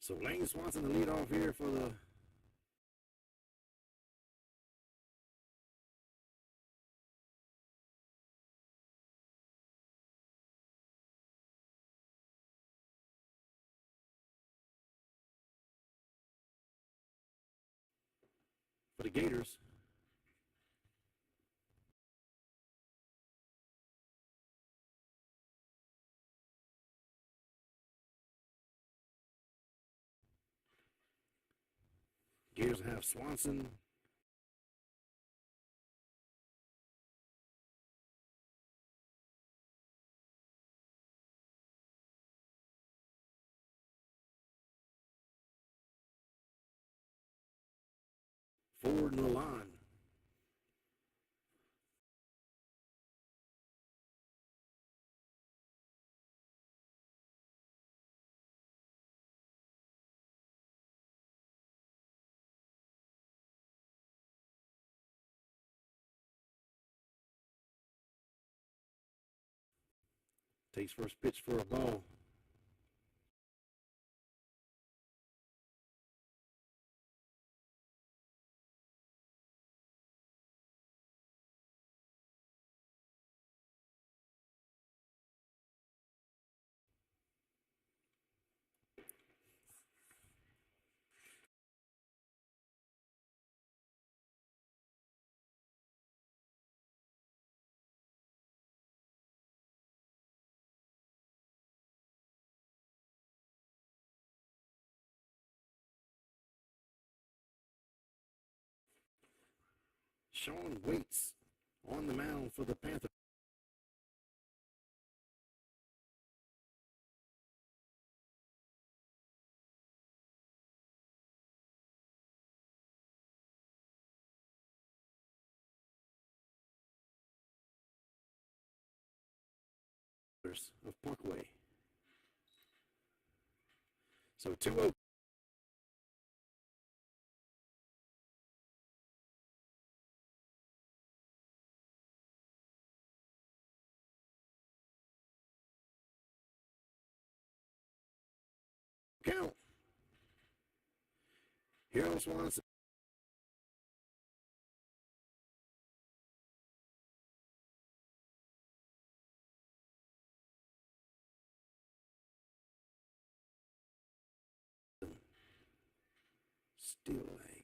So Lane Swanson, the lead off here for the Gators. Gators have Swanson. Forward in the line. Takes first pitch for a ball. Sean waits on the mound for the Panthers. Of Parkway. So 2-0. Count. Here on Swanson. Still lagging.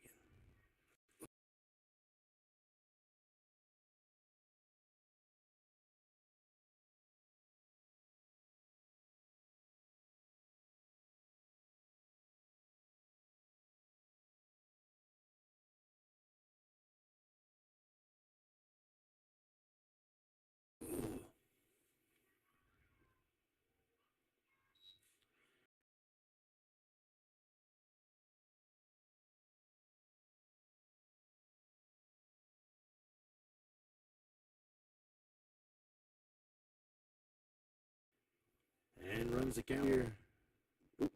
And runs the count here. Oop.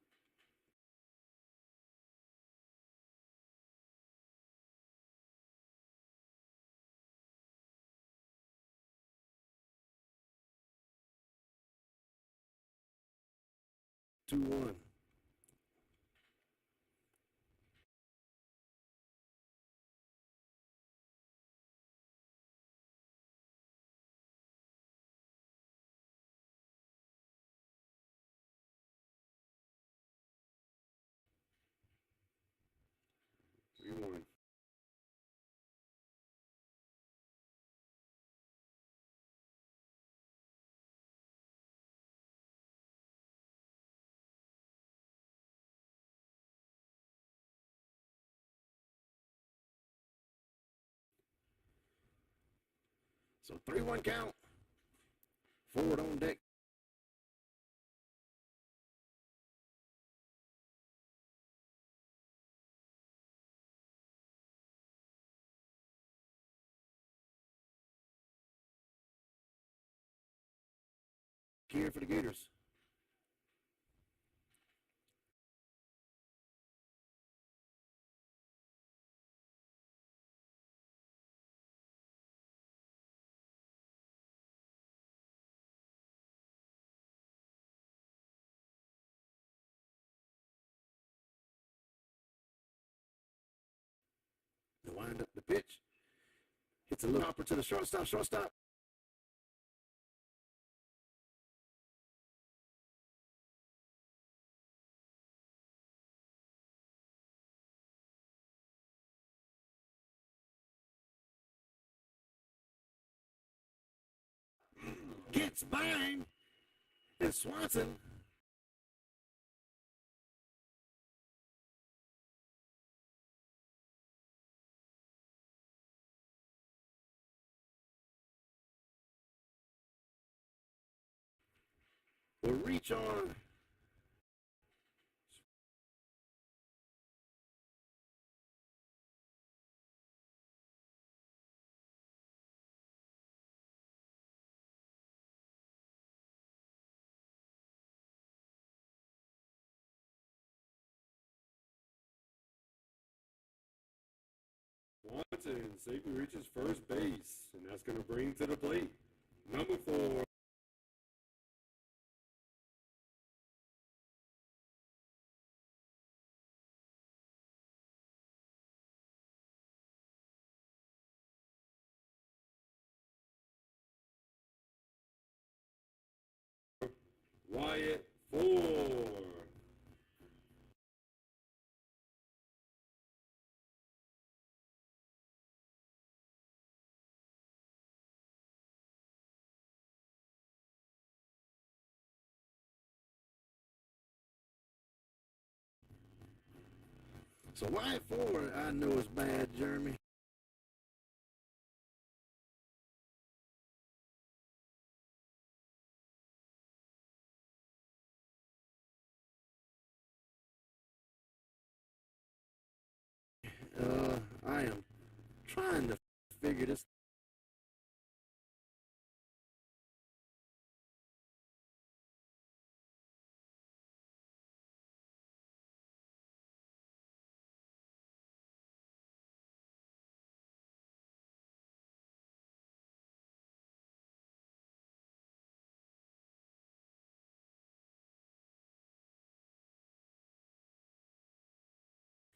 Two, 1. Three, 1. So 3-1 count. Forward on deck. Here for the Gators. It's a little hopper to the shortstop. Shortstop. Gets by him. And Swanson. Will reach on. Swanson safely reaches first base, and that's going to bring to the plate number 4. Wyatt Ford. So Wyatt Ford, I know is bad, Jeremy. I am trying to figure this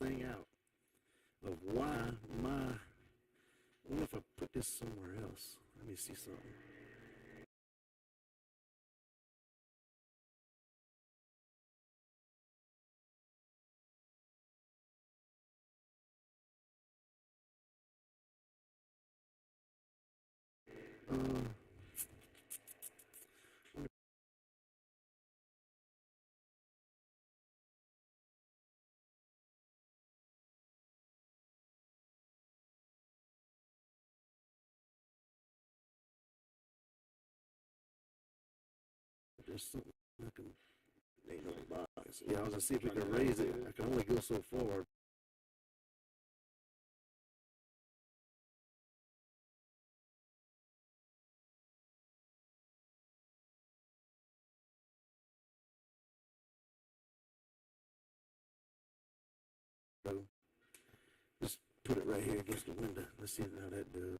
thing out of why my. I wonder if I put this somewhere else. Let me see something. Uh, there's something I can. Ain't no box. Yeah, I was gonna see if we can raise it. I can only go so far. So just put it right here against the window. Let's see how that does.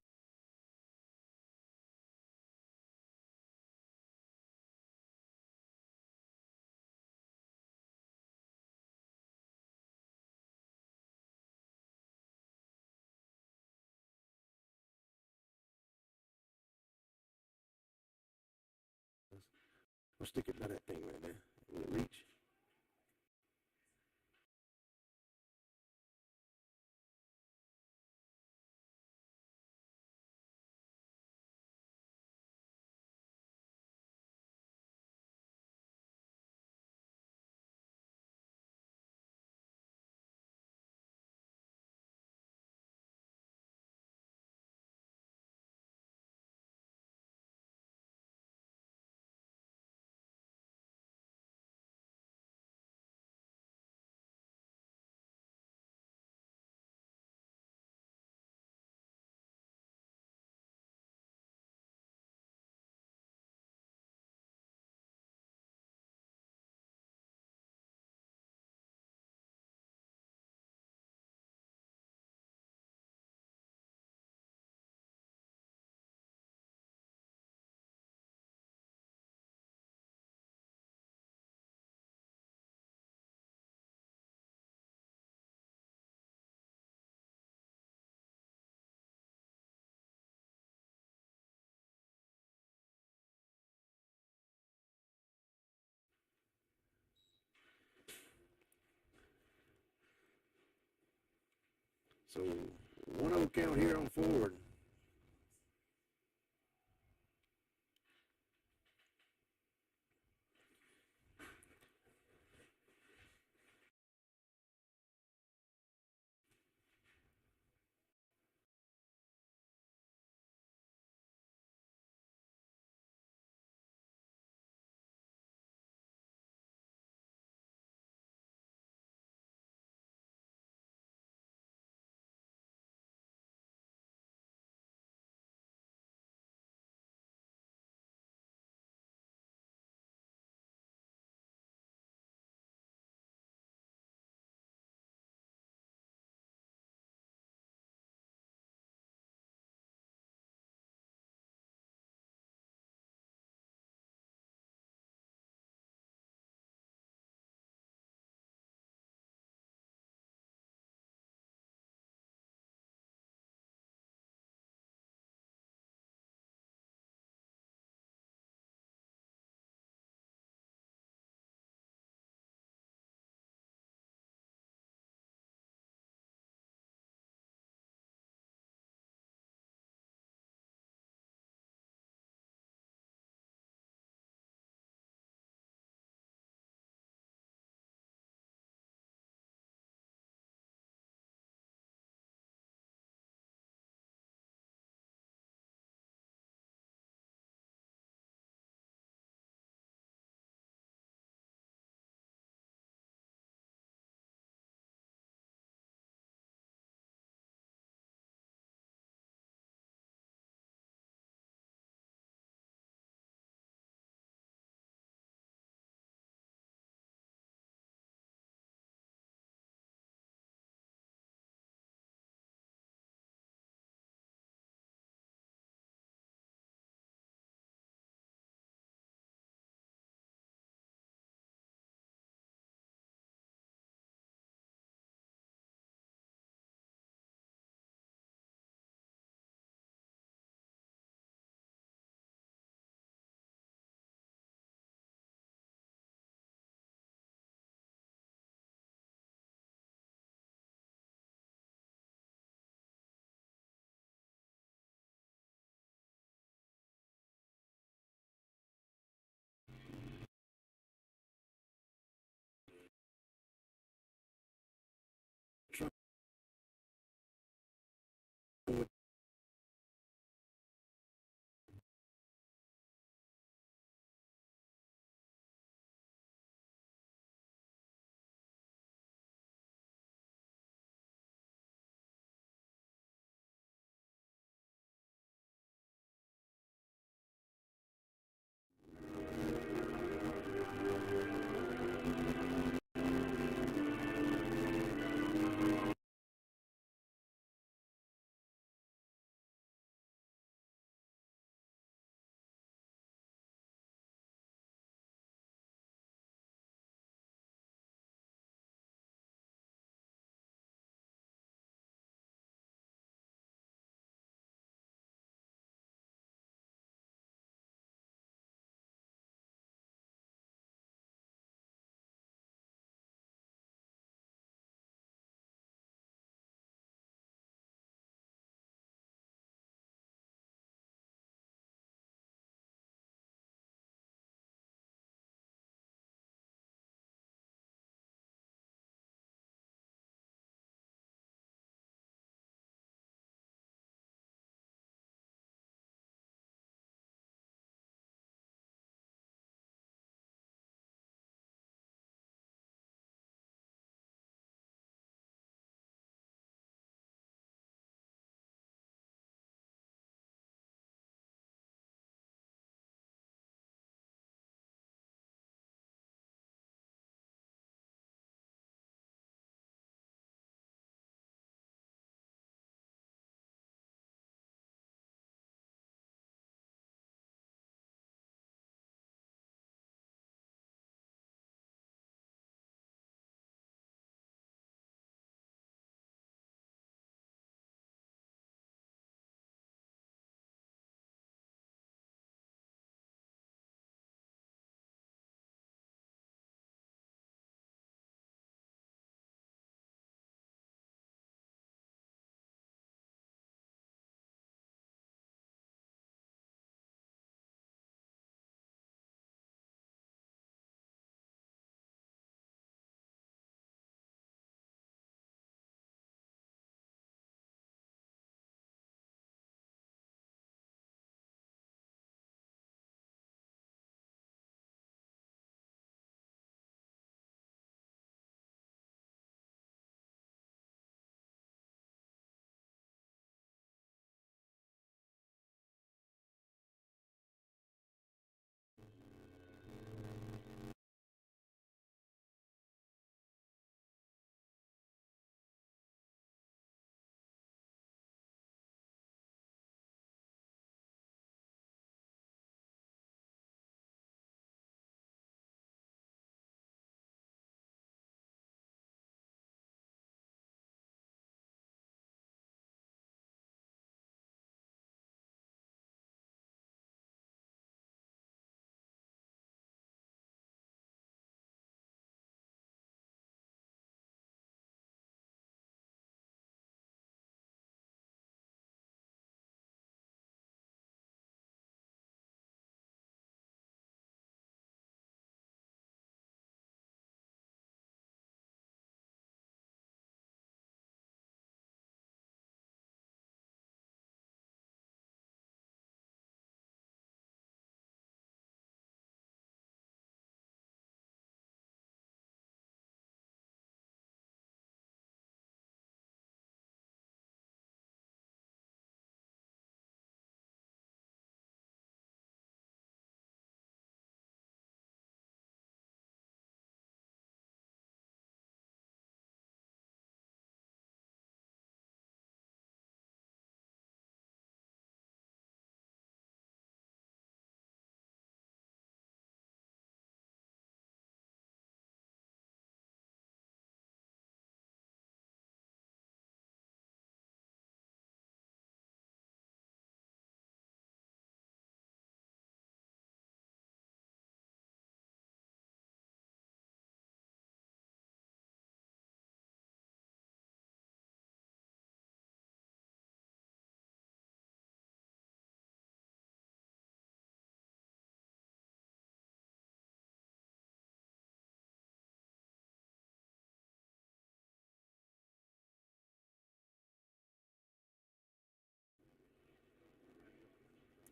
I'll stick it by that thing right there. Will it reach? So 1-0 count here on forward.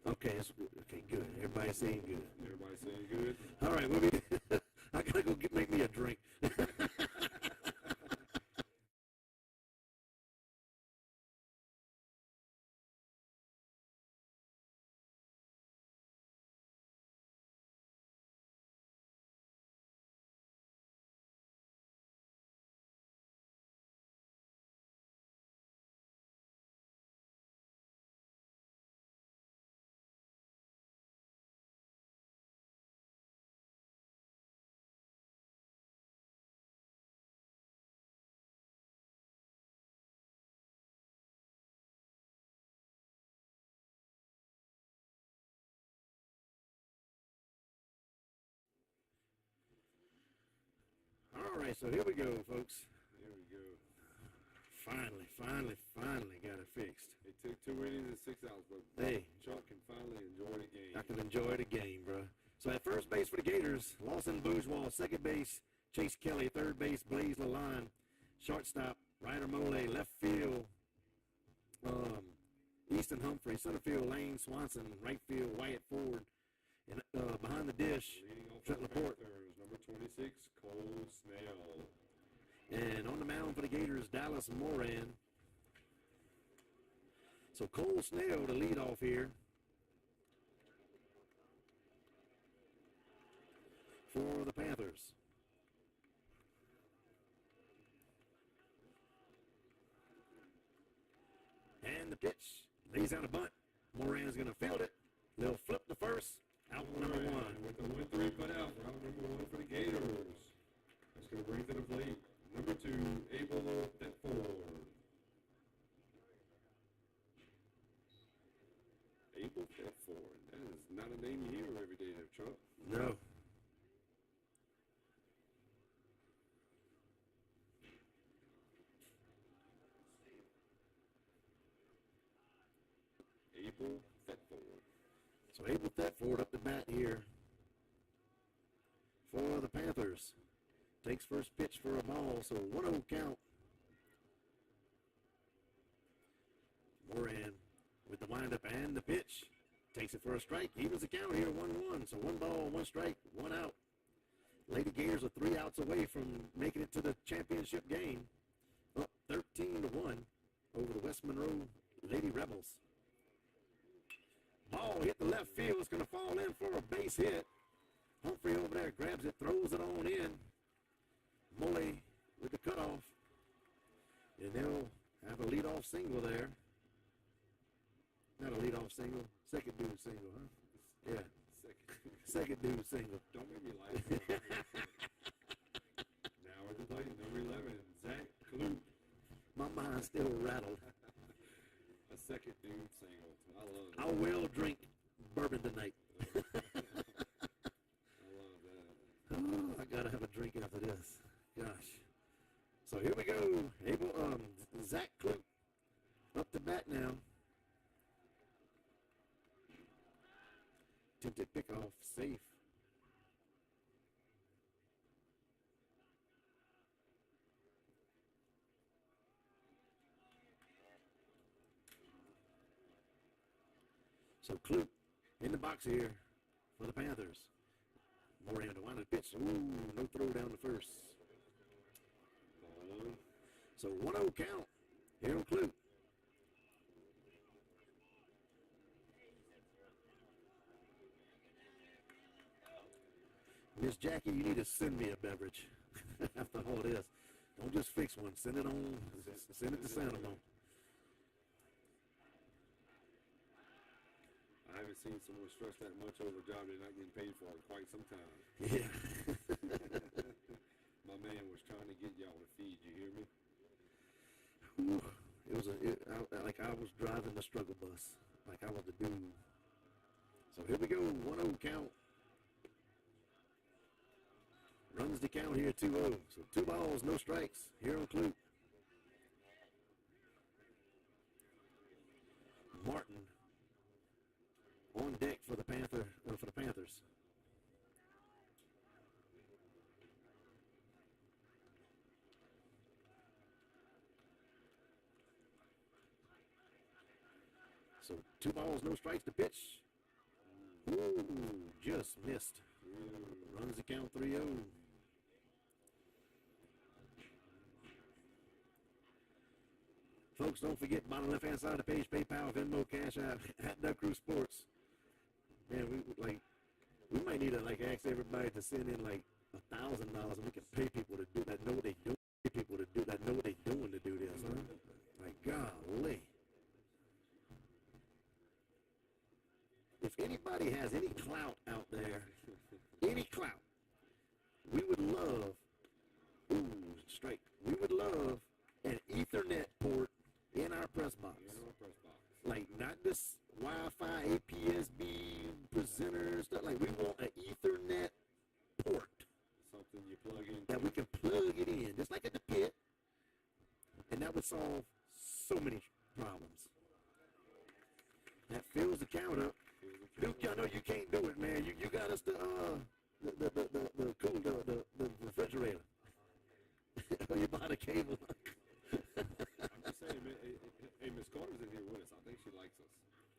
Okay, okay, good. Everybody's saying good. Everybody saying good? All right, well, I gotta go make me a drink. All right, so here we go, folks. Here we go. Finally got it fixed. It took 2 innings and 6 outs, but Hey. Chuck can finally enjoy the game. I can enjoy the game, bro. So at first base for the Gators, Lawson Bourgeois. Second base, Chase Kelly. Third base, Blaze Lalonde. Shortstop, Ryder Mole. Left field, Easton Humphrey. Center field, Lane Swanson. Right field, Wyatt Ford. And behind the dish, Leading off Trent the Laporte. Panthers, number 26, Cole Snell. And on the mound for the Gators, Dallas Moran. So Cole Snell to lead off here for the Panthers. And the pitch. Lays out a bunt. Moran's going to field it. They'll flip the first. Out number one. With the 1-3 put out, round number 1 for the Gators. That's going to bring to the plate number 2, Abel Thetford. Abel Thetford. That is not a name you hear every day there, Chuck. No. Abel Thetford. So Abel Thetford up the bat here for the Panthers. Takes first pitch for a ball, so 1-0 count. Moran with the windup and the pitch. Takes it for a strike. Evens the count here, 1-1. So 1 ball, 1 strike, 1 out. Lady Gators are 3 outs away from making it to the championship game. Up 13-1 over the West Monroe Lady Rebels. Ball hit the left field. It's going to fall in for a base hit. Humphrey over there grabs it, throws it on in. Mole with the cutoff. And they'll have a leadoff single there. Not a leadoff single. Second dude single, huh? Yeah. Second dude single. Don't make me laugh. Now at the plate, number 11, Zach Kloop. My mind's still rattled. A second dude single. I love it. I will drink bourbon tonight. I love that. Oh, I gotta have a drink after this. Gosh. So here we go. Zach Kloop up to bat now. Attempted pickoff, safe. So Kloop in the box here for the Panthers. Moran to wind the pitch. Ooh, no throw down the first. So 1-0 count here on Kloop. Miss Jackie, you need to send me a beverage after all this. Don't just fix one. Send it on. Send it to Santa Mo. I haven't seen someone stress that much over a job they're not getting paid for in quite some time. Yeah. My man was trying to get y'all to feed, you hear me? Whew. Like I was driving the struggle bus. Like I was the dude. So here we go. 1-0 count. Runs the count here 2-0. So 2 balls, no strikes here on Kloop. Martin on deck for the Panthers. So 2 balls, no strikes. The pitch Ooh, just missed. Runs the count 3-0. Folks, don't forget, bottom left-hand side of the page, PayPal, Venmo, Cash App, at Duck Crew Sports. Man, we might need to ask everybody to send in $1,000, and we can pay people to do that. Know what they do. Pay people to do that. Know what they doing to do this, huh? Golly. If anybody has any clout out there, any clout, we would love. Ooh, strike. We would love an Ethernet port in our press box. Not this Wi-Fi, APSB, presenter stuff. We want an Ethernet port. Something you plug in. That we can plug it in, just like at the pit. And that would solve so many problems. That fills the count up. Duke, I know you can't do it, man. You got us the refrigerator. You bought a cable. I'm just saying, man. Hey, Miss Carter's in here with us. I think she likes us,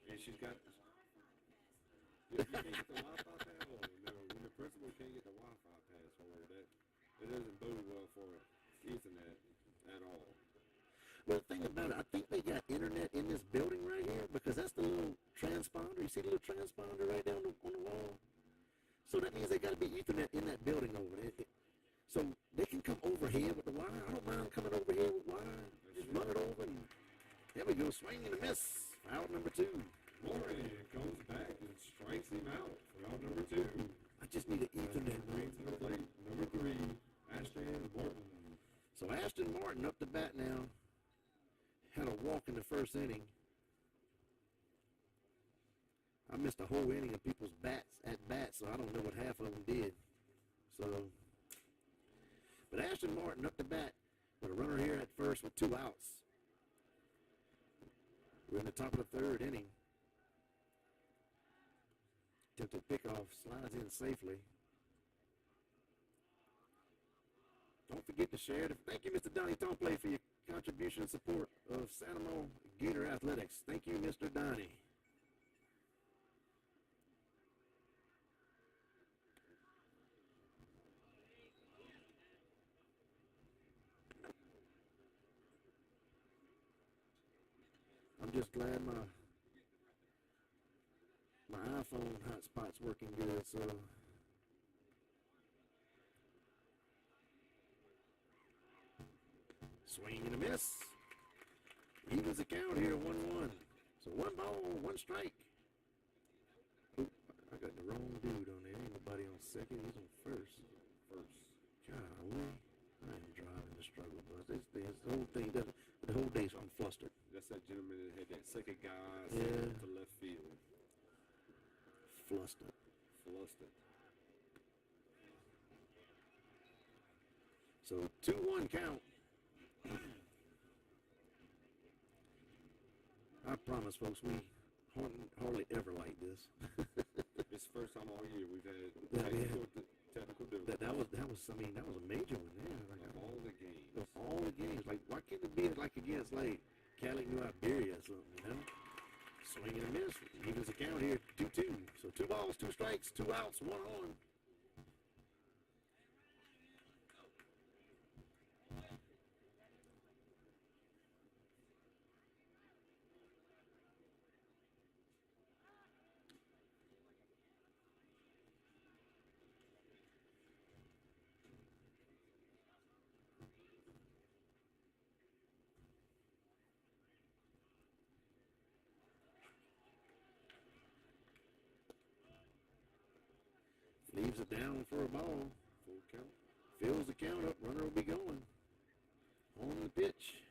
and she's got. You can't get the Wi-Fi password. No, when the principal can't get the Wi-Fi password, it doesn't bode well for Ethernet at all. Well, the thing about it, I think they got internet in this building right here because that's the little transponder. You see the little transponder right down on the wall? So that means they got to be Ethernet in that building over there. So they can come over here with the wire. I don't mind coming over here with wire. Just run it over and there we go. Swing and a miss. Foul number 2. Morgan comes back and strikes him out for out number 2. I just need an Ethernet. Brings to the plate. Number 3, Ashton Martin. So Ashton Martin up to bat now. Had a walk in the first inning. I missed a whole inning of people's at bats, so I don't know what half of them did. But Ashton Martin up to bat with a runner here at first with 2 outs. We're in the top of the 3rd inning. Attempted pickoff, slides in safely. Don't forget to share it. Thank you, Mr. Donnie Tomplay, for your contribution and support of Sanamo Gator Athletics. Thank you, Mr. Donnie. I'm just glad my iPhone hotspot's working good, so swing and a miss. Evens the count here, 1-1. So 1 ball, 1 strike. Oop, I got the wrong dude on there. Ain't nobody on second. He's on first. Golly, I am driving the struggle bus. The whole day's I'm flustered. That's that gentleman that had that second guy to left field. Flustered. So 2-1 count. I promise, folks, we hardly ever like this. It's the first time all year we've had technical difficulties. That was a major one there. Of all the games. Of all the games. Why can't it be against Cali, New Iberia or something, you know? Swing and a miss. Evens the count here, 2-2. So 2 balls, 2 strikes, 2 outs, 1 on. Leaves it down for a ball. Full count. Fills the count up. Runner will be going. On the pitch.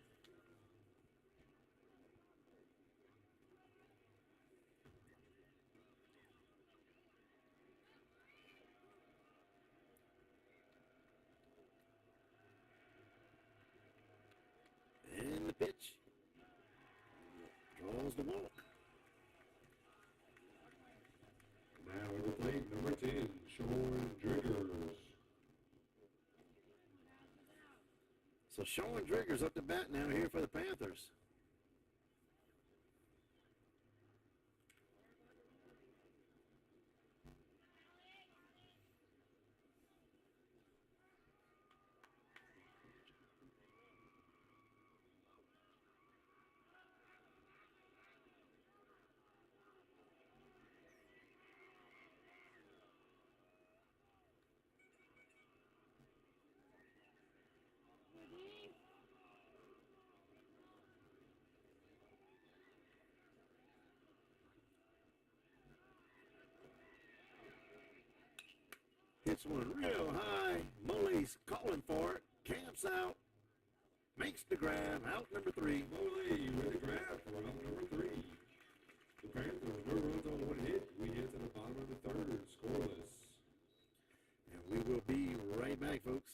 And the pitch. Draws the walk. Now in the plate, number 10, Sean Driggers. So Sean Driggers up to bat now here for the Panthers. Hits one real high. Mole's calling for it. Camps out. Makes the grab. Out number 3. Mole with the grab for out number 3. The Panthers, no runs on one hit. We hit to the bottom of the third. Scoreless. And we will be right back, folks.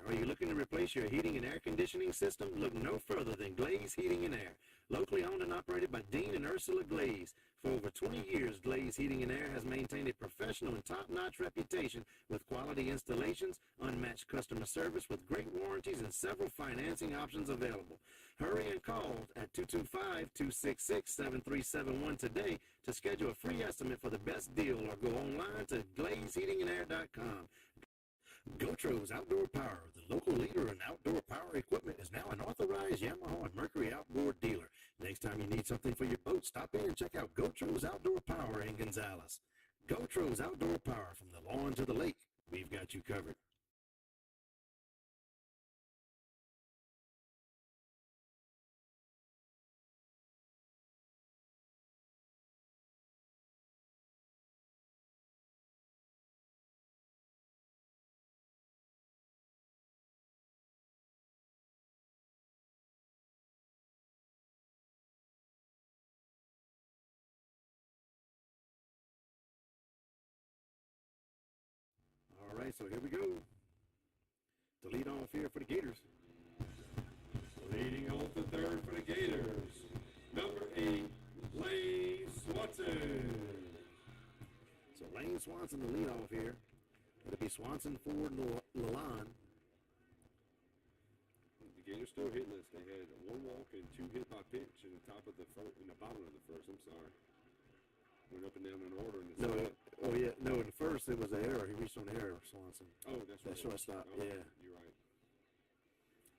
Are you looking to replace your heating and air conditioning system? Look no further than Glaze Heating and Air. Locally owned and operated by Dean and Ursula Glaze. For over 20 years, Glaze Heating and Air has maintained a professional and top-notch reputation with quality installations, unmatched customer service with great warranties, and several financing options available. Hurry and call at 225-266-7371 today to schedule a free estimate for the best deal, or go online to glazeheatingandair.com. Gotros Outdoor Power, the local leader in outdoor power equipment, is now an authorized Yamaha and Mercury outboard dealer. Next time you need something for your boat, stop in and check out Gotros Outdoor Power in Gonzales. Gotros Outdoor Power, from the lawn to the lake, we've got you covered. All right, so here we go. The lead off here for the Gators. Leading off the third for the Gators, number 8, Lane Swanson. So Lane Swanson, the lead off here. It'll be Swanson, Ford, and Lalonde. The Gators still hitting us. They had 1 walk and 2 hit by pitch in the top of the first, in the bottom of the first. I'm sorry. Went up and down in order in the second. No, in the first it was an error. He reached on the error, Swanson. Oh, that's right. That shortstop, Oh, yeah. You're right.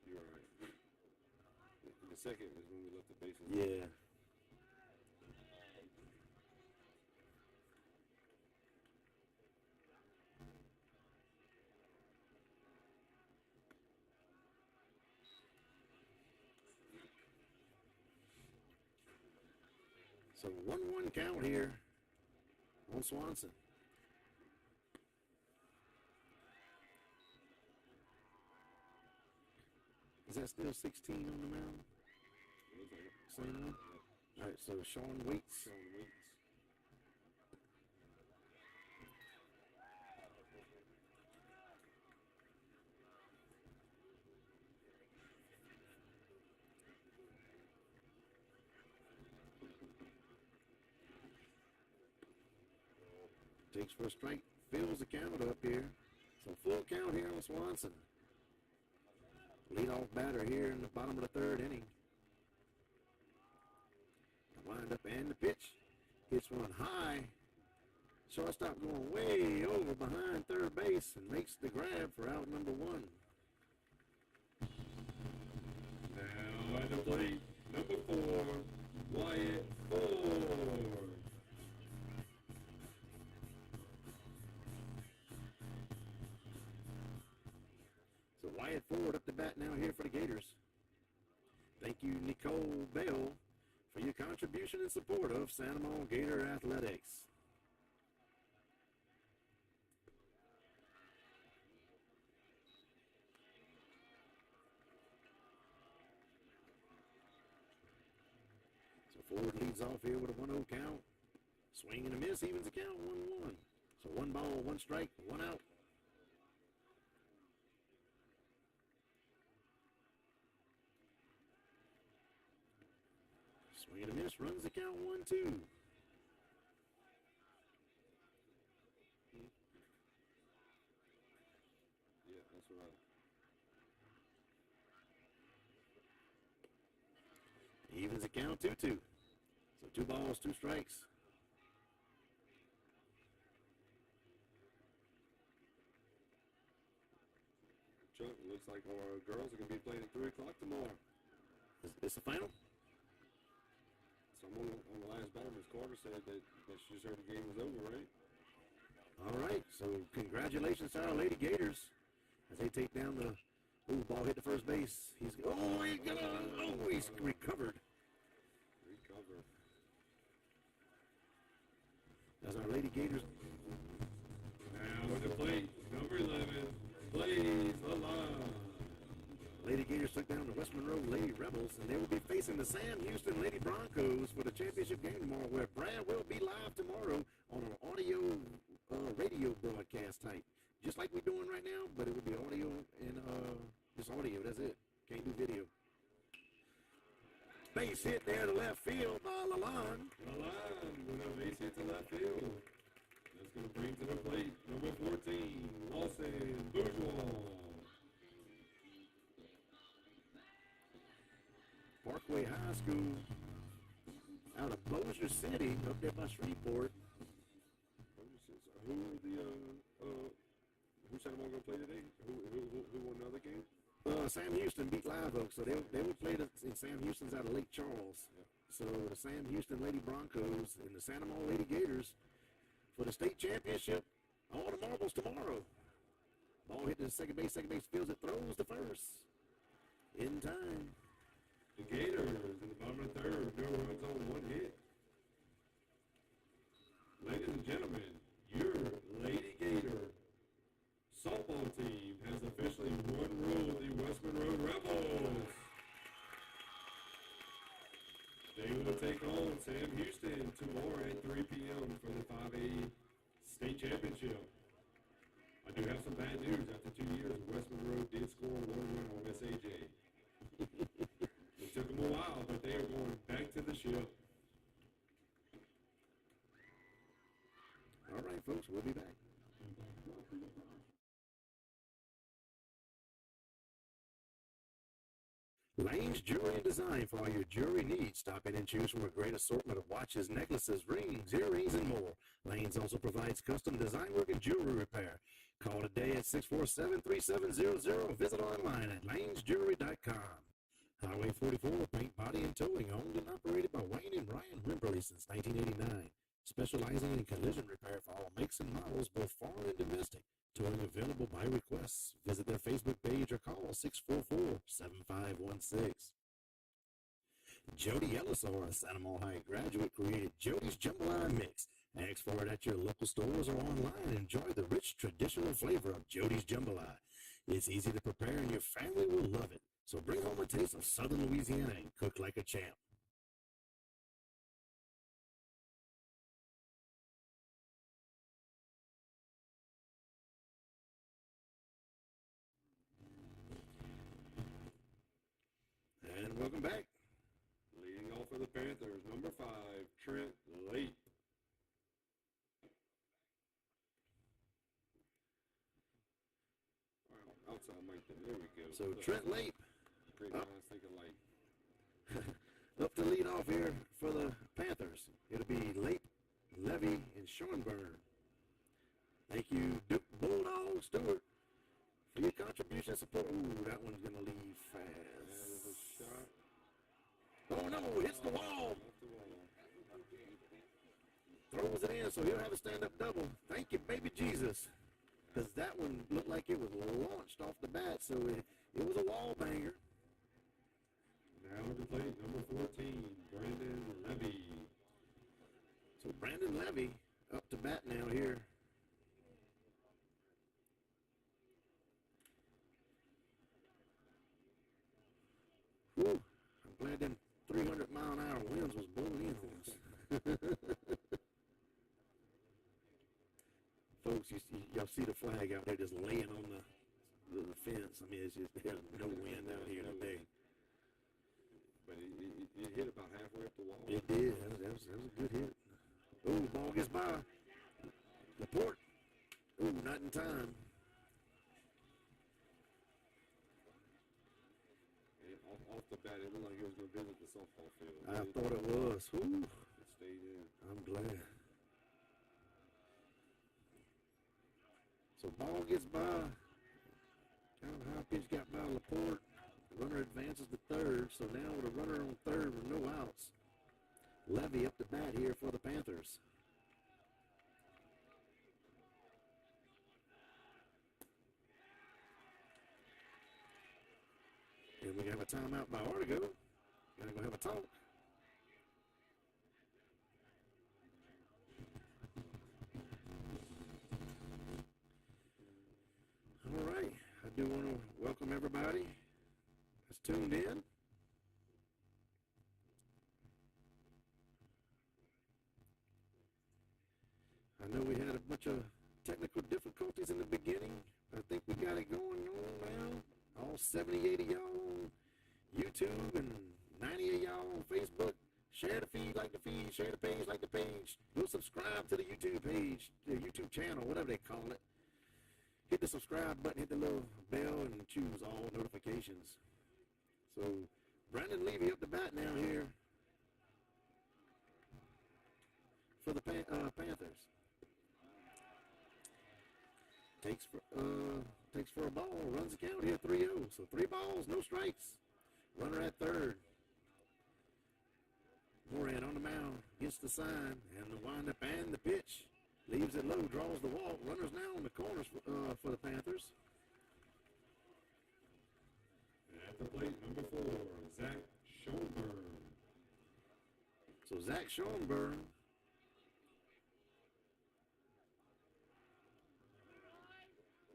You're right. In the second is when we left the bases. Yeah. So 1-1 count here on Swanson. Is that still 16 on the mound? Same one? All right, so Sean Waits. Takes for a strike, fills the count up here. So full count here on Swanson. Leadoff batter here in the bottom of the third inning. The windup and the pitch. Hits one high. Shortstop going way over behind third base and makes the grab for out number 1. Now at the plate, number 4, Wyatt Ford. So Wyatt Ford up the bat now here for the Gators. Thank you, Nicole Bell, for your contribution and support of Santa Monica Gator Athletics. So Ford leads off here with a 1-0 count. Swing and a miss, evens the count, 1-1. So 1 ball, 1 strike, 1 out. Swing and a miss, runs the count, 1-2. Yeah, that's right. Evens the count, 2-2. So 2 balls, 2 strikes. Chuck, it looks like our girls are going to be playing at 3 o'clock tomorrow. Is this the final? Someone on the last batter, Ms. Carter, said that she just heard the game was over, right? All right, so congratulations to our Lady Gators as they take down the ball hit the first base. He's recovered. as our Lady Gators. Now at the plate, number 11, plays the line. Lady Gators took down the West Monroe Lady Rebels, and they will be facing the Sam Houston Lady Broncos for the championship game tomorrow, where Brad will be live tomorrow on an audio radio broadcast type, just like we're doing right now, but it will be audio and just audio. That's it. Can't do video. Base hit there to left field by Lalonde. Lalonde with a base hit to left field. That's going to bring to the plate number 14, Lawson Bourgeois. Parkway High School out of Bossier City up there by Shreveport. Who's Santa Monica going to play today? Who won another game? Sam Houston beat Live Oak, so they will play in Sam Houston's out of Lake Charles. Yeah. So the Sam Houston Lady Broncos and the Santa Monica Lady Gators for the state championship. All the marbles tomorrow. Ball hit to second base fields it, throws to first. In time. The Gators in the bottom of the third, no runs on one hit. Ladies and gentlemen, your Lady Gator softball team has officially won rule the West Monroe Rebels. They will take on Sam Houston tomorrow at 3 p.m. for the 5A state championship. I do have some bad news. After 2 years, West Monroe did score one run on Miss AJ. It took them a while, but they are going back to the ship. All right, folks, we'll be back. Lane's Jewelry and Design for all your jewelry needs. Stop in and choose from a great assortment of watches, necklaces, rings, earrings, and more. Lane's also provides custom design work and jewelry repair. Call today at 647-3700. Visit online at lanesjewelry.com. Highway 44, paint, body, and towing, owned and operated by Wayne and Ryan Wimberly since 1989. Specializing in collision repair for all makes and models, both foreign and domestic. Towing available by request. Visit their Facebook page or call 644-7516. Jody Ellisor, a Santa Monica High graduate, created Jody's Jambalaya Mix. Ask for it at your local stores or online. Enjoy the rich traditional flavor of Jody's Jambalaya. It's easy to prepare and your family will love it. So bring home a taste of Southern Louisiana and cook like a champ. And welcome back. Leading off for the Panthers, number 5, Trent Late. Outside Mike, there we go. So Trent Late. Great minds think alike. Up to lead off here for the Panthers. It'll be Late, Levy, and Schoenberg. Thank you, Duke Bulldog Stewart, for your contribution and support. Ooh, that one's going to leave fast. There's a shot. Oh, no, hits the wall. Off the wall. Throws it in, so he'll have a stand-up double. Thank you, baby Jesus. Because that one looked like it was launched off the bat, so it was a wall banger. Now to plate, number 14, Brandon Levy. So Brandon Levy up to bat now here. Whew, I'm glad them 300-mile-an-hour winds was blowing in on us. Folks, y'all see the flag out there just laying on the fence. I mean, it's just there's no wind out here today. But it hit about halfway up the wall. It did. That was a good hit. Oh, ball gets by. Laporte. Oh, not in time. Off the bat, it looked like he was going to visit the softball field. I thought it was. Whew. It stayed in. I'm glad. So ball gets by. Kind of high pitch got by Laporte. The runner advances to third. So now with a runner on third with no outs. Levy up to bat here for the Panthers. And we have a timeout by Artigo. Gotta go have a talk. do want to welcome everybody that's tuned in. I know we had a bunch of technical difficulties in the beginning. I think we got it going on now. All 70, 80 y'all on YouTube and 90 of y'all on Facebook. Share the feed, like the feed, share the page, like the page. Go subscribe to the YouTube page, the YouTube channel, whatever they call it. Hit the subscribe button, hit the little bell, and choose all notifications. So, Brandon Levy up the bat now here for the Panthers. Takes for a ball, runs the count here 3-0. So 3 balls, no strikes. Runner at third. Moran on the mound, gets the sign, and the windup and the pitch. Leaves it low, draws the walk. Runners now on the corners for the Panthers. At the plate, number 4, Zach Schoenberg. So Zach Schoenberg.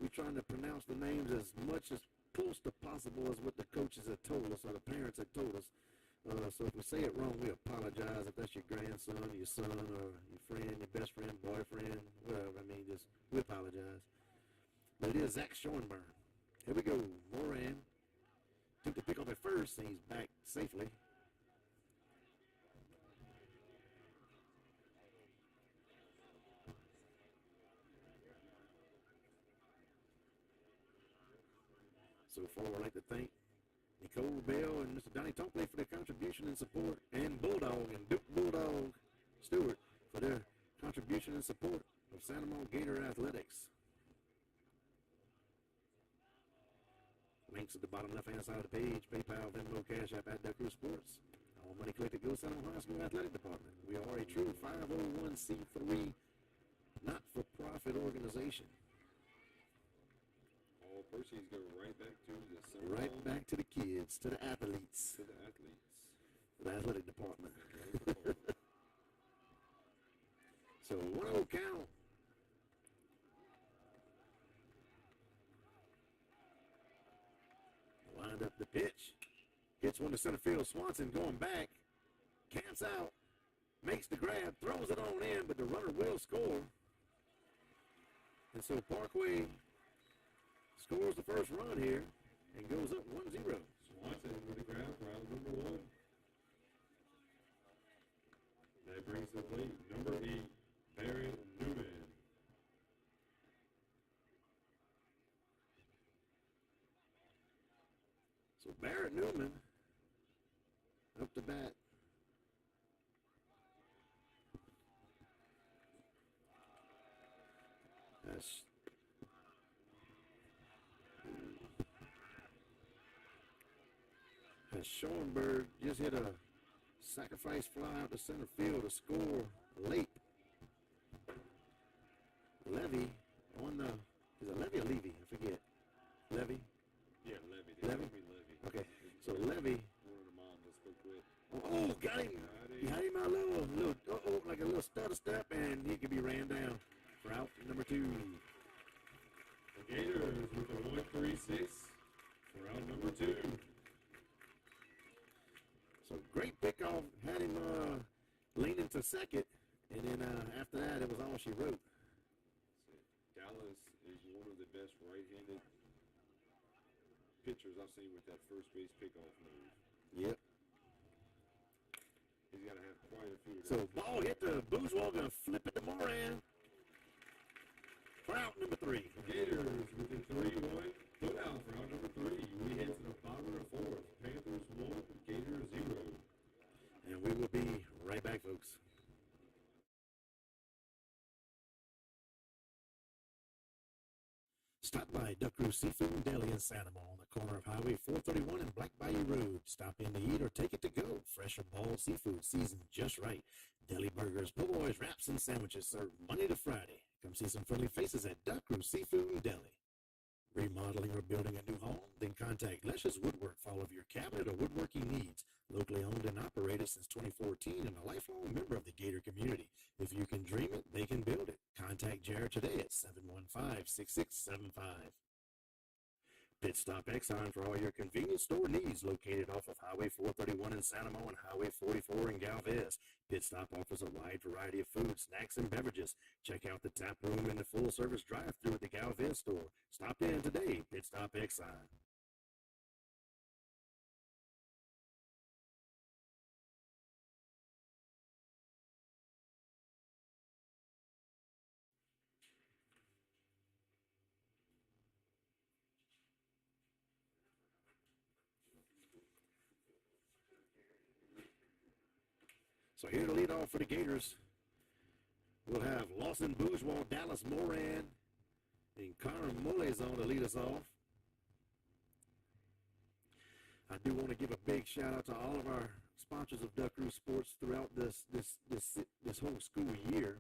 We're trying to pronounce the names as much as close to possible as what the coaches have told us or the parents have told us. So if we say it wrong, we apologize. If that's your grandson, your son, or your friend, your best friend, boyfriend, whatever. I mean, just we apologize. But it is Zach Schoenberg. Here we go. Moran took the pick off at first, and he's back safely. So far, I'd like to thank Nicole Bell and Mr. Donnie Tonkley for their contribution and support, and Bulldog and Duke Bulldog Stewart for their contribution and support of Santa Monica Gator Athletics. Links at the bottom left-hand side of the page, PayPal, Venmo, Cash App at Duck Crew Sports. All money collected goes to Santa Monica High School Athletic Department. We are a true 501c3 not-for-profit organization. All proceeds go right back to the Santa Right back to the kids, to the athletes. To the athletes. To the athletic department. So 1-0 count. Lined up the pitch. Hits one to center field. Swanson going back. Camps out. Makes the grab. Throws it on in, but the runner will score. And so Parkway scores the first run here and goes up 1-0. Swanson with the grab for out number 1. That brings the plate number 8, Barrett Newman. So Barrett Newman up to bat. As Schoenberg just hit a sacrifice fly out to center field to score late. Levy on the, is it Levy or Levy? I forget. Levy? Yeah, Levy. Levy? Okay, so Levy. One of the moms I spoke with. Oh, got him. He had him a little, like a little stutter step, and he could be ran down for out number 2. The Gators with the 1-3-6 for out number 2. So great pickoff, had him leaning to second, and then after that, it was all she wrote. Dallas is one of the best right-handed pitchers I've seen with that first base pickoff move. Yep. He's got to have quite a few of So those. ball hit the Bourgeois, going to flip it to Moran for out number 3. Gators with the 3-1 put out for out number 3. We head to the bottom of the 4th. Panthers 1, Gators 0. And we will be right back, folks. Stop by Duck Crew Seafood and Deli in Santa Monica on the corner of Highway 431 and Black Bayou Road. Stop in to eat or take it to go. Fresh or boiled seafood, seasoned just right. Deli burgers, po' boys, wraps, and sandwiches served Monday to Friday. Come see some friendly faces at Duck Crew Seafood and Deli. Remodeling or building a new home? Then contact Leshes Woodwork for all of your cabinet or woodworking needs. Locally owned and operated since 2014 and a lifelong member of the Gator community. If you can dream it, they can build it. Contact Jared today at 715-6675. Pit Stop Exxon for all your convenience store needs, located off of Highway 431 in Santa Mo and Highway 44 in Galvez. Pit Stop offers a wide variety of food, snacks, and beverages. Check out the tap room and the full-service drive-thru at the Galvez store. Stop in today. Pit Stop Exxon. So here to lead off for the Gators, we'll have Lawson Bourgeois, Dallas Moran, and Connor Molezon to lead us off. I do want to give a big shout out to all of our sponsors of Duck Roost Sports throughout this whole school year.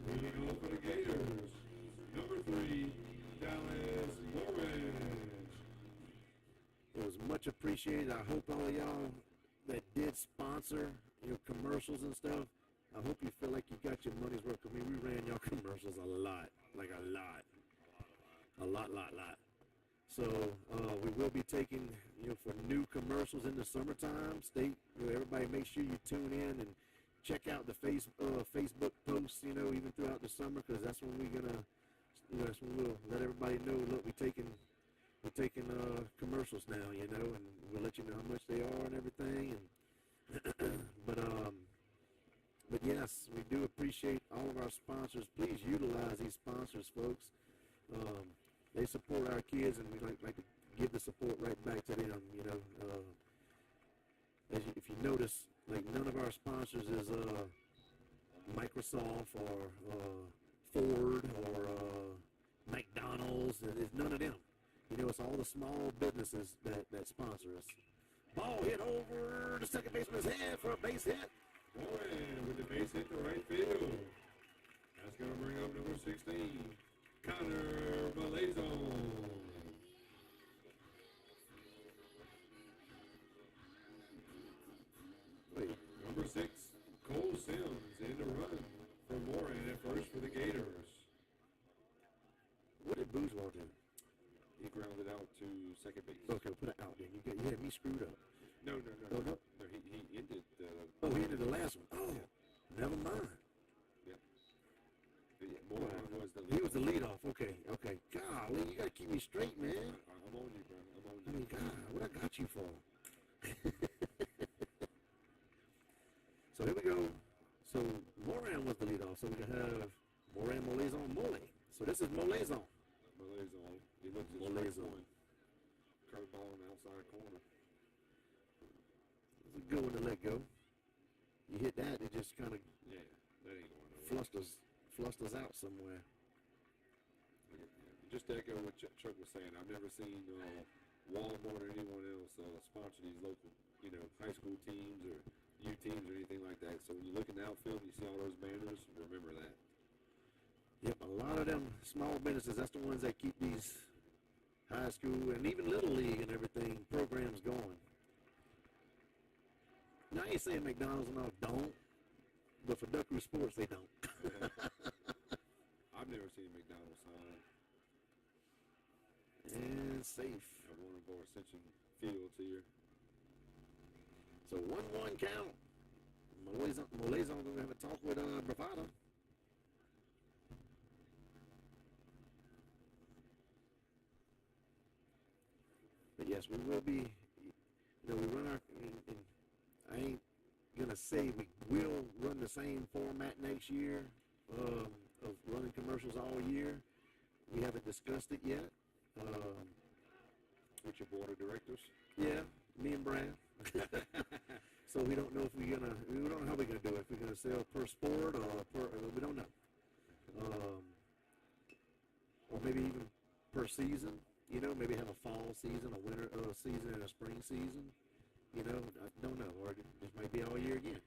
Leading off for the Gators, number 3, Dallas Moran. It was much appreciated. I hope all of y'all that did sponsor your commercials and stuff, I hope you feel like you got your money's worth. I mean, we ran y'all commercials a lot, like a lot. So we will be taking, for new commercials in the summertime. Everybody make sure you tune in and check out the Facebook posts, even throughout the summer, because that's when we're gonna, that's when we'll let everybody know. Look, we're taking commercials now, and we'll let you know how much they are and everything. And but yes, we do appreciate all of our sponsors. Please utilize these sponsors, folks. They support our kids, and we like to give the support right back to them. If you notice, like, none of our sponsors is Microsoft or Ford or McDonald's. It's none of them. It's all the small businesses that sponsor us. Ball hit over the second baseman's head for a base hit. Moran with the base hit to right field. That's going to bring up number 16, Connor Malazon. Number 6, Cole Sims in the run for Moran at first for the Gators. What did Bourgeois do? He grounded out to second base. Okay, put it out there. You had me screwed up. No. Oh, no? No, he ended the... He ended the last one. Oh, yeah. Never mind. Yeah. Moran was the lead. He was the leadoff. Okay. Golly, you got to keep me straight, man. I'm on you, bro. I'm on you. I mean, God, what I got you for? So here we go. So Moran was the leadoff. So we can have Moran, Molezon, Mole. So this is Molezon. Malazon. He looks at Molezon. Curveball on the outside corner. It's a good one to let go. You hit that, it just kind of Yeah, that ain't going nowhere. flusters out somewhere. Just to echo what Chuck was saying, I've never seen Walmart or anyone else sponsor these local, high school teams or U teams or anything like that. So when you look in the outfield and you see all those banners, remember that. Yep, a lot of them small businesses, that's the ones that keep these high school and even Little League and everything programs going. Now, I ain't saying McDonald's and all don't, but for Duck Roost Sports, they don't. I've never seen a McDonald's sign. And safe. At one of our Ascension fields here. So 1-1 count. Molezon going to have a talk with Bravado. But yes, we will be, we run our, and I ain't going to say we will run the same format next year of running commercials all year. We haven't discussed it yet. With your board of directors? Yeah, me and Brad. So we don't know if we don't know how we're going to do it. If we're going to sell per sport or we don't know. Or maybe even per season. Maybe have a fall season, a winter season, and a spring season. I don't know. Or it might be all year again.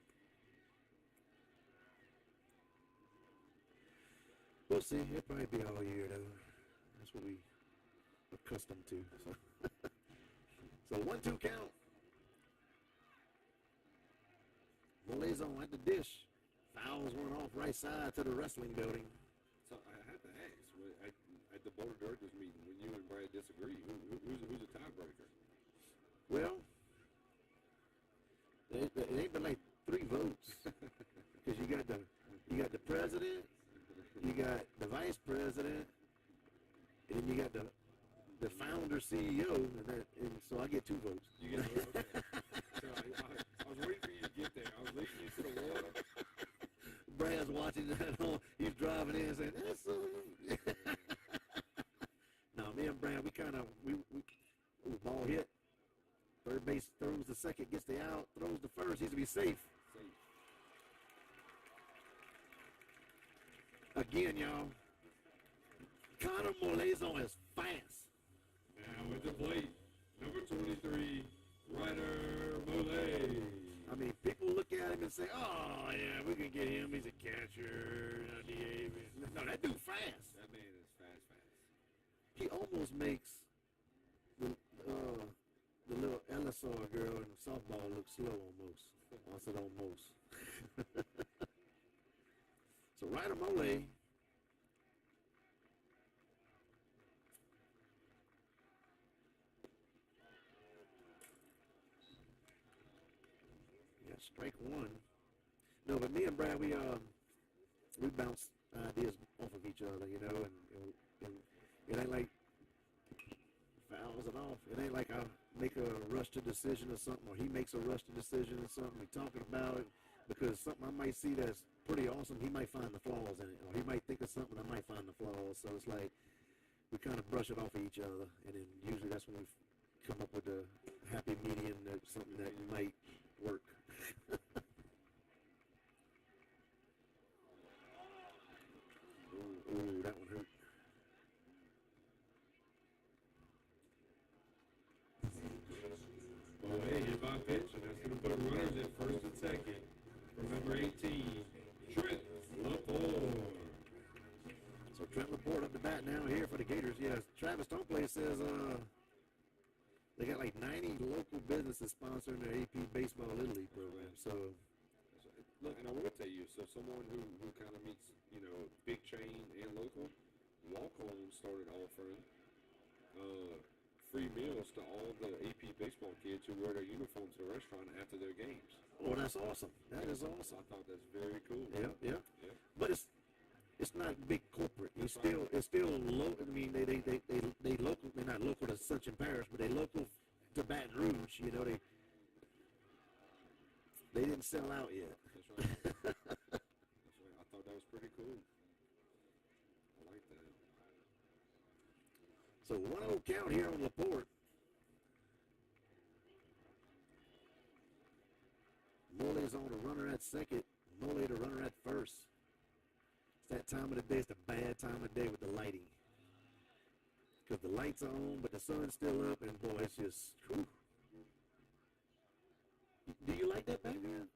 We'll see. It'll probably be all year, though. That's what we accustomed to. So 1-2 count. Molezon at the dish. Fouls one off right side to the wrestling building. So I have to ask, at the board of directors meeting, you got the president, you got the vice president, and you got the founder CEO, and so I get 2 votes. You get okay. So I was waiting for you to get there. I was leading you to the water. Brad's watching that home. He's driving in saying, that's so. No, me and Brad, we ball hit. Third base throws the second, gets the out, throws the first. He's to be safe. Again, y'all. Connor Molezon is fast. Now at the plate, number 23, Ryder Mole. I mean, people look at him and say, oh, yeah, we can get him. He's a catcher. No, that dude fast. That man is fast. He almost makes the little LSR girl in softball look slow almost. I said almost. So Ryder Mole. Strike 1. No, but me and Brad, we bounce ideas off of each other, you know, and it ain't like fouls it off. It ain't like I make a rush to decision or something, or he makes a rush to decision or something. We talking about it because something I might see that's pretty awesome, he might find the flaws in it, or he might think of something, I might find the flaws. So it's like we kind of brush it off of each other, and then usually that's when we come up with a happy medium, that something that might work. Ooh, that one hurt. Well, hey, hit by pitch, and that's going to put runners at first and second for number 18, Trent Laporte. So Trent Laporte up the bat now here for the Gators. Yes, Travis Stoneplace says they got like 90 local businesses sponsoring their AP Baseball Little League program. So, look, and I will tell you, so someone who kind of meets, you know, big chain and local, Walk-On started offering free meals to all the AP baseball kids who wear their uniforms to the restaurant after their games. Oh, that's awesome. That is awesome. I thought that's very cool. Yeah. But it's not big corporate. It's still local. I mean, they local. They're not local to Sunshine Parish, but they local to Baton Rouge. You know, they didn't sell out yet. That's right. That's right. I thought that was pretty cool. I like that. So 1-0 count here on Laporte. Mole's on a runner at second. Mole the runner at first. It's that time of the day. It's the bad time of day with the lighting. Because the lights are on, but the sun's still up, and boy, it's just, whew. Do you like that background?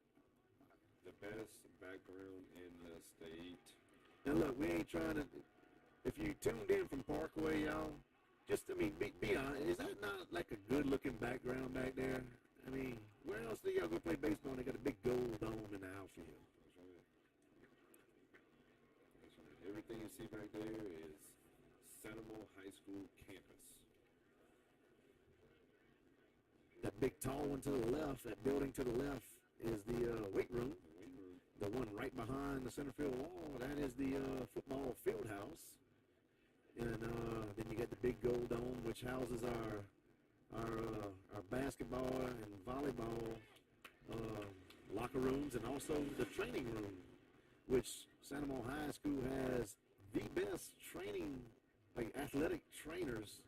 The best background in the state. Now look, we ain't trying to, if you tuned in from Parkway, y'all, just, I mean, be honest, is that not like a good looking background back there? I mean, where else do y'all go play baseball and they got a big gold dome in the outfield? That's right. That's right. Everything you see back there is Seminole High School campus. That big tall one to the left, that building to the left is the weight room. The one right behind the center field wall, that is the football field house. And then you got the big gold dome, which houses our basketball and volleyball locker rooms, and also the training room, which Santa Monica High School has the best training, like athletic trainers.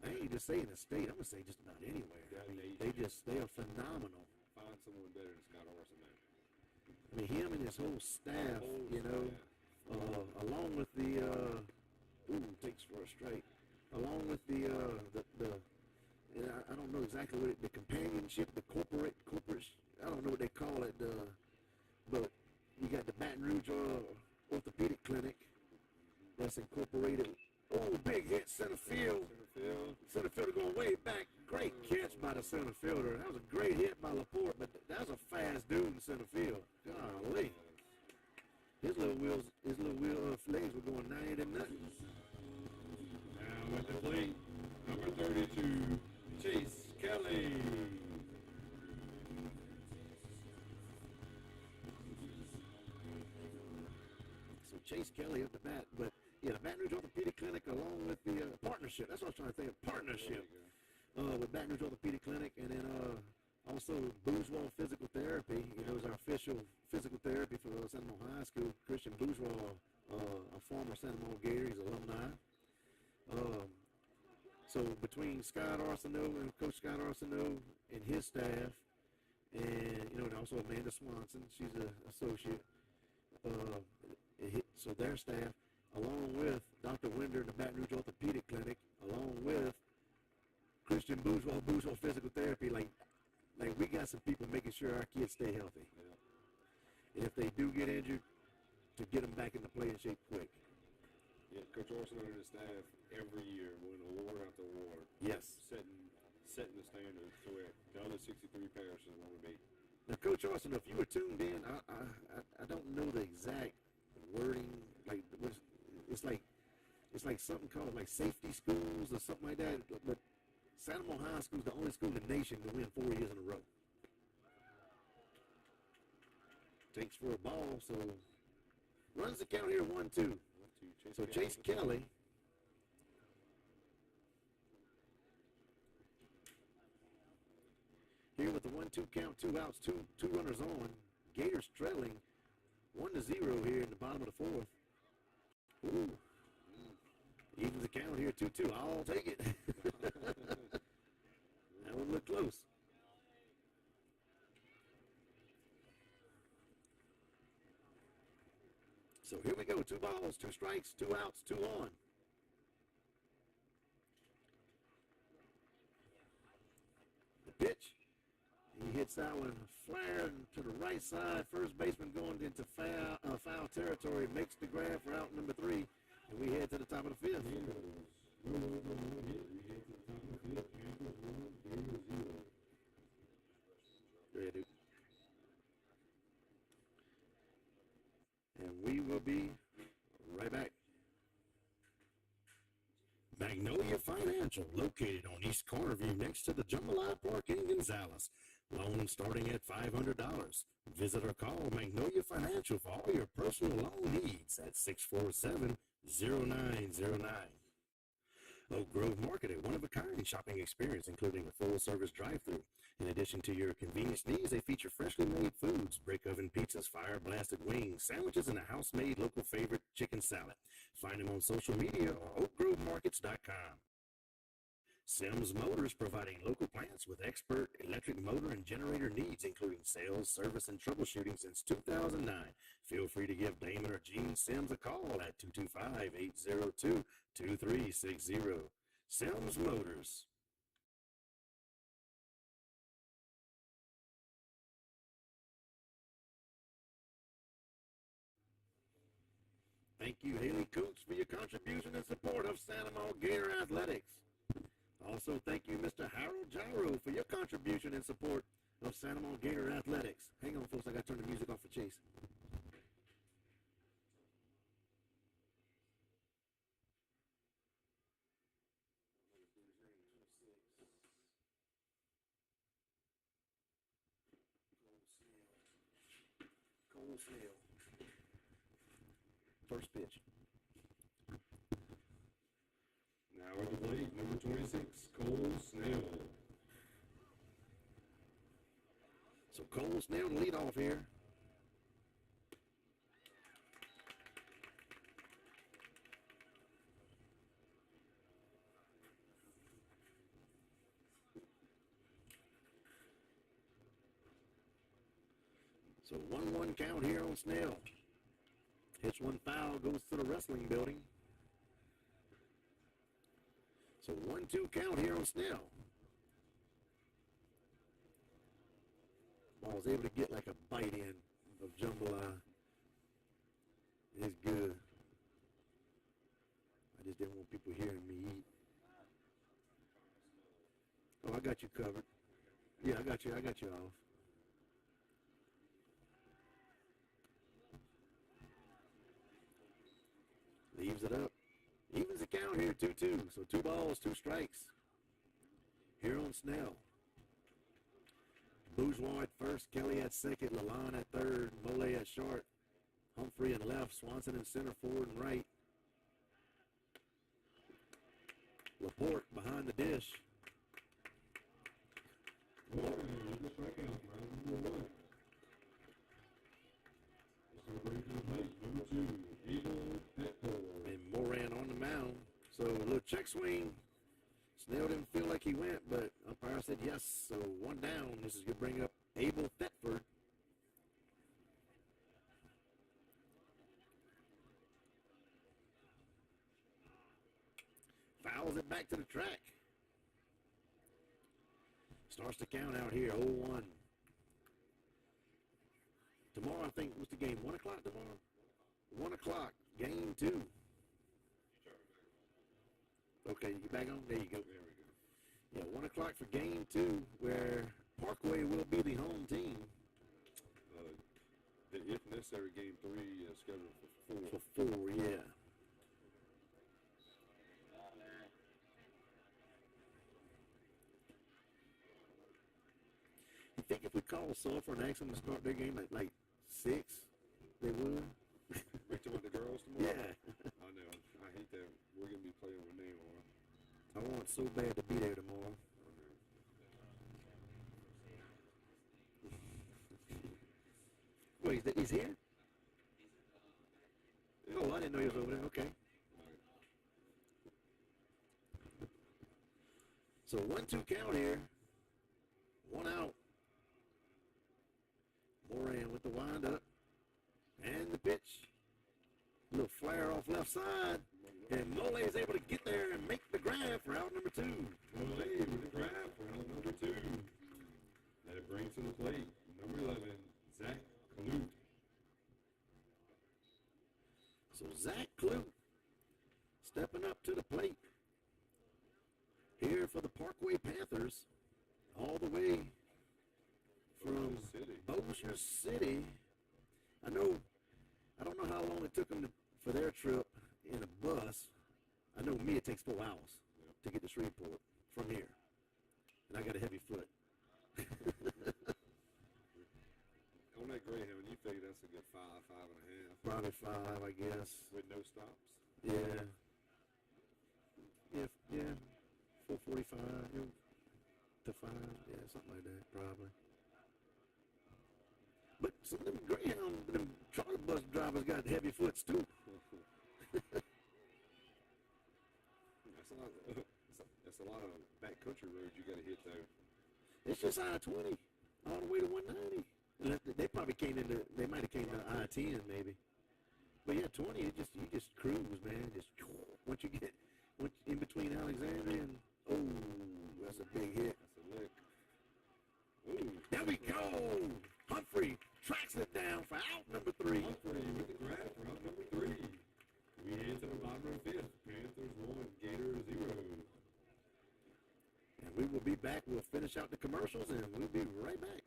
I ain't just saying the state. I'm gonna say just about anywhere. I mean, they are phenomenal. Find someone better than Scott Orson there. I mean, him and his whole staff, you know, along with the takes for a strike, along with the I don't know exactly what the companionship, the corporate, I don't know what they call it, but you got the Baton Rouge Orthopedic Clinic that's incorporated. Oh, big hit, center field. Center fielder going way back. Great catch by the center fielder. That was a great hit by Laporte, but that was a fast dude in center field. Golly. His little legs were going 90 to nothing. Now at the plate, number 32, Chase Kelly. Chase Kelly up the bat. But, yeah, the Baton Rouge Orthopedic Clinic along with the partnership. That's what I was trying to think of, partnership with Baton Rouge Orthopedic Clinic. And then also Bourgeois Physical Therapy. You know, is our official physical therapy for Santa Monica High School. Christian Bourgeois, a former Santa Monica Gator. He's alumni. So between Scott Arsenault and Coach Scott Arsenault and his staff, and, you know, and also Amanda Swanson, she's an associate. So their staff, along with Dr. Winder and the Baton Rouge Orthopedic Clinic, along with Christian Bourgeois Physical Therapy, like we got some people making sure our kids stay healthy. Yeah. And if they do get injured, to get them back into playing shape quick. Yeah, Coach Arsenault and his staff every year win award after award. Yes. Setting the standard to where the other 63 parishes want to be. Now, Coach Arsenault, if you were tuned in, I don't know the exact wording. Like, it's like something called like safety schools or something like that. But Santa Monica High School is the only school in the nation to win 4 years in a row. Takes for a ball, so runs the count here 1-2. So Chase Kelly here with the 1-2 count, 2 outs, two runners on. Gators trailing 1-0 here in the bottom of the fourth. Ooh. Evens the count here 2-2. I'll take it. That one looked close. So here we go. 2 balls, 2 strikes, 2 outs, 2 on. The pitch. He hits that one flaring to the right side. First baseman going into foul territory. Makes the grab for out number 3. And we head to the top of the 5th. There, dude. And we will be right back. Magnolia Financial, located on East Cornerview next to the Jambalaya Park in Gonzales. Loan starting at $500. Visit or call Magnolia Financial for all your personal loan needs at 647-0909. Oak Grove Market, a one-of-a-kind shopping experience, including a full-service drive-thru. In addition to your convenience needs, they feature freshly made foods, brick oven pizzas, fire-blasted wings, sandwiches, and a house-made local favorite chicken salad. Find them on social media or oakgrovemarkets.com. Sims Motors, providing local plants with expert electric motor and generator needs, including sales, service, and troubleshooting since 2009. Feel free to give Damon or Gene Sims a call at 225-802-2360. Sims Motors. Thank you, Haley Coots, for your contribution and support of Santa Monica Gator Athletics. Also, thank you, Mr. Harold Gyro, for your contribution and support of Santa Monica Gator Athletics. Hang on, folks. I got to turn the music off for Chase. Cole Snell. First pitch. Now at the plate, number 26, Cole Snell. So Cole Snell to lead off here. So 1-1 count here on Snell. Hits one foul, goes to the wrestling building. So 1-2 count here on Snell. Ball's able to get like a bite in of jambalaya. It's good. I just didn't want people hearing me eat. Oh, I got you covered. Yeah, I got you off. Leaves it up. Evens the count here, 2-2. So 2 balls, 2 strikes. Here on Snell. Bourgeois at first, Kelly at second, Lalonde at third, Mole at short. Humphrey in left, Swanson in center, forward and right. Laporte behind the dish. And Moran on the mound. So a little check swing. Snell didn't feel like he went, but umpire said yes. So one down. This is going to bring up Abel Thetford. Fouls it back to the track. Starts to count out here, 0-1. Tomorrow, I think, what's the game? 1 o'clock tomorrow? 1 o'clock, game 2. Okay, you back on? There you go. There we go. Yeah, 1 o'clock for game 2, where Parkway will be the home team. If necessary, game 3 is scheduled for 4. For 4, yeah. You think if we call Sulphur and ask them to start their game at like 6, they would? We're talking about the girls tomorrow? Yeah. I know. I hate that. We're going to be playing with name on. I want so bad to be there tomorrow. Wait, he's here? Oh, I didn't know he was over there. Okay. So 1-2 count here. 1 out. Moran with the windup. And the pitch. Little flare off left side. And Mole is able to get there and make the grab for out number 2. Mole with the grab for out number 2. That it brings to the plate. Number 11, Zach Clute. So Zach Clute stepping up to the plate. Here for the Parkway Panthers. All the way from Bossier City. I don't know how long it took them for their trip in a bus. I know me, it takes 4 hours to get to Shreveport from here. And I got a heavy foot. On that Greyhound, you figure that's a good 5, 5.5. Probably 5, I guess. With no stops? Yeah. Yeah. 4:45 to 5. Yeah, something like that, probably. But some of them Greyhound, them charter bus drivers got heavy foots too. That's a lot of backcountry roads you got to hit though. It's just I-20 all the way to 190. And they probably they might have came to I-10 maybe. But yeah, 20, you just cruise, man. Just once you get in between Alexandria and that's a big hit. That's a lick. Ooh, there we go. Humphrey tracks it down for out number 3. Humphrey with the grab for out number 3. We head to the bottom of 5th. Panthers 1, Gators 0. And we will be back. We'll finish out the commercials and we'll be right back.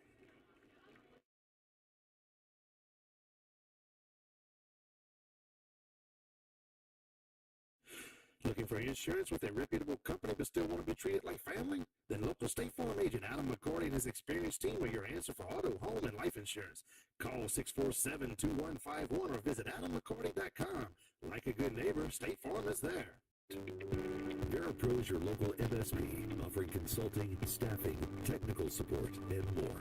Looking for insurance with a reputable company but still want to be treated like family? Then local State Farm agent Adam McCordy and his experienced team are your answer for auto, home, and life insurance. Call 647-2151 or visit AdamMcCordy.com. Like a good neighbor, State Farm is there. VeraPro is your local MSP, offering consulting, staffing, technical support, and more.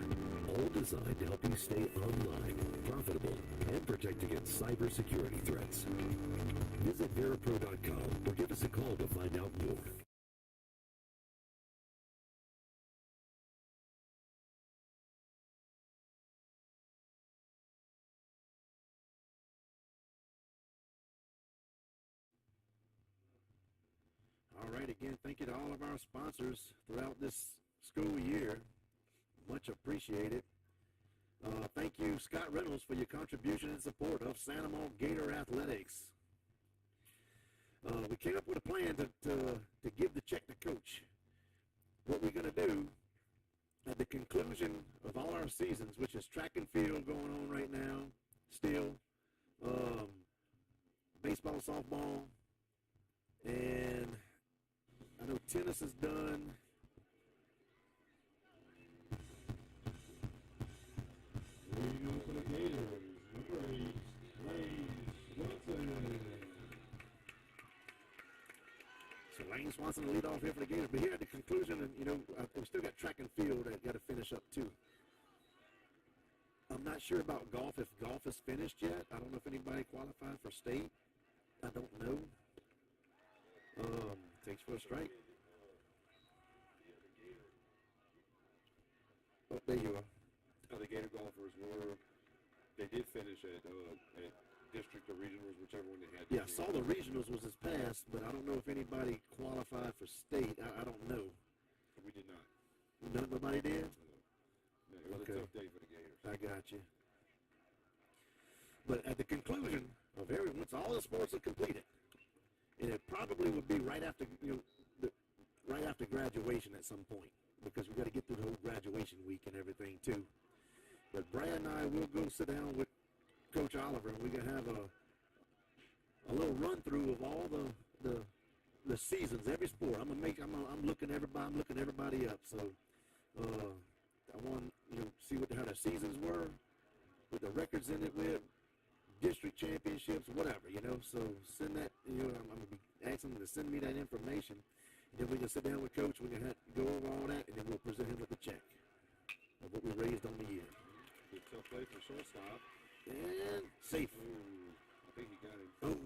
All designed to help you stay online, profitable, and protect against cybersecurity threats. Visit VeraPro.com or give us a call to find out more. All right, again, thank you to all of our sponsors throughout this school year. Much appreciated. Thank you, Scott Reynolds, for your contribution and support of Santa Monica Gator Athletics. We came up with a plan to give the check to Coach. What we're going to do at the conclusion of all our seasons, which is track and field going on right now, still, baseball, softball, and I know tennis is done. Leading for the Gators, number 8, So Lane Swanson will lead off here for the Gators. But here at the conclusion, and we still got track and field that got to finish up too. I'm not sure about golf, if golf is finished yet. I don't know if anybody qualified for state. I don't know. Takes for a strike. Oh, there you are. The Gator golfers they did finish at district or regionals, whichever one they had. Yeah, I saw the regionals was this past, but I don't know if anybody qualified for state. I don't know. We did not. Nobody did? No, it was a tough day for the Gators. I got you. But at the conclusion of once all the sports are completed, and it probably would be right after right after graduation at some point, because we got to get through the whole graduation week and everything too. But Brad and I will go sit down with Coach Oliver, and we can have a little run through of all the seasons, every sport. I'm looking everybody up. So I want see how their seasons were, with the records in it, with district championships, whatever. So send that. I'm gonna be asking them to send me that information, and then we can sit down with Coach. We can go over all that, and then we'll present him with a check of what we raised on the year. Good tough play for shortstop. And safe. Ooh, I think he got him. Oh.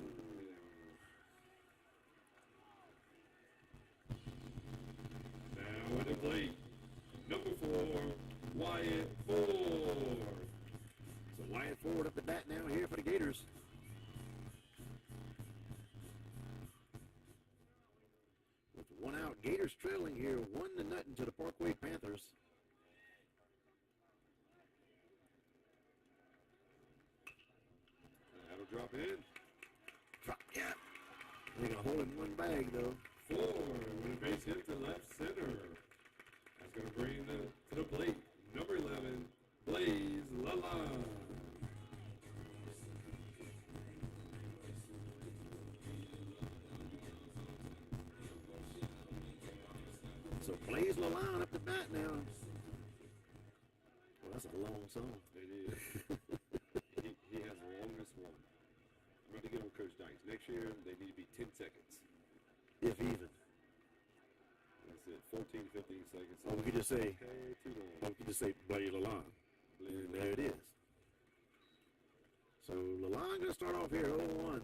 Now at the plate, number 4, Wyatt Ford. So Wyatt Ford up the bat now here for the Gators. With one out, Gators trailing here 1-0 to the Parkway Panthers. Drop in. Yeah. They're going to hold in one bag, though. 4 with a base hit to left center. That's going to bring to the plate. Number 11, Blaze Lalonde. So Blaze Lalonde up the bat now. Well, that's a long song. It is. he has the longest one. I'm going to get on Coach Dykes. Next year, they need to be 10 seconds. If even. That's it. 14, 15 seconds. Or we could just say, okay, too long. or we could just say Blaze Lalonde. And there it is. So Lalonde going to start off here 0-1.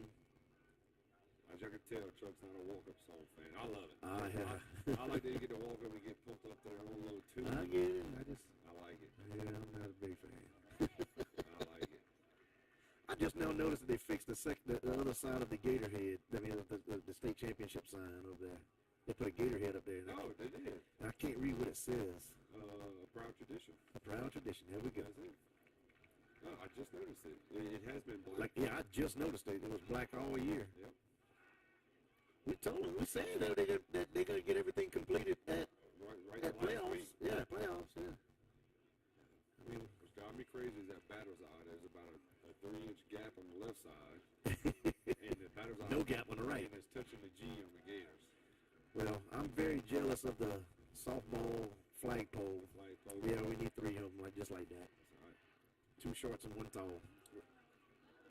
As you can tell, Chuck's not a walk-up song fan. I love it. Yeah. I like that you get to walk up and get pumped up there on a little tune. I get it. I like it. Yeah, I'm not a big fan. I like it. I just now noticed that they fixed the other side of the gator head. I mean, the state championship sign over there. They put a gator head up there. Oh, they did. I can't read what it says. A proud tradition. A proud tradition. There we go. That's it. Oh, I just noticed it. It has been black. I just noticed it. It was black all year. Yep. We told them. We said that they're going to get everything completed at playoffs. Yeah, playoffs. Yeah. I mean, what's got me crazy is that batter's eye. There's about a 3-inch gap on the left side, and the batter's eye. No gap on the right. And it's touching the G on the Gators. Well, I'm very jealous of the softball flagpole. Yeah, we need 3 of them, just like that. That's all right. 2 shorts and 1 tall.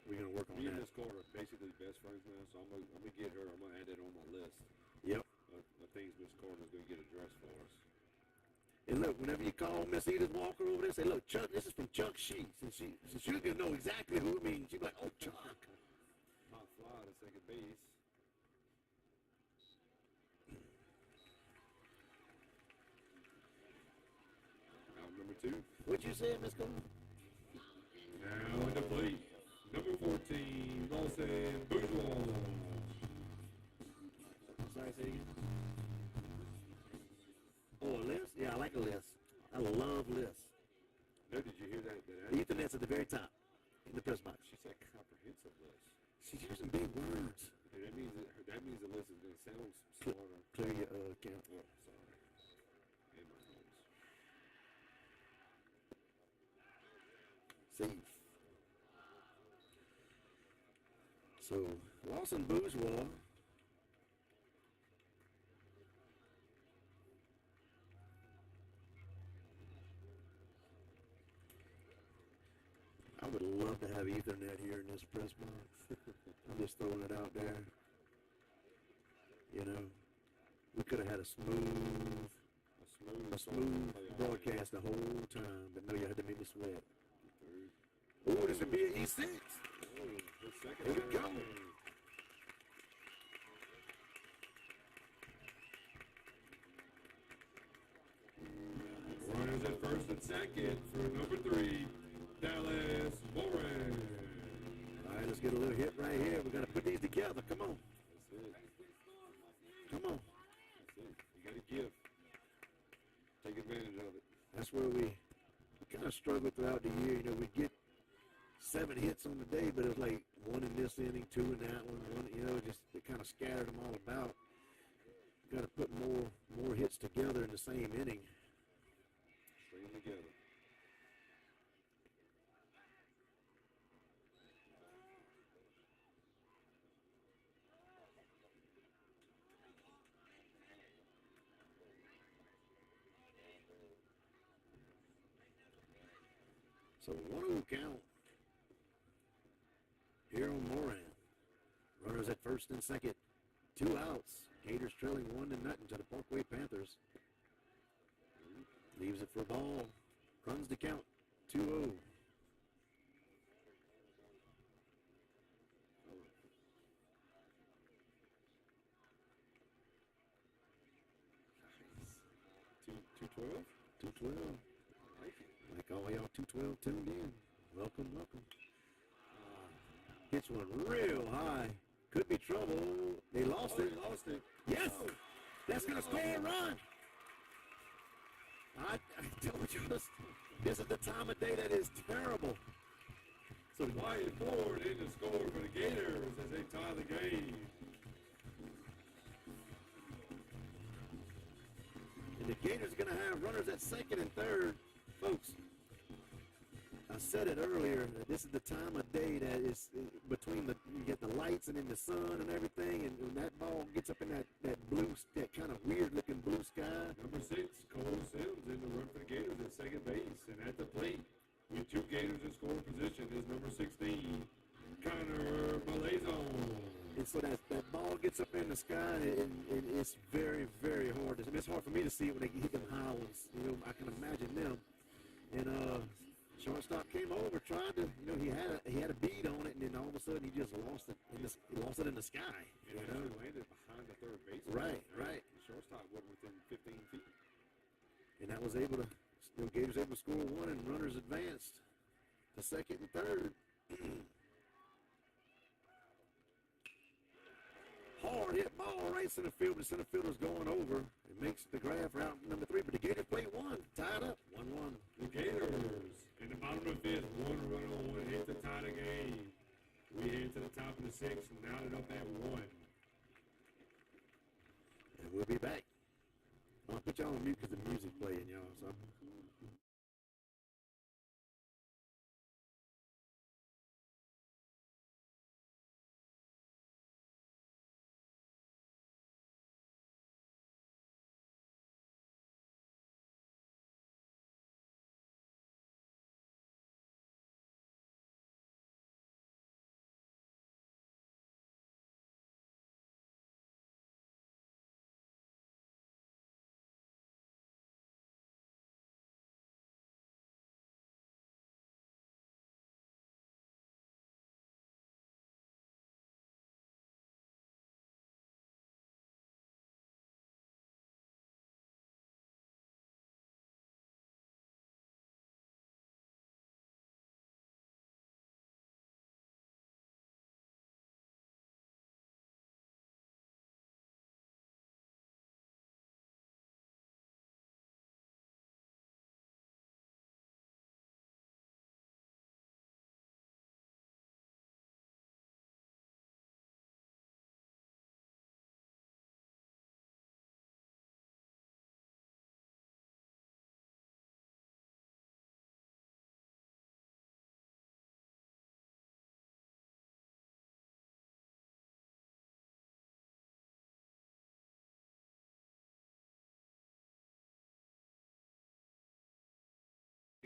We're going to work on Me that. and Miss Carter are basically best friends now, so I'm gonna get her. I'm gonna add that on my list. Yep. The things Miss Carter's gonna get addressed for us. And look, whenever you call Miss Edith Walker over there, say, look, Chuck, this is from Chuck Sheets. And she's going to know exactly who it means. She'll be like, oh, Chuck. Hot fly to second base. Out number 2. What'd you say, Miss Cole? Now at the plate, number 14, Lawson Bourgeois. Sorry, say again. Oh, a list? Yeah, I like a list. I love lists. No, did you hear that? The Ethernet's at the very top in the press box. She said comprehensive list. She's using big words. Okay, that means the list is going to sound smarter. Clear your account. Oh, sorry. And my notes. Safe. So, Lawson Bourgeois. I would love to have Ethernet here in this press box. I'm just throwing it out there. We could have had a smooth broadcast the whole time, but no, you had to make me sweat. Oh, this would be an E6. Here we go. Runners at first and second for number 3, Dallas Warren. All right, let's get a little hit right here. We got to put these together. Come on. That's it. Come on. That's it. You got to give. Take advantage of it. That's where we kind of struggle throughout the year. You know, we get 7 hits on the day, but it's like 1 in this inning, 2 in that one, you know, just they kind of scattered them all about. Got to put more hits together in the same inning. String them together. So 1-0 count here on Moran. Runners at first and second. 2 outs. Gators trailing 1-0 to the Parkway Panthers. Leaves it for a ball. Runs the count. 2-0. Nice. 212? 212. Like all y'all 212 tuned in. Welcome. Hits one real high. Could be trouble. They lost it. Lost it. Yes. That's going to score a run. I told you this is the time of day that is terrible. So Wyatt Ford in to score for the Gators as they tie the game. And the Gators are going to have runners at second and third. Folks, I said it earlier, that this is the time of day that is between you get the lights and in the sun and everything, and when that ball gets up in that blue, that kind of weird-looking blue sky. Number 6, Cole Sims in the run for the Gators at second base, and at the plate with 2 Gators in scoring position is number 16, Connor Malazon. And so that ball gets up in the sky, and it's very, very hard. I mean, it's hard for me to see it when they hit them high ones. You know, I can imagine them. And shortstop came over, tried to, you know, he had a bead on it, and then all of a sudden he just lost it. He lost it in the sky. And it landed behind the third base. Right. The shortstop wasn't within 15 feet. And that was able to, you know, Gators able to score 1, and runners advanced to second and third. Hard hit ball right center field. The center fielder's going over. It makes the grab for out number 3, but the Gators play 1, tied up 1-1. The Gators in the bottom of the 5th, 1 run on 1 hit to tie the game. We head to the top of the 6th, knotted up at 1. And we'll be back. I'll put y'all on mute because the music's playing, y'all. So.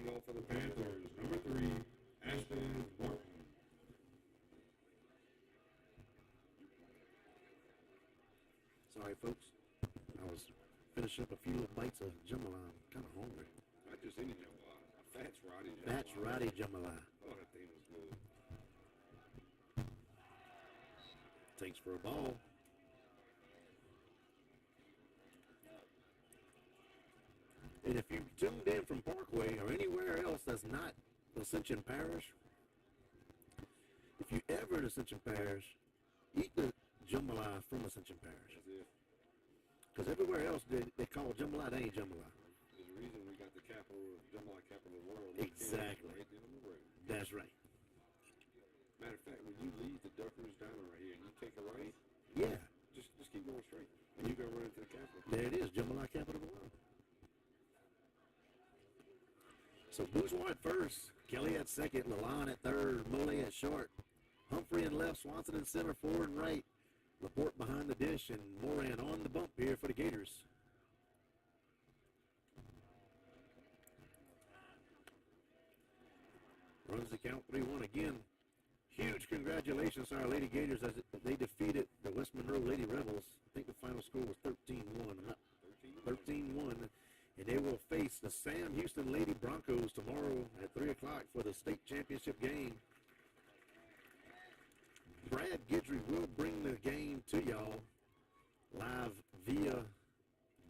Off for the Panthers, number 3, Ashton Martin. Sorry, folks. I was finishing up a few little bites of jambalaya. I'm kind of hungry. Not just any jambalaya. Fats Roddy jambalaya. Fats Roddy jambalaya. Oh, that thing was good. Takes for a ball. And if you tuned in from Parkway or anywhere else that's not Ascension Parish, if you ever in Ascension Parish, eat the jambalaya from Ascension Parish. That's it. Because everywhere else they call jambalaya, they ain't jambalaya. There's a reason we got the jambalaya capital of the world. Exactly. Right there on the road. That's right. Matter of fact, when you leave the Ducker's Diner right here and you take a right, Yeah. just keep going straight. And you're going to run into the capital. There it is, jambalaya capital of the world. So Bourgeois at first, Kelly at second, Lalonde at third, Mole at short, Humphrey in left, Swanson in center, forward and right, Laporte behind the dish, and Moran on the bump here for the Gators. Runs the count 3-1 again. Huge congratulations to our Lady Gators as they defeated the West Monroe Lady Rebels. I think the final score was 13-1. 13-1. And they will face the Sam Houston Lady Broncos tomorrow at 3 o'clock for the state championship game. Brad Guidry will bring the game to y'all live via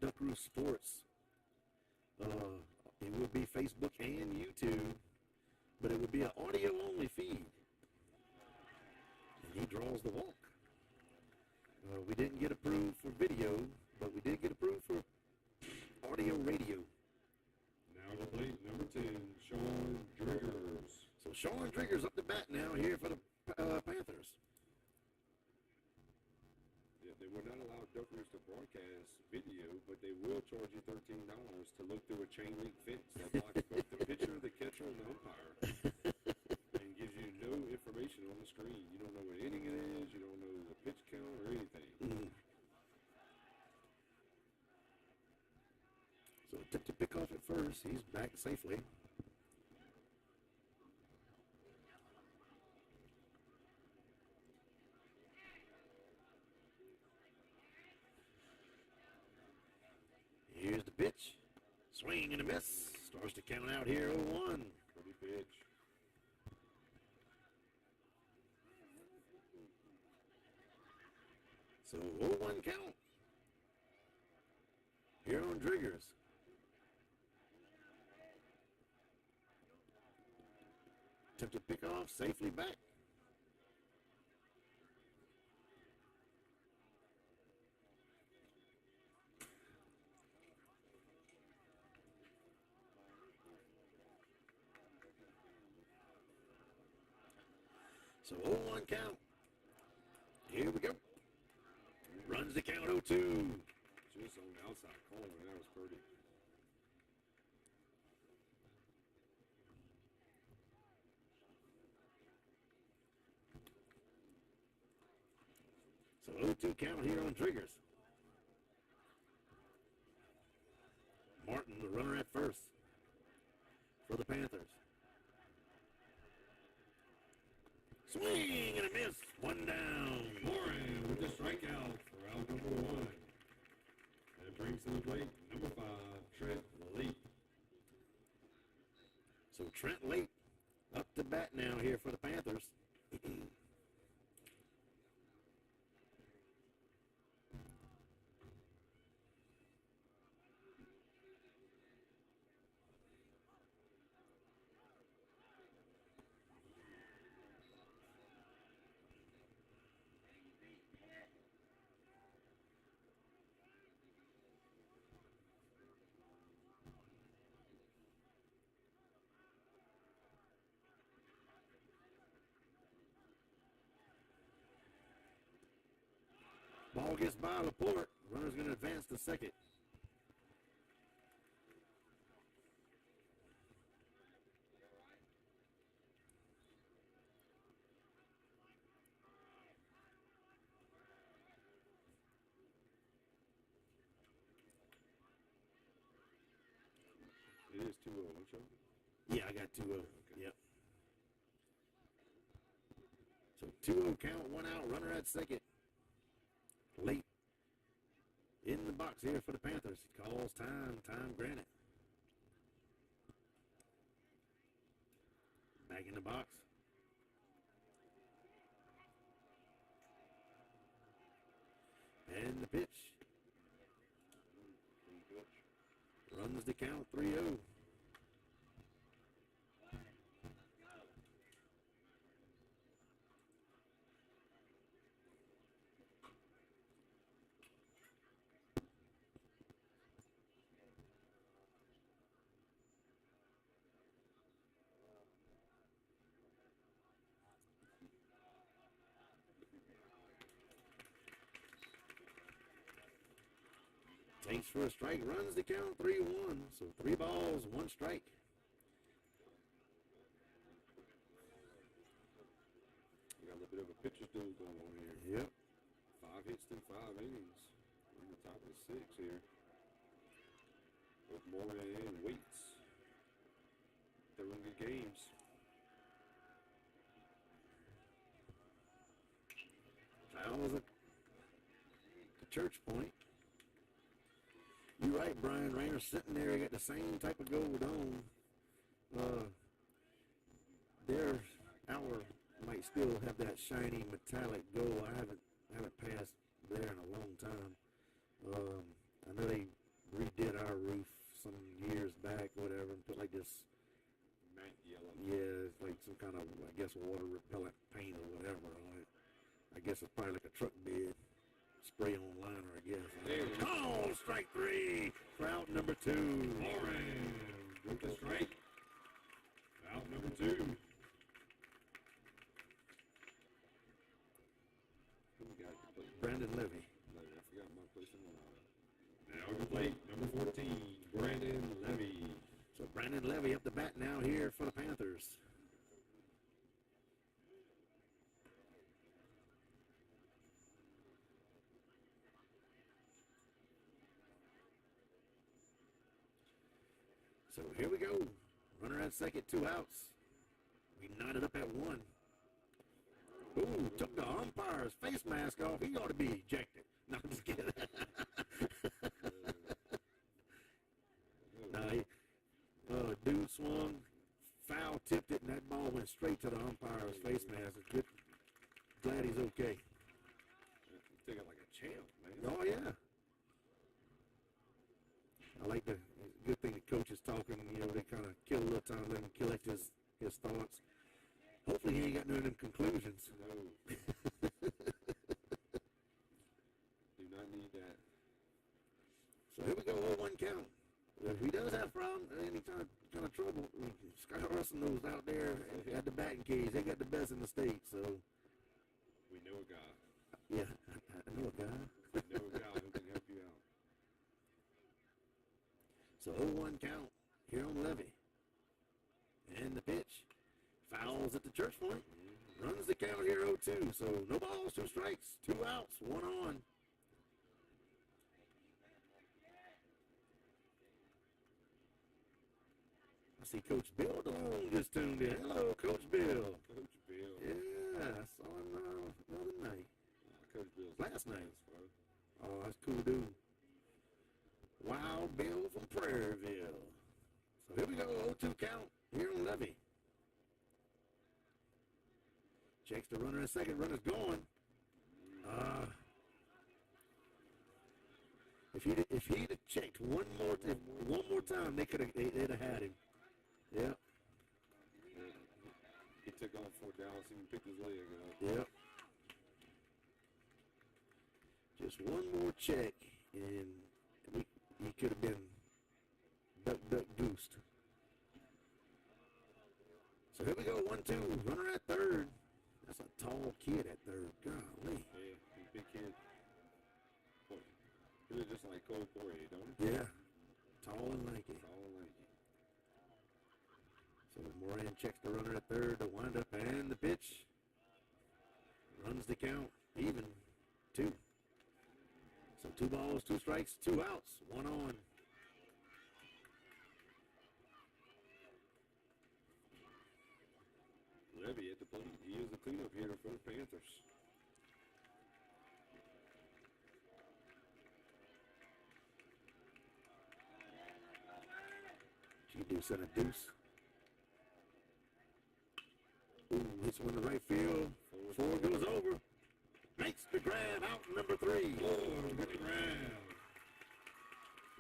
Duckaroo Sports. It will be Facebook and YouTube, but it will be an audio-only feed. And he draws the walk. We didn't get approved for video, but we did get approved for audio radio. Now the plate, number 10, Sean Driggers. So Sean Driggers up the bat now here for the Panthers. Yeah, they will not allow Duckers to broadcast video, but they will charge you $13 to look through a chain link fence that blocks both the pitcher, the catcher, and the umpire, and gives you no information on the screen. You don't know what inning it is. You don't know the pitch count or anything. Mm-hmm. So tip to pick off at first. He's back safely. Here's the pitch. Swing and a miss. Starts to count out here 0-1. Pretty pitch. So 0-1 count. Here on Driggers. Attempt to pick off, safely back. So 0-1 count. Here we go. Runs the count 0-2. Just on the outside corner. That was pretty. So 0-2 count here on Driggers. Martin, the runner at first for the Panthers. Swing and a miss. One down. Moran with the strikeout for out number 1. That brings to the plate number 5, Trent Late. So Trent Late up to bat now here for the Panthers. Ball gets by Laporte. Runner's going to advance to second. It is 2-0, don't you? Yeah, I got 2-0. Okay. Yep. So 2-0 count, one out. Runner at second. Late in the box here for the Panthers. He calls time granted. Back in the box. And the pitch. Runs the count 3-0. Takes for a strike, runs the count 3-1. So 3 balls, 1 strike. We got a little bit of a pitcher's duel going on here. Yep. 5 hits through 5 innings. We're in the top of the 6 here. With Moore and Waits. They're running good games. Fouls at the church point. You're right, Brian Rayner sitting there. He got the same type of gold on. Their hour might still have that shiny metallic gold. I haven't passed there in a long time. I know they redid our roof some years back, whatever, and put like this Matte yellow. Yeah, it's like some kind of, I guess, water repellent paint or whatever on it. I guess it's probably like a truck bed spray on liner, I guess. Oh, strike 3 for out number 2. Orange with the strike. Out number 2. Who we got to play? Brandon Levy. I forgot my place in the lineup. Now we play number 14, Brandon Levy. So Brandon Levy up the bat now here for the Panthers. So here we go. Runner at second, 2 outs. We knotted up at 1. Ooh, took the umpire's face mask off. He ought to be ejected. No, I'm just kidding. Dude swung, foul tipped it, and that ball went straight to the umpire's face mask. It's good. Glad he's okay. He took it like a champ, man. Oh, yeah. I like the good thing the coach is talking. You know, they kind of kill a little time, let him collect his thoughts. Hopefully he ain't got none of them conclusions. No. Do not need that. So here we go, 0-1 count. If he does have any kind of trouble, Scott Russell knows out there at the batting cage, they got the best in the state, so. We know a guy. Yeah, I know a guy. We know a guy who can help you out. So 0-1 count here on Levy. And the pitch. Fouls at the church point. Runs the count here 0-2. So no balls, 2 strikes, 2 outs, 1 on. I see Coach Bill DeLong just tuned in. Hello, Coach Bill. Coach Bill. Yeah, I saw him the other night. Coach Bill's Last night. bro. Oh, that's cool, dude. Wild Bill from Prairieville. So here we go, 0-2 count here on Levy. Checks the runner at second. Runner's going. If he'd have checked one more time, they'd have had him. Yeah. He took off for Dallas and picked his leg up. Yep. Just one more check, and he could have been duck goosed. So here we go, 1-2. Runner at third. That's a tall kid at third. Golly. Yeah, he's a big kid. He looks just like Cole Poirier, don't he? Yeah. Tall and lanky. Tall and lanky. So Moran checks the runner at third. The windup and the pitch. Runs the count. Even. 2. So 2 balls, 2 strikes, 2 outs, 1 on. Levy at the plate. He is the cleanup hitter for the Panthers. You do send a deuce. Ooh, hits one to right field. Forward goes over. Makes the grab out number 3. Oh, good grab.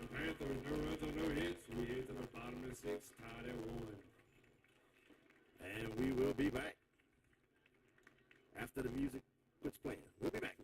The Panthers, no runs on no hits. We hit to the bottom of the 6th, tied at 1. And we will be back after the music quits playing. We'll be back.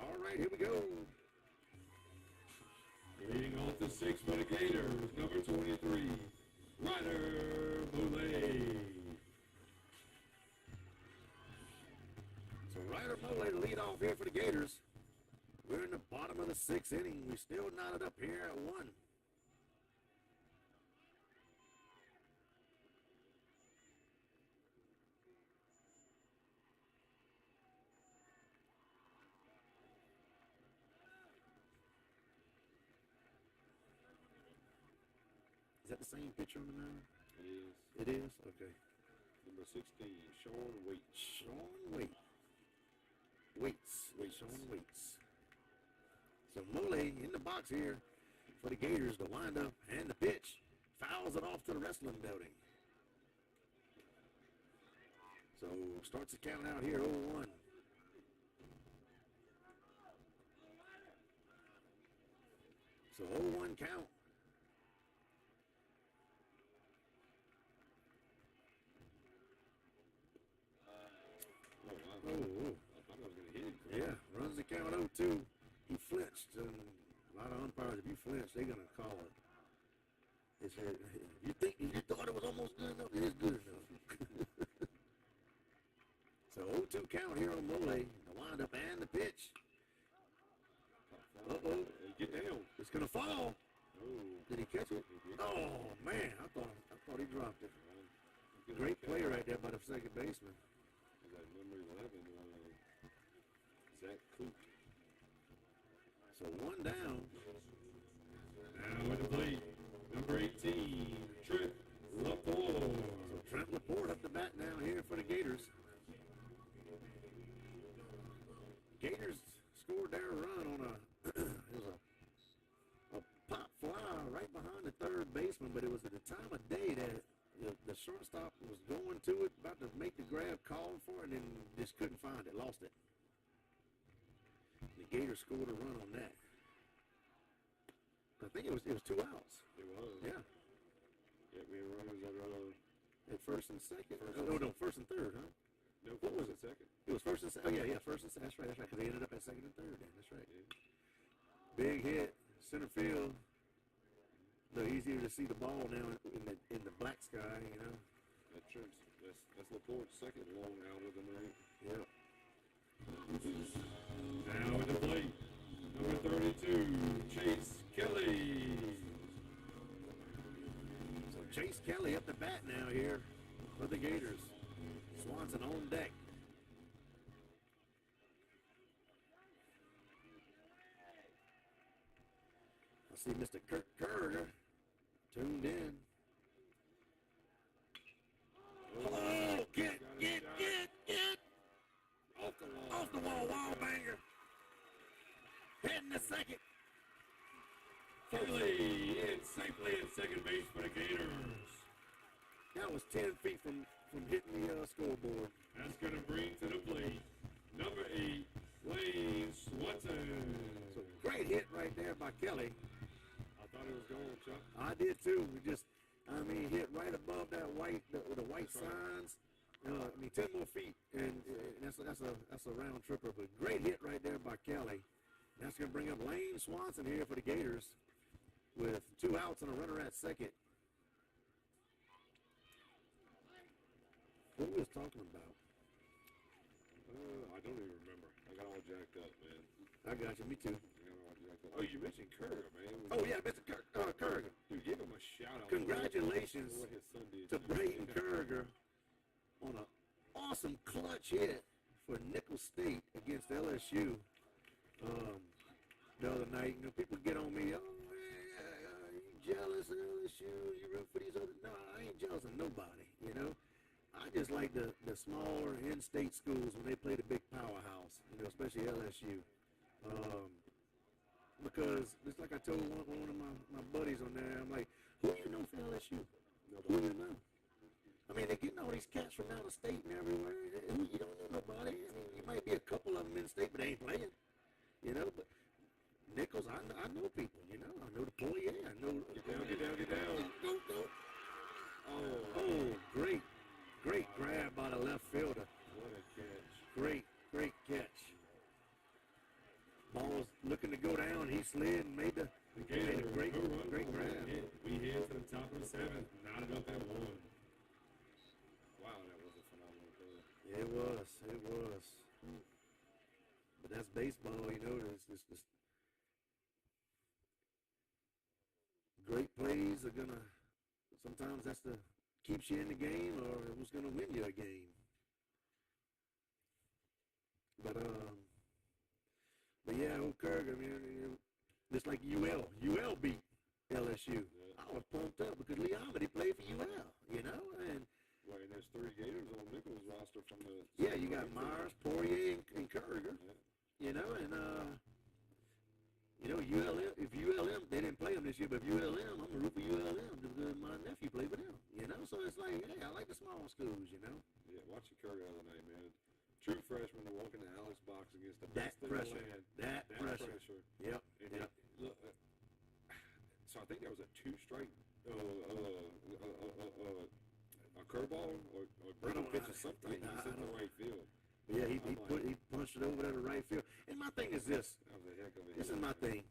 All right, here we go. Leading off the 6th for the Gators, number 23, Ryder Boulay. So Ryder Boulay to lead off here for the Gators. We're in the bottom of the 6th inning. We still knotted up here at 1. Is that the same pitcher on the mound? It is. It is? Okay. Number 16, Sean Waite. Sean Waite. Sean Waits. So Mole in the box here for the Gators. The windup and the pitch. Fouls it off to the wrestling building. So starts the count out here, 0-1. So 0-1 count. Oh, I thought I was going to hit him. Yeah, runs the count 0-2. He flinched, and a lot of umpires, if you flinch, they're going to call it. They said, you thought it was almost good enough? It is good enough. So 0-2 count here on Mole. The windup and the pitch. Uh-oh. Get down. It's going to fall. Oh. Did he catch it? Oh, man. I thought he dropped it. Great play right there by the second baseman. Is that number 11? Zach Coop. So one down. Now at the plate, number 18, Trent Laporte. So Trent Laporte up the bat now here for the Gators. Gators scored their run on it was a pop fly right behind the third baseman, but it was at the time of day that the shortstop was going to it, about to make the grab, called for it, and then just couldn't find it, lost it. The Gators scored a run on that. I think it was 2 outs. It was. Yeah. Yeah, we were runners At first and second. No, first and third, huh? No, what was it, second? It was first and second. Oh, yeah, first and second. That's right. Because they ended up at second and third then. That's right. Yeah. Big hit, center field. A little easier to see the ball now in the black sky, you know. That's Laporte's second long out of the night. Yep. Now at the plate, number 32, Chase Kelly. So Chase Kelly up the bat now here for the Gators. Swanson on deck. I see Mr. Kirk Kerger tuned in. Oh, get. Off the wall, wall banger. Heading to second. Safely in second base for the Gators. That was 10 feet from hitting the scoreboard. That's going to bring to the plate number 8, Wayne Swanson. So great hit right there by Kelly. I thought it was going, Chuck. I did too. We just, hit right above that the white signs. 10 more feet, and that's a round tripper. But great hit right there by Kelly. That's going to bring up Lane Swanson here for the Gators with 2 outs and a runner at second. What we was talking about? I don't even remember. I got all jacked up, man. I got you. Me too. I got all jacked up. Oh, you mentioned Kerr, man. Oh, yeah, Mr. Kerger. Dude, give him a shout-out. Congratulations what his son did to Braden Kerger on an awesome clutch hit for Nicholls State against LSU the other night. People get on me, you jealous of LSU, you root for these other. No, I ain't jealous of nobody, I just like the smaller in-state schools when they play the big powerhouse, especially LSU. Because just like I told one of my buddies on there, I'm like, who do you know for LSU? Who do you know? They're getting all these cats from out of state and everywhere. You don't know nobody. You might be a couple of them in state, but they ain't playing. But Nicholls, I know people, I know the Poirier. I know. Get down. Go. Oh, great grab by the left fielder. What a catch. Great catch. Ball's looking to go down. He slid and made a great grab. We head to the top of the 7th, knotted up at 1. Wow, that was a phenomenal play. It was. But that's baseball, It's great plays are gonna. Sometimes that's the keeps you in the game, or who's gonna win you a game. But yeah, old Kerger, just like UL beat LSU. Yeah. I was pumped up because Lee Amant played for UL, and. Right, and there's 3 Gators on Nicholls' roster from the. Yeah, you got Myers, Poirier, and Kerger. Yeah. ULM, if ULM, they didn't play them this year, but if ULM, I'm going to root for ULM because my nephew played for them, So it's like, hey, I like the small schools, Yeah, watching Kerr the other night, man. True freshman to walk in the Alex box against the That best pressure. in the land. That pressure. Yep. And look, so I think that was a 2-strike, a curveball or breaking pitch or something. He's in the right field. Yeah, he punched it over there to right field. And my thing is this. That was a heck of a This hit. is my thing.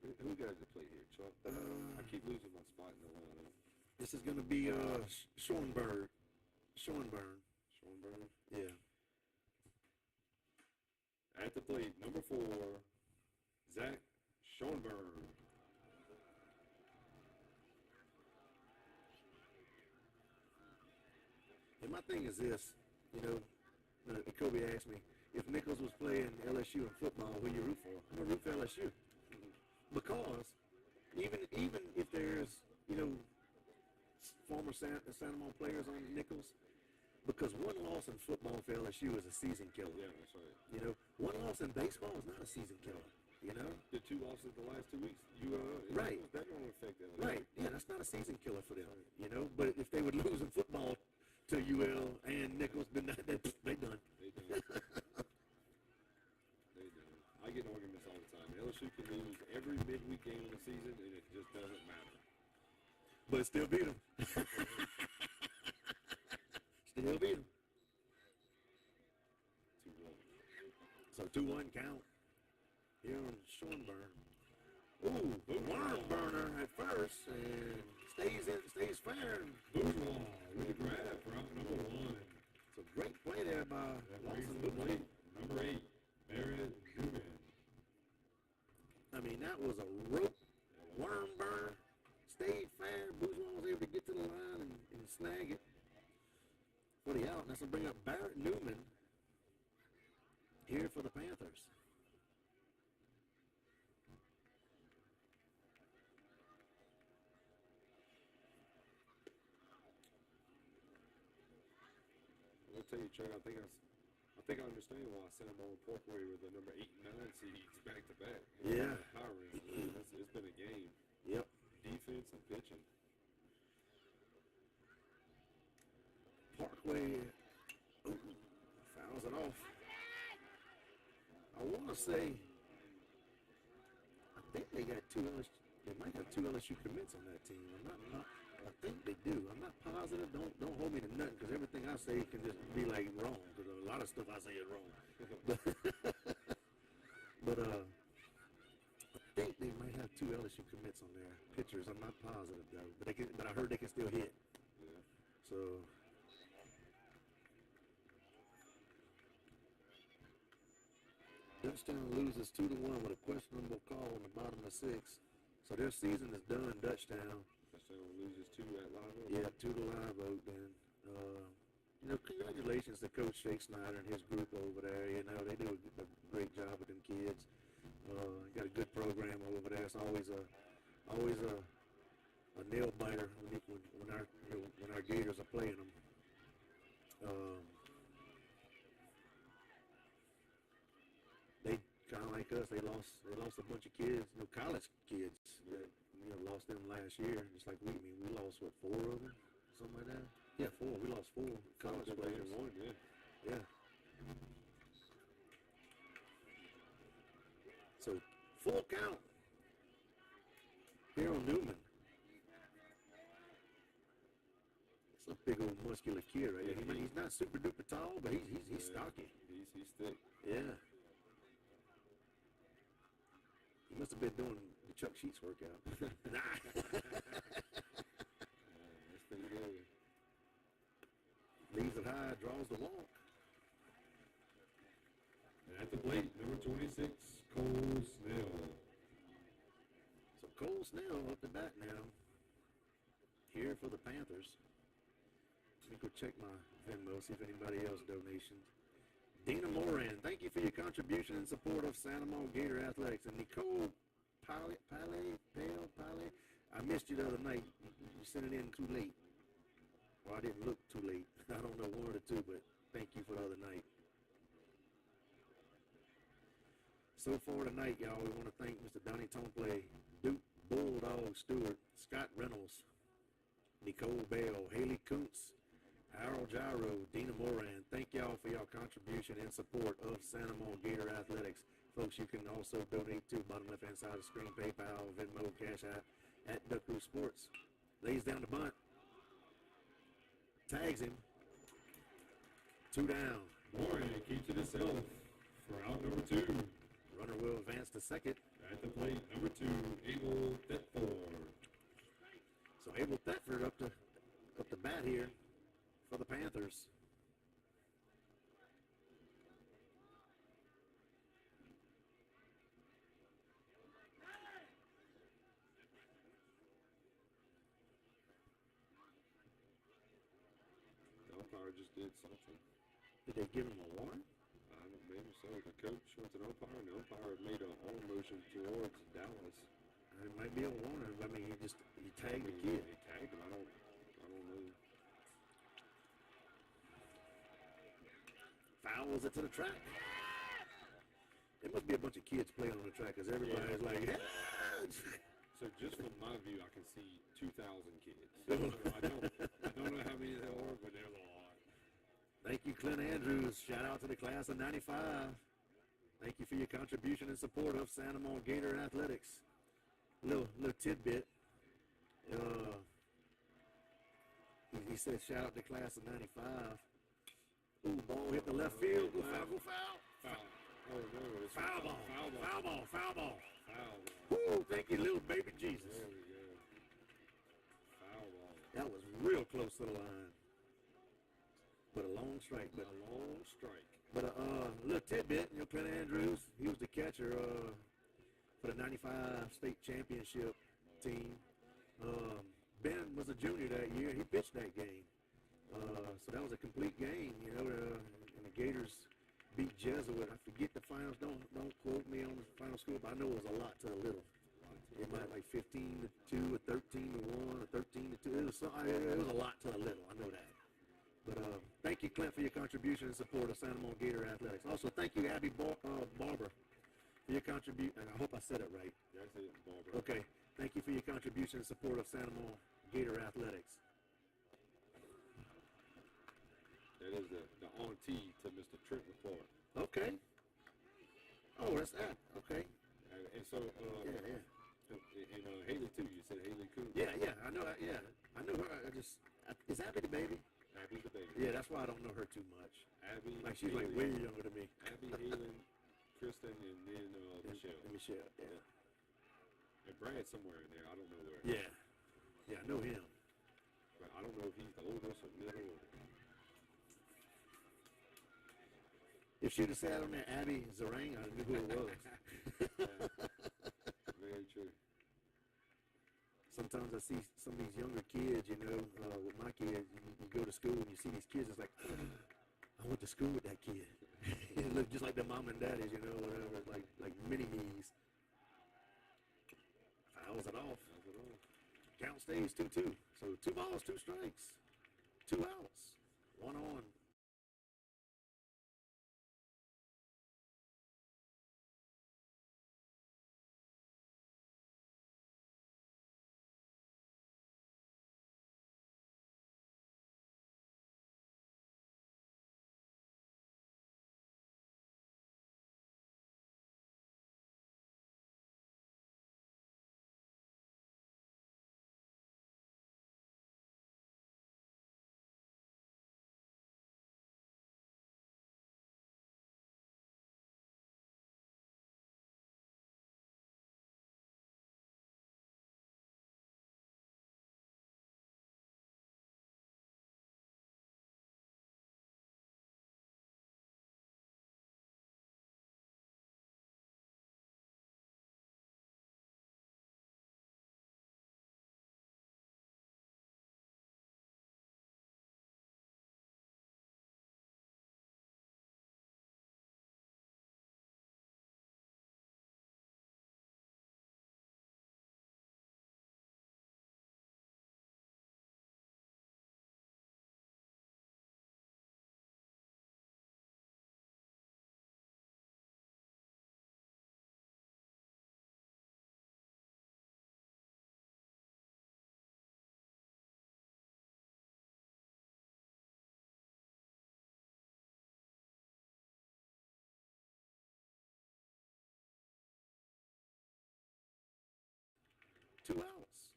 Who got to play here, Chuck? I keep losing my spot in the lineup. This is going to be Schoenberg. Schoenberg? Yeah. At the plate, number 4, Zach Schoenberg. And my thing is this, Kobe asked me, if Nicholls was playing LSU in football, who you root for? I'm going to root for LSU. Because even if there's, former Santa Monica players on Nicholls, because one loss in football for LSU is a season killer. Yeah, that's right. One loss in baseball is not a season killer, The 2 losses the last 2 weeks, Right. That don't affect LSU. Right. Yeah, that's not a season killer for them, But if they would lose in football to UL and Nicholls, then they done. They done. I get arguments all the time. LSU can lose every midweek game of the season, and it just doesn't matter. But still beat them. Still beat them. 2-1. So 2-1 count here on Schoenberg. Ooh, worm burner at first, and stays fair. Bourgeois with a grab for out number 1. It's a great play there by Lawson Bourgeois. Number 8, Barrett Newman. That was a rope worm burner. Stayed fair. Bourgeois was able to get to the line and snag it for the out. That's going to bring up Barrett Newman here for the Panthers. tell you, Trey, I think I understand why San Amant Parkway were the number 8 and 9 seeds back to back. Yeah. Power ranking. It's been a game. Yep. Defense and pitching. Parkway fouls it off. I want to say, I think they got they might have 2 LSU commits on that team. I think they do. I'm not positive. Don't hold me to nothing, because everything I say can just be like wrong, because a lot of stuff I say is wrong. but I think they might have 2 LSU commits on their pitchers. I'm not positive though. But I heard they can still hit. Yeah. So Dutchtown loses 2-1 with a questionable call on the bottom of 6. So their season is done, Dutchtown. Dutchtown loses 2 at Live Oak. Yeah, 2 to Live Oak then. Congratulations to Coach Shake Snyder and his group over there. They do a great job with them kids. Got a good program over there. It's always a nail biter when our Gators are playing them. They kind of like us. They lost a bunch of kids, college kids. Lost them last year. Just like we lost 4 of them, something like that. Yeah, 4. We lost 4 college players. 1, yeah. So full count here on Newman. It's a big old muscular kid, right? Yeah, He's not super duper tall, but he's stocky. He's thick. Yeah. He must have been doing the Chuck Sheets workout. That's pretty good. Leaves it high, draws the walk. And at the plate, number 26, Cole Snell. So Cole Snell up the bat now. Here for the Panthers. Let me go check my Venmo, see if anybody else donations. Dina Moran, thank you for your contribution and support of Santa Monica Gator Athletics. And Nicole Pale, I missed you the other night. You sent it in too late. Well, I didn't look too late. I don't know, 1 or 2, but thank you for the other night. So far tonight, y'all, we want to thank Mr. Donnie Tomplay, Duke Bulldog Stewart, Scott Reynolds, Nicole Bell, Haley Kuntz, Harold Gyro, Dina Moran. Thank y'all for your contribution and support of Santa Monica Gator Athletics. Folks, you can also donate to bottom left-hand side of the screen, PayPal, Venmo, Cash App, at Duck Crew Sports. Lays down the bunt. Tags him. 2 down. Moran keeps it himself for out number 2. Runner will advance to second. At the plate, number 2, Abel Thetford. So Abel Thetford up the bat here for the Panthers. The umpire just did something. Did they give him a warning? Maybe so. The coach went to the umpire, and the umpire made an arm motion towards Dallas. It might be a warning. I mean, he tagged the kid. He tagged him. I don't know. Fouls it to the track. There must be a bunch of kids playing on the track, because everybody's like, hey! So just from my view, I can see 2,000 kids. So I don't know how many there are, but there's a lot. Thank you, Clint Andrews. Shout out to the class of 95. Thank you for your contribution and support of Santa Monica Gator Athletics. Little tidbit. He said, shout out to class of 95. Ooh, ball hit the left field. Go foul, go foul. Foul. Oh, no. It's Foul ball. Foul ball. Foul ball. Foul ball. Foul ball. Woo, thank you, little baby Jesus. There we go. Foul ball. That was real close to the line. But a long strike. A long strike. But a little tidbit, Clint Andrews, he was the catcher for the 95 state championship team. Ben was a junior that year. He pitched that game. So that was a complete game, and the Gators beat Jesuit. I forget the finals. Don't quote me on the final score, but I know it was a lot to a little. It might like 15-2 or 13-1 or 13-2. It was a lot to a little. I know that. But thank you, Clint, for your contribution and support of Santa Monica Gator Athletics. Also, thank you, Abby Barber, for your contribution. I hope I said it right. Yeah, I said Barber. Okay. Thank you for your contribution and support of Santa Monica Gator Athletics. That is the auntie to Mr. Trent McClure. Okay. Oh, that's that. Okay. And so, Yeah. and Haley too. You said Haley Coon. Yeah. I know. Yeah. I know her. Is Abby the baby? Abby's the baby. Yeah, that's why I don't know her too much. Abby. Like she's Haley, like way younger than me. Abby, Halen, Kristen, and then Michelle. And Michelle. Yeah. And Brad's somewhere in there. I don't know where. Yeah. Yeah, I know him. But I don't know if he's the oldest or middle. If she'd have sat on there, Abby Zarang, I knew who it was. Very true. Sometimes I see some of these younger kids, you know, with my kids, you go to school and you see these kids, it's like, I went to school with that kid. It looked just like their mom and daddies, you know, whatever, like mini-me's. Fouls it off. Count stays 2-2. So 2 balls, 2 strikes, 2 outs, 1 on. Two outs.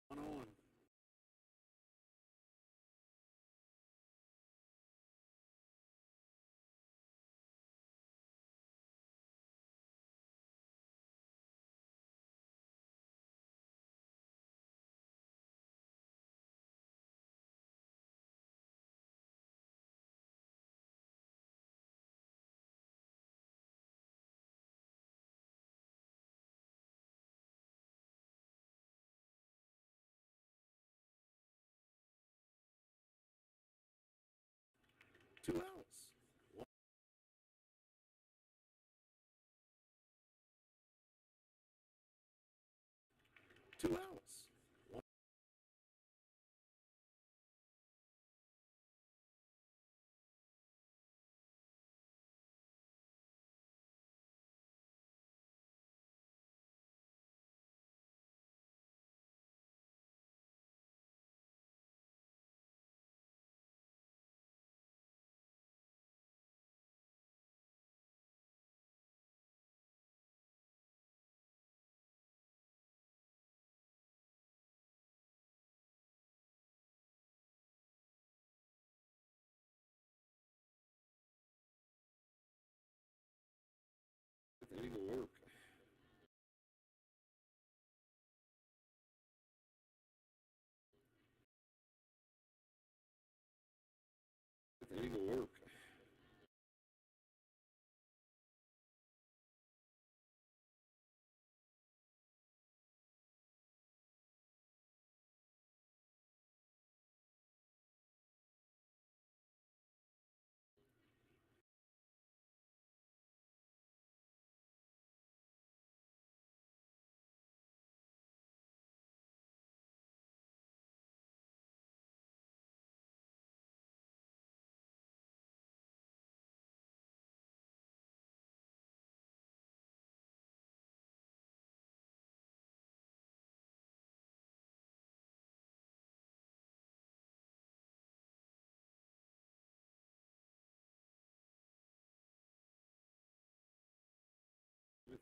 One on. Two outs. Two outs. That ain't gonna work. That ain't gonna work.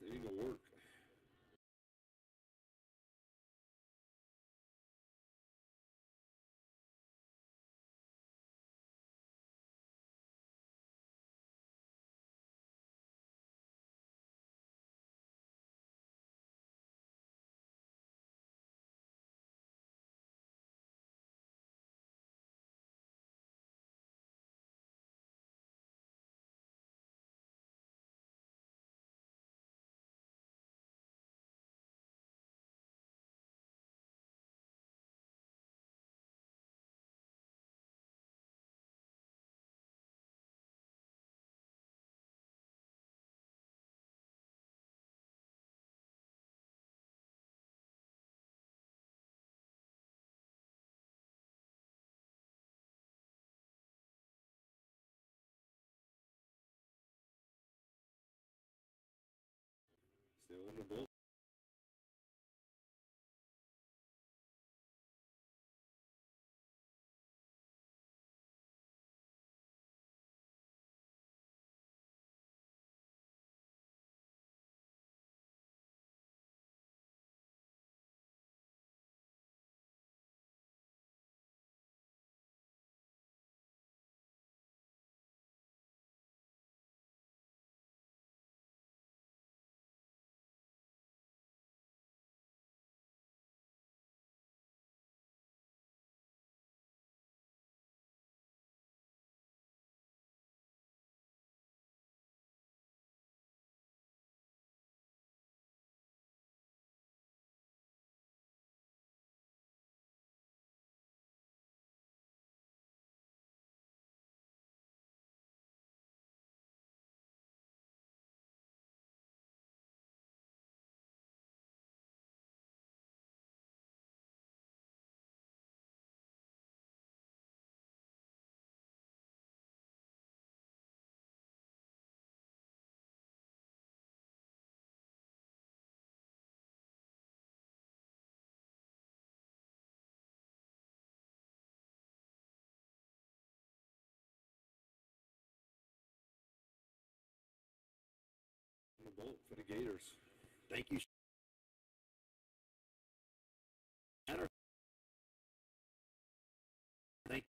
It ain't gonna work. Still on the boat. On the boat for the Gators. Thank you, Shatter. Thank you.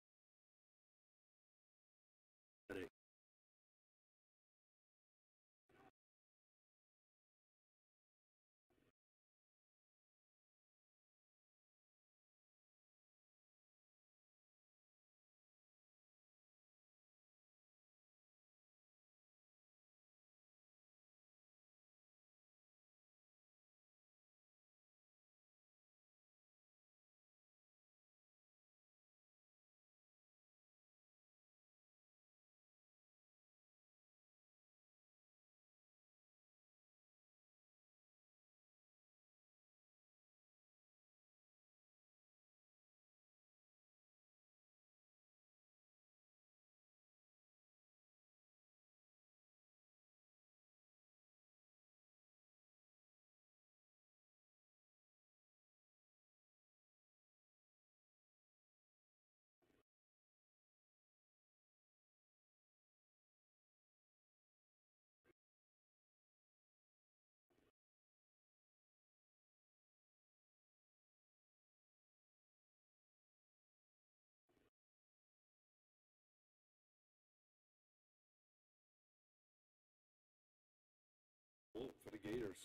Boat for the Gators.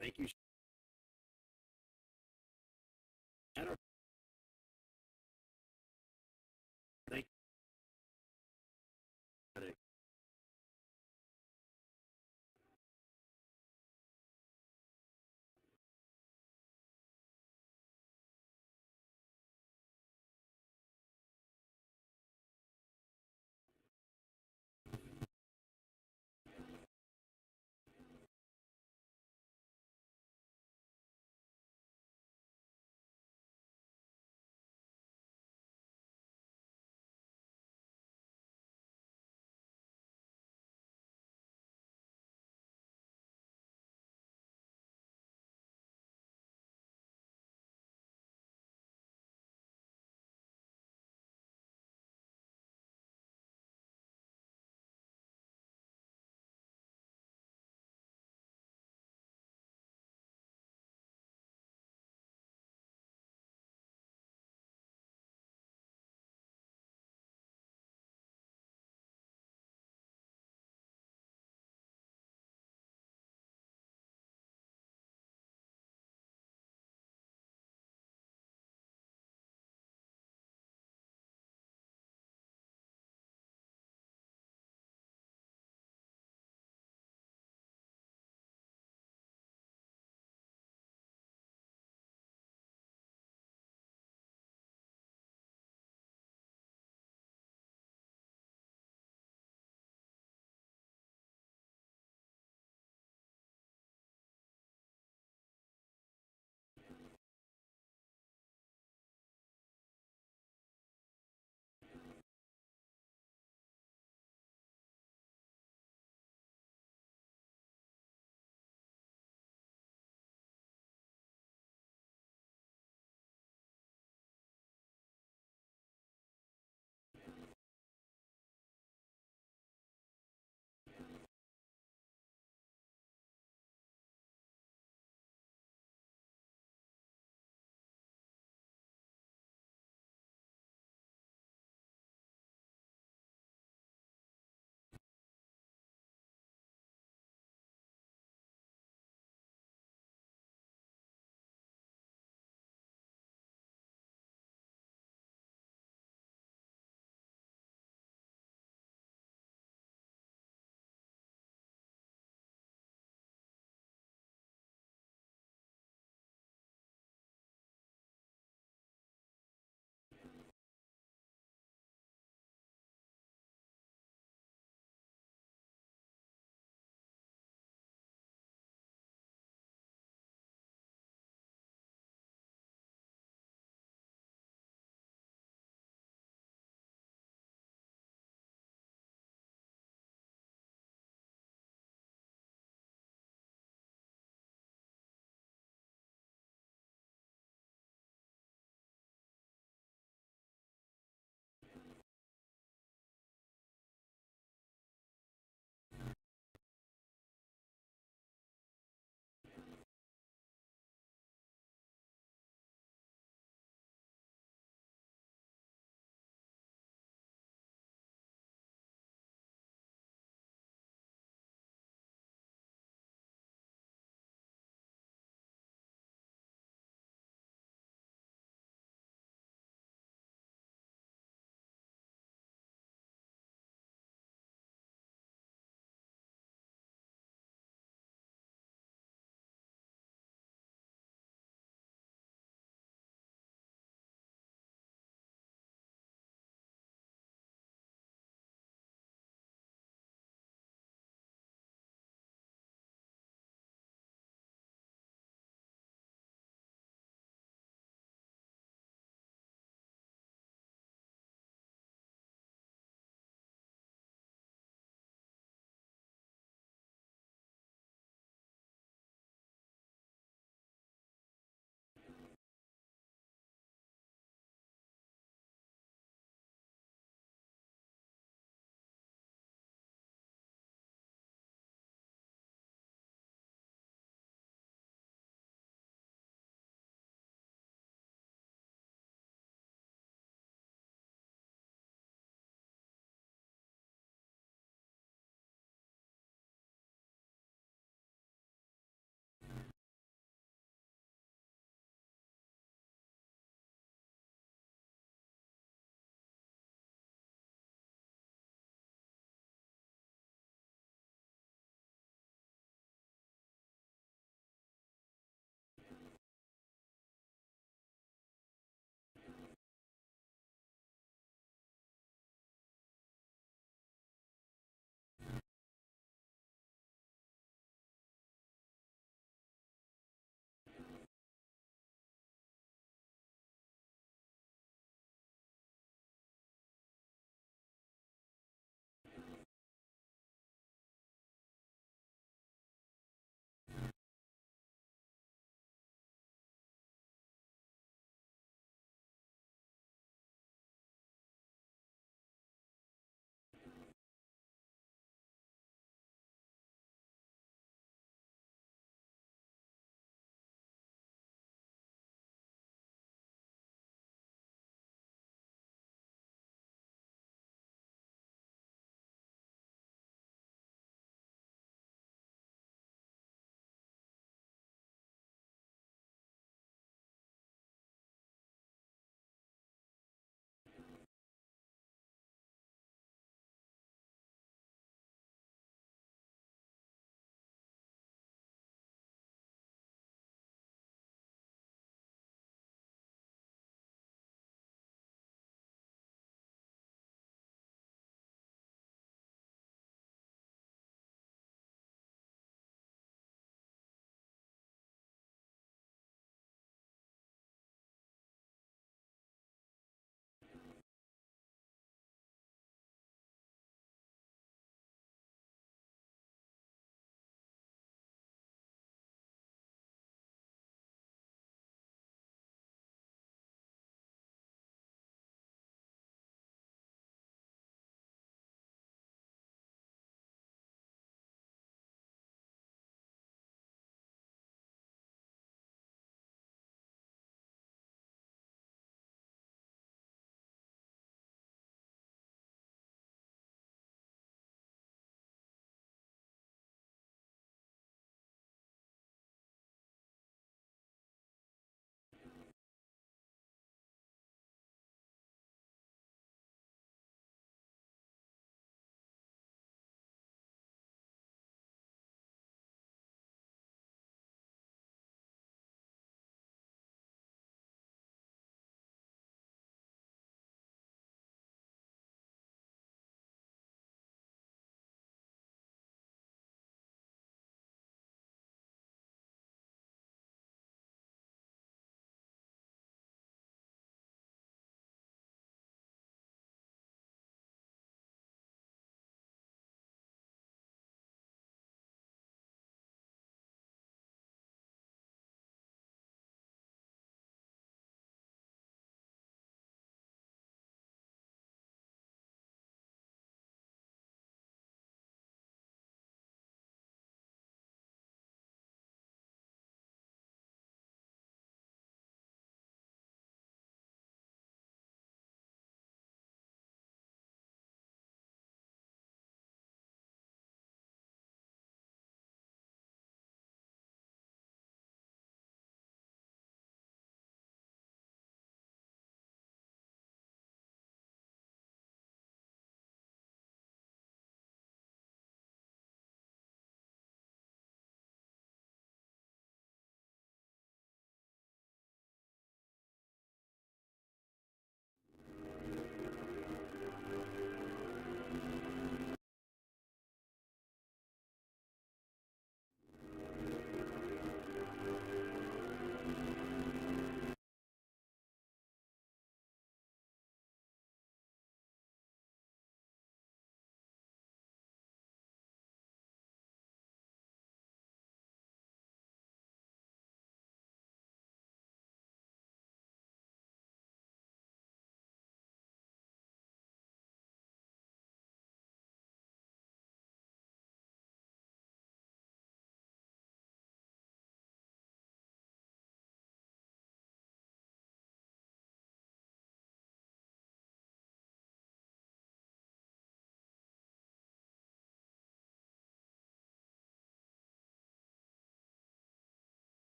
Thank you, Shatter. Thank you.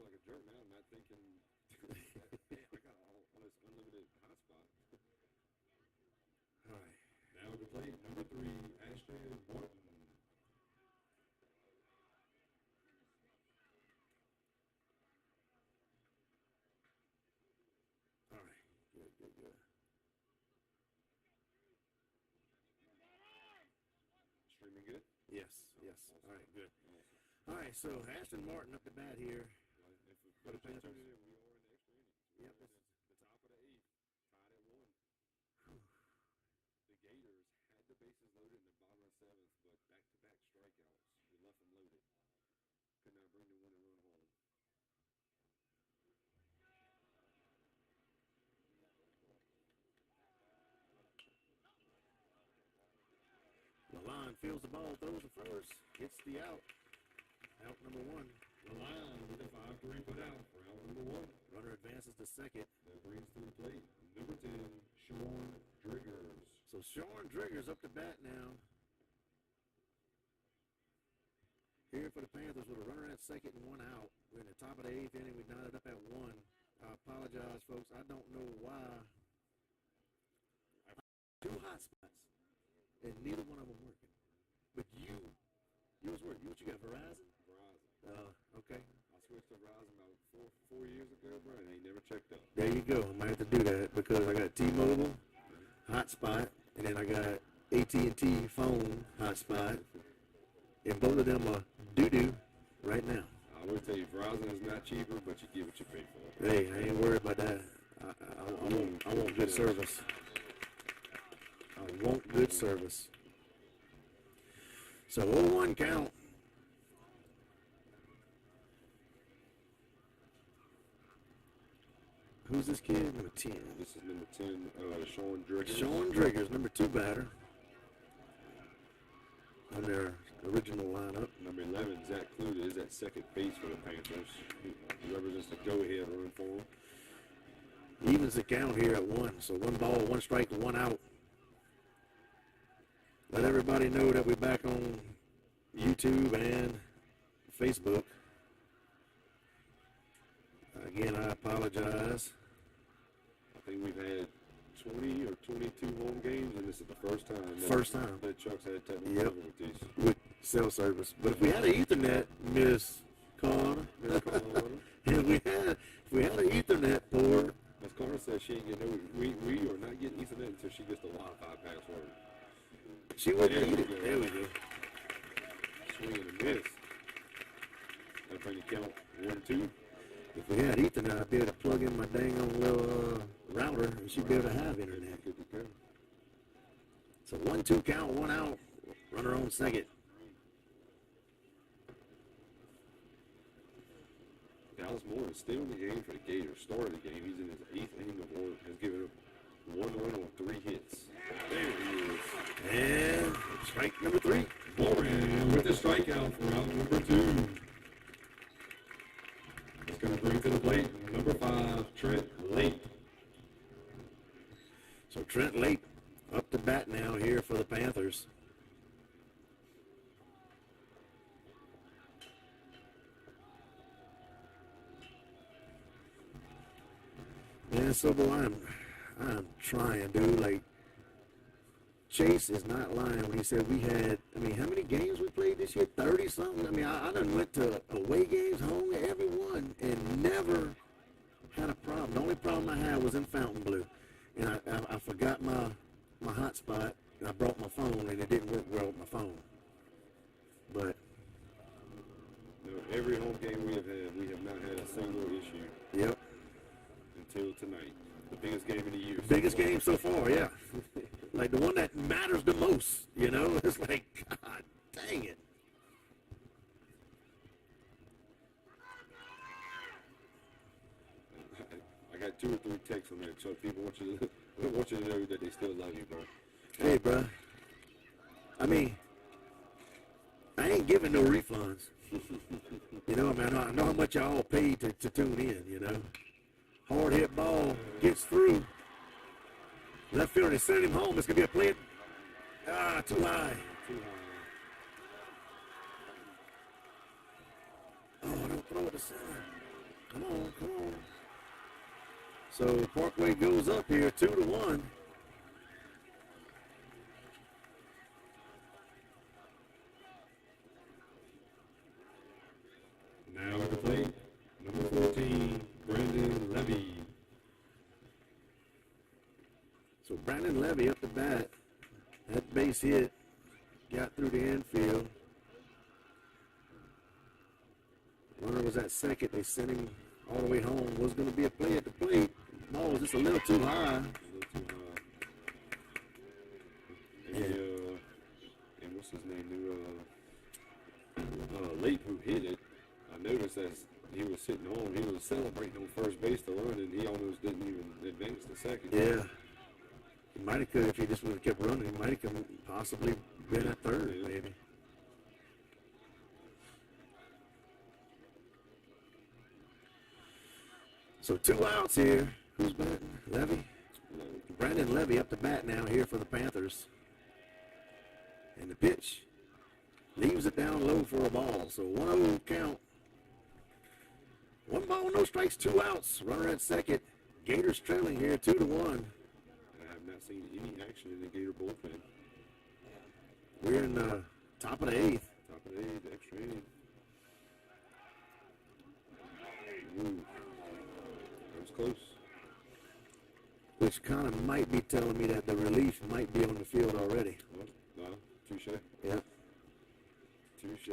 feel like a jerk now. I'm not thinking, man, I got all this unlimited hot spot. All right. Now to play number 3, Ashton Martin. All right. Good. Streaming good? Yes. All right, good. All right, so Ashton Martin up to bat here. But if they turn it in, we are in the extra innings. Yep. The top of the 8th, tied at 1. The Gators had the bases loaded in the bottom of the 7th, but back-to-back strikeouts. We left them loaded. Could not bring the winning run home. Lalon fields the ball, throws it first, gets the out. Out number 1. The line with a 5-3 put out for out number 1. Runner advances to second. That brings to the plate number 10, Sean Driggers. So Sean Driggers up to bat now. Here for the Panthers with a runner at second and 1 out. We're in the top of the 8th inning. We knotted up at 1. I apologize, folks. I don't know why. 2 hot spots, and neither one of them working. But yours work. What you got, Verizon? Verizon. Okay. I switched to Verizon about four years ago, bro, and they never checked out. There you go. I might have to do that because I got T-Mobile hotspot, and then I got AT&T phone hotspot, and both of them are doo-doo right now. I would tell you, Verizon is not cheaper, but you get what you pay for. Hey, I ain't worried about that. I want good service. I want good service. So 0-1 count. Who's this kid? Number 10. This is number 10, Sean Driggers. Sean Driggers, number 2 batter. On their original lineup. Number 11, Zach Clute, is at second base for the Panthers. He represents the go-ahead run for him. Evens the count here at 1. So 1 ball, 1 strike, 1 out. Let everybody know that we're back on YouTube and Facebook. Again, I apologize. I think we've had 20 or 22 home games, and this is the first time. First time. That Chuck's had technical Yep. difficulties. With cell service. But if we had an Ethernet, Miss Carter, if we had an Ethernet port, Miss Carter says she ain't getting no. We are not getting Ethernet until she gets the Wi-Fi password. she wouldn't need it. There we go. Swing and a miss. That bring the count 1-2. If we had Ethernet, I'd be able to plug in my dang on little router, and she'd be able to have internet. Good to go. So 1-2 count, 1 out. Runner on second. Dallas Moore is still in the game for the Gators. Started the game. He's in his 8th inning of work. Has given up 1 run on 3 hits. There he is. And strike number 3. Moran with the strikeout for out number 2. It's going to bring to the plate number 5, Trent Lake. So Trent Lake up to bat now here for the Panthers. Man, Sobo, I'm trying, dude. Like, Chase is not lying when he said we had, I mean, how many games we played this year? 30-something? I mean, I done went to away games, home, every one, and never had a problem. The only problem I had was in Fontainebleau. And I forgot my hotspot, and I brought my phone, and it didn't work well with my phone. But Every home game we have had, we have not had a single issue. Yep. Until tonight. The biggest game of the year. Biggest game so far, yeah. Like the one that matters the most, you know? It's like, God dang it. I got 2 or 3 texts from there, so people want you to know that they still love you, bro. Hey, bro. I mean, I ain't giving no refunds. You know, I mean, I know how much y'all paid to tune in, you know. Hard hit ball gets through. Left fielder, they send him home. It's going to be a play. Too high. Too high. Oh, don't throw it to center. Come on, come on. So Parkway goes up here 2-1. Now at the plate, number 14, Brandon Levy. So Brandon Levy up the bat. That base hit got through the infield. Runner was at second. They sent him all the way home. Was going to be a play at the plate. Ball was just a little too high. And what's his name? Late who hit it. I noticed as he was sitting on, he was celebrating on first base to run, and he almost didn't even advance to second. Yeah. He might have could if he just would have kept running. He might have possibly been at third, maybe. So 2 outs here. Who's batting? Levy? Brandon Levy up to bat now here for the Panthers. And the pitch leaves it down low for a ball. So 1-0 count. 1 ball, no strikes, 2 outs. Runner at second. Gators trailing here 2-1. I have not seen any action in the Gator bullpen. We're in the top of the 8th. Top of the 8th, extra inning. Ooh. That was close. Which kind of might be telling me that the relief might be on the field already. Well, touche. Yeah. Touche.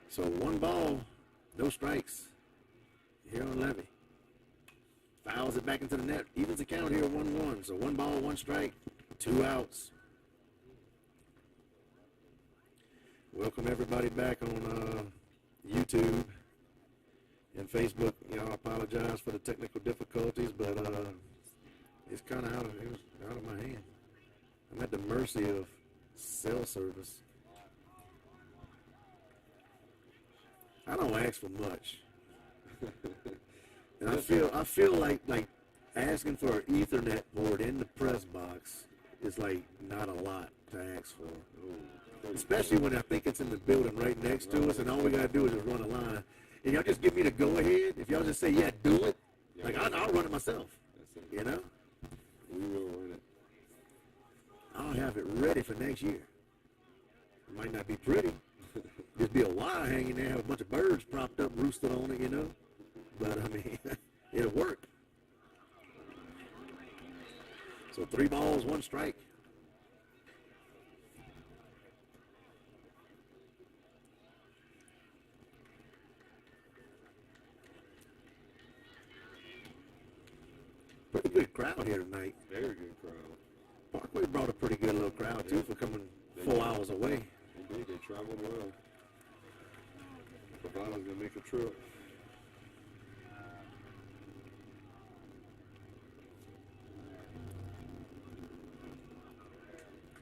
So 1 ball, no strikes here on Levy. Fouls it back into the net. Evens the count here 1-1. So 1 ball, 1 strike, 2 outs. Welcome everybody back on YouTube and Facebook. Y'all, I apologize for the technical difficulties, but it's kind of out of my hand. I'm at the mercy of cell service. I don't ask for much, and I feel like asking for an Ethernet port in the press box is like not a lot to ask for. Especially when I think it's in the building right next to us, and all we gotta do is just run a line. And y'all just give me the go ahead. If y'all just say, yeah, do it, like I'll run it myself. You know? We will run it. I'll have it ready for next year. It might not be pretty. Just be a wire hanging there, have a bunch of birds propped up, roosted on it, you know? But I mean, it'll work. So 3 balls, 1 strike. Pretty good crowd here tonight. Very good crowd. Parkway brought a pretty good little crowd, too, for coming 4 hours away. Indeed, they traveled well. Bravada's going to make a trip.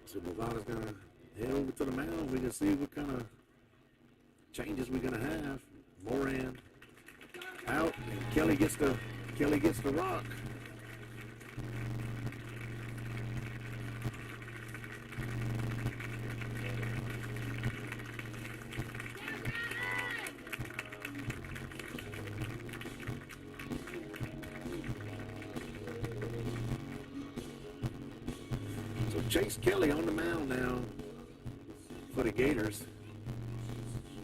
So Bravada's going to head over to the mound. We can see what kind of changes we're going to have. Moran out, and Kelly gets the rock. So Chase Kelly on the mound now for the Gators.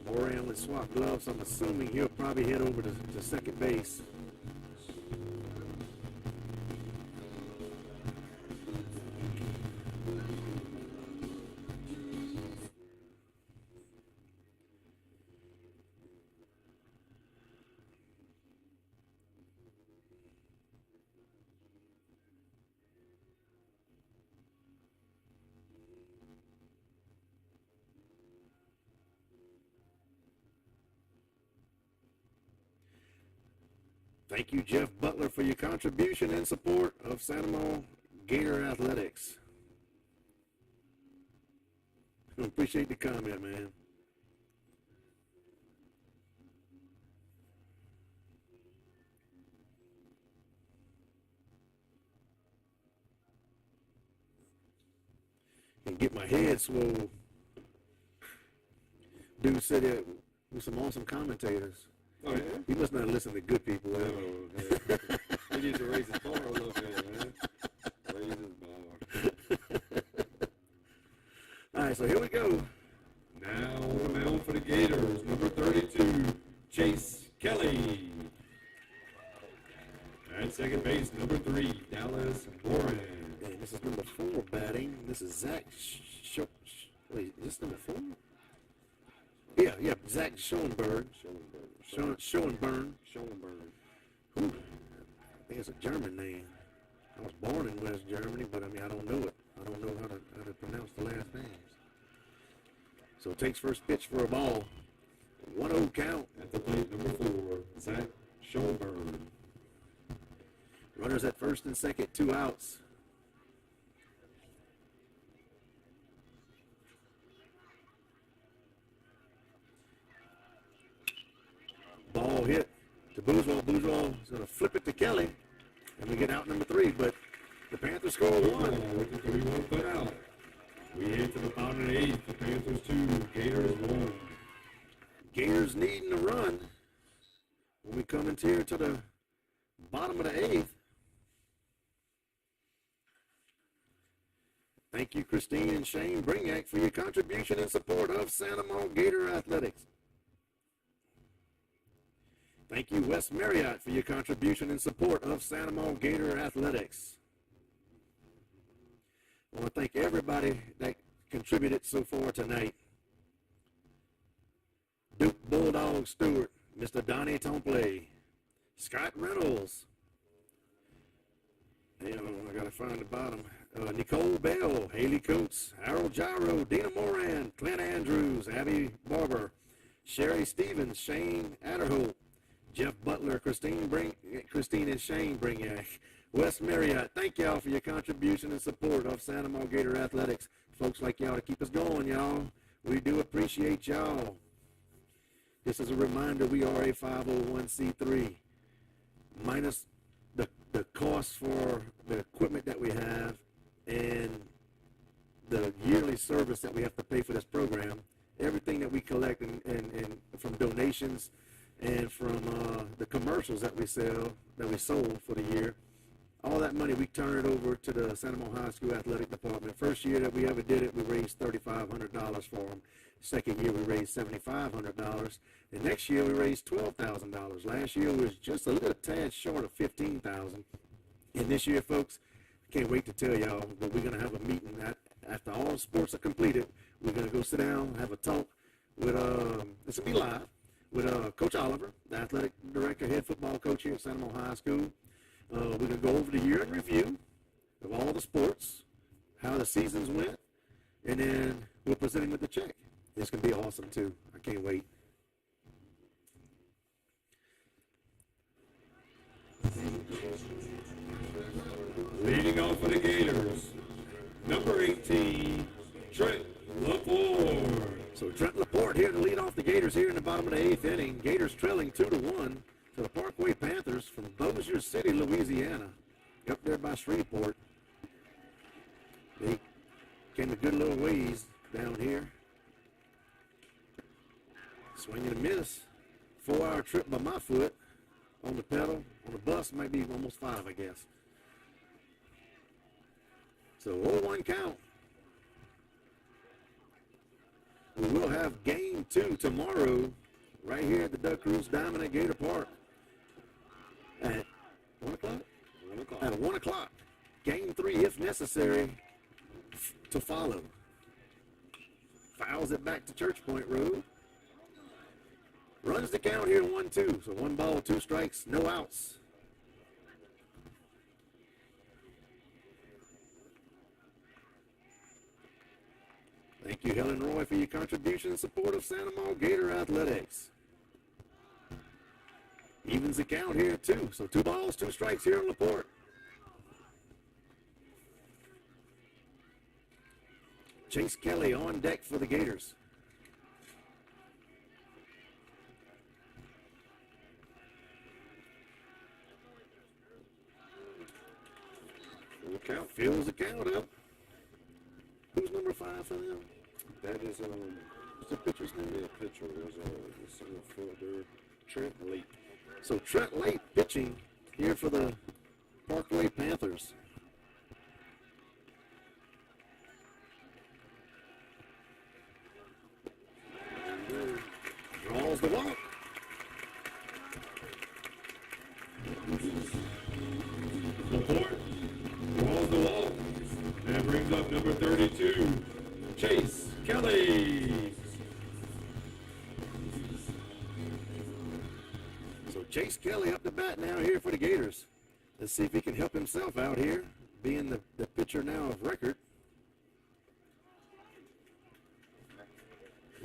Moran would swap gloves. I'm assuming he'll probably head over to second base. Thank you, Jeff Butler, for your contribution and support of Santa Monica Gator Athletics. Appreciate the comment, man. And get my head swole. dude said it with some awesome commentators. Oh, yeah? He must not listen to good people. No, he needs to raise his bar a little bit, man. Raise his bar. All right, so here we go. Now on the mound for the Gators, number 32, Chase Kelly. At second base, number 3, Dallas Warren. And this is number 4 batting. This is Zach. Wait, is this number 4? Yeah, Zach Schoenberg. Schoenberg. Ooh, I think it's a German name. I was born in West Germany, but I mean I don't know it. I don't know how to pronounce the last names. So it takes first pitch for a ball. 1-0 count. At the plate, number 4, Zach Schoenberg. Runners at first and second, 2 outs. Ball hit to Bourgeois. Bourgeois is going to flip it to Kelly, and we get out number 3. But the Panthers score 1. With the 3-1 put out. We head to the bottom of the 8th. The Panthers 2, Gators 1. Gators needing a run when we come into here to the bottom of the 8th. Thank you, Christine and Shane Bringack, for your contribution in support of Santa Monica Gator Athletics. Thank you, Wes Marriott, for your contribution in support of Santa Monica Gator Athletics. I want to thank everybody that contributed so far tonight. Duke Bulldog Stewart, Mr. Donnie Tomplay, Scott Reynolds. I got to find the bottom. Nicole Bell, Haley Coates, Harold Gyro, Dina Moran, Clint Andrews, Abby Barber, Sherry Stevens, Shane Adderholt, Jeff Butler, Christine and Shane Bringack, Wes Marriott. Thank y'all for your contribution and support of Santa Monica Gator Athletics. Folks like y'all to keep us going, y'all. We do appreciate y'all. Just as a reminder, we are a 501c3. Minus the cost for the equipment that we have and the yearly service that we have to pay for this program, everything that we collect and from donations and from the commercials that we sold for the year, all that money we turn it over to the Santa Monica High School Athletic Department. First year that we ever did it, we raised $3,500 for them. Second year we raised $7,500, and next year we raised $12,000. Last year was just a little tad short of $15,000, and this year, folks, can't wait to tell y'all that we're going to have a meeting after all the sports are completed. We're going to go sit down, have a talk with this will be live with Coach Oliver, the athletic director, head football coach here at Santa Monica High School. We're going to go over the year in review of all the sports, how the seasons went, and then we'll present him with the check. It's going to be awesome, too. I can't wait. Leading off for the Gators, number 18, Trent Laporte. So Trent Laporte here to lead off the Gators here in the bottom of the 8th inning. Gators trailing 2-1 to the Parkway Panthers from Bossier City, Louisiana, up there by Shreveport. They came a good little ways down here. Swing and a miss. 4-hour trip by my foot on the pedal. On the bus, might be almost 5, I guess. So 0-1 count. We will have game 2 tomorrow right here at the Duck Roost Diamond at Gator Park at 1 o'clock? 1 o'clock. At 1 o'clock. Game 3, if necessary, to follow. Fouls it back to Church Point Road. Runs the count here 1-2. So 1 ball, 2 strikes, no outs. Thank you, Helen Roy, for your contribution in support of Santa Monica Gator Athletics. Evens the count here at 2. So 2 balls, 2 strikes here in Laporte. Chase Kelly on deck for the Gators. Full count. Fills the count up. Who's number 5 for them? That is What's the pitcher's name? Yeah, pitcher was a center fielder, Trent Lake. So Trent Lake pitching here for the Parkway Panthers. Draws the walk. Support. Draws the walk. That brings up number 32, Chase Kelly. So Chase Kelly up to bat now here for the Gators. Let's see if he can help himself out here, being the pitcher now of record.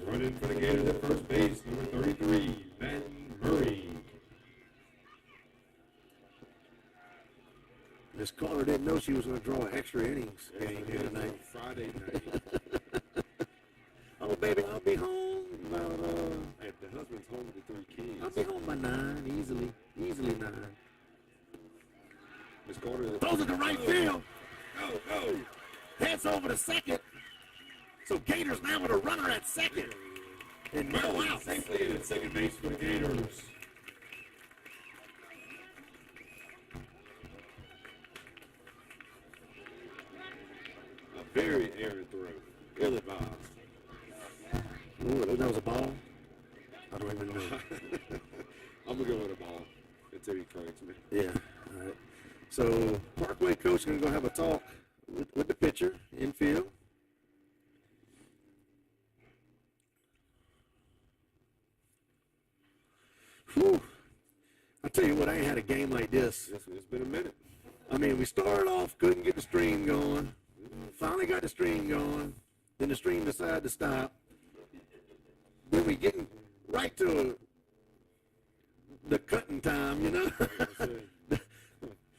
Running for the Gators at first base, number 33, Matt Murray. Miss Carter didn't know she was going to draw an extra innings game here tonight. Friday night. Oh, baby, I'll be home. If the husband's home with the 3 kids. I'll be home by 9, easily 9. Miss Carter Throws it to right field. Go. Heads over to second. So Gators now with a runner at second. And no Murray out. safely in at second base for the Gators. A very errant throw. Ill-advised. Ooh, that was a ball? I don't even know. I'm going to go with a ball until he corrects me. Yeah, all right. So Parkway coach going to go have a talk with the pitcher infield. Whew. I tell you what, I ain't had a game like this. It's been a minute. I mean, we started off, couldn't get the stream going. Finally got the stream going. Then the stream decided to stop. Then we getting right to the cutting time, you know?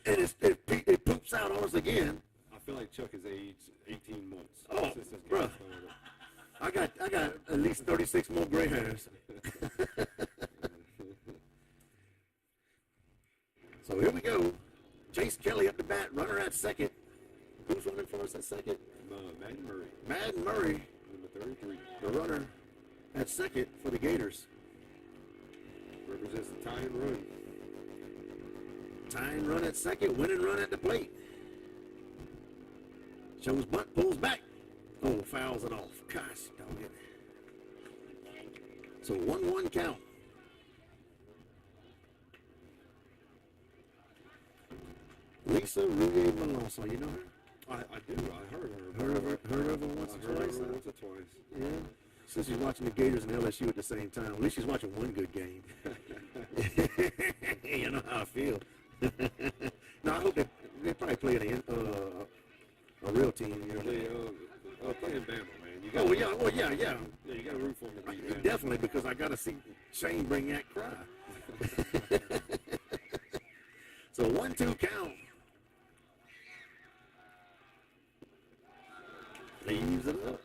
And it poops out on us again. I feel like Chuck is aged 18 months. Oh, since this game bruh. started. I got at least 36 more gray hairs. So here we go. Chase Kelly up the bat, runner at second. Who's running for us at second? Madden Murray, Madden Murray, number 33, the runner at second for the Gators. represents the tie and run. Tying run at second, winning run at the plate. Shows bunt, pulls back. Oh, fouls it off. Gosh, dog it. So 1-1 count. Lisa Ruge Malonzo, you know her? I do. I heard her. Heard of her once or twice? Once or twice. Yeah. Since she's watching the Gators and LSU at the same time, at least she's watching one good game. You know how I feel. No, I hope they probably play a real team. You know? Playing Bama, man. Yeah. Yeah, you got to root for them to beat Bama. Definitely, because I got to see Shane bring that cry. So 1-2 count. Leaves it up.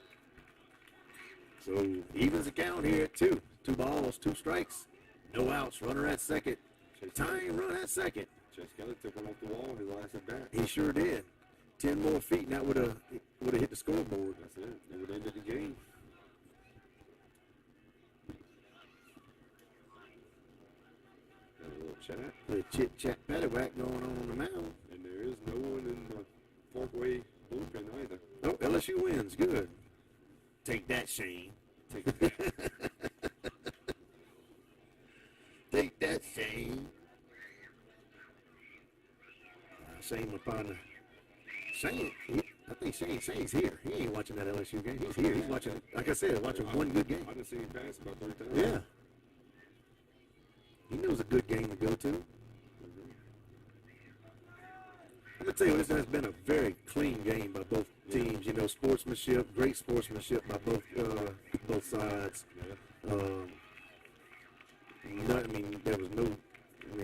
So evens the count here at 2. 2 balls, 2 strikes. No outs. Runner at second. Tying run at second. Chase Kelly took one off the wall his last at bat. He sure did. 10 more feet, and that would have hit the scoreboard. That's it. It would have ended the game. Got a little chat. The chit-chat paddywhack going on the mound. And there is no one in the Parkway bullpen either. Oh, LSU wins. Good. Take that, Shane. Take that. Take that, Shane. Shane, my partner. Shane, I think Shane's here. He ain't watching that LSU game. He's here. He's watching, like I said, watching one good game. I done seen him pass about 3 times. Yeah. He knows a good game to go to. I'm going to tell you, this has been a very clean game by both teams. You know, sportsmanship, great sportsmanship by both sides. There was no,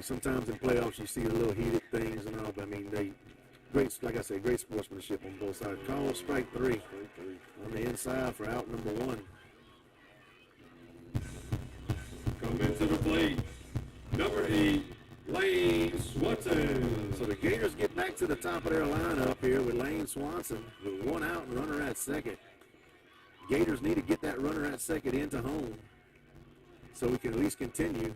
sometimes in playoffs you see a little heated things and all, but like I said, great sportsmanship on both sides. Call strike 3 on the inside for out number 1. Coming to the plate, number 8, Lane Swanson. So the Gators get back to the top of their lineup here with Lane Swanson with 1 out and runner at second. Gators need to get that runner at second into home so we can at least continue.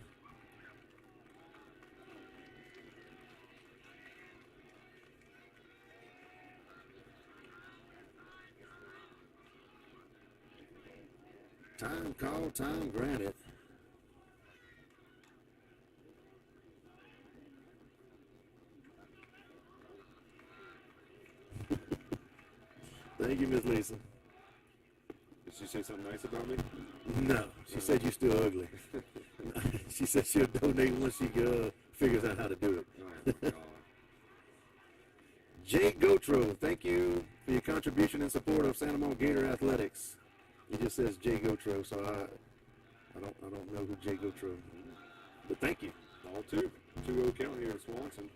Time called, time granted. Thank you, Miss Lisa. Did she say something nice about me? No, she said you're still ugly. She said she'll donate once she figures out how to do it. Oh, my God. Jay Gotro, thank you for your contribution in support of Santa Monica Gator Athletics. It just says Jay Gotro, so I don't know who Jay Gotro is. But thank you. Ball 2-0 count here in Swanson.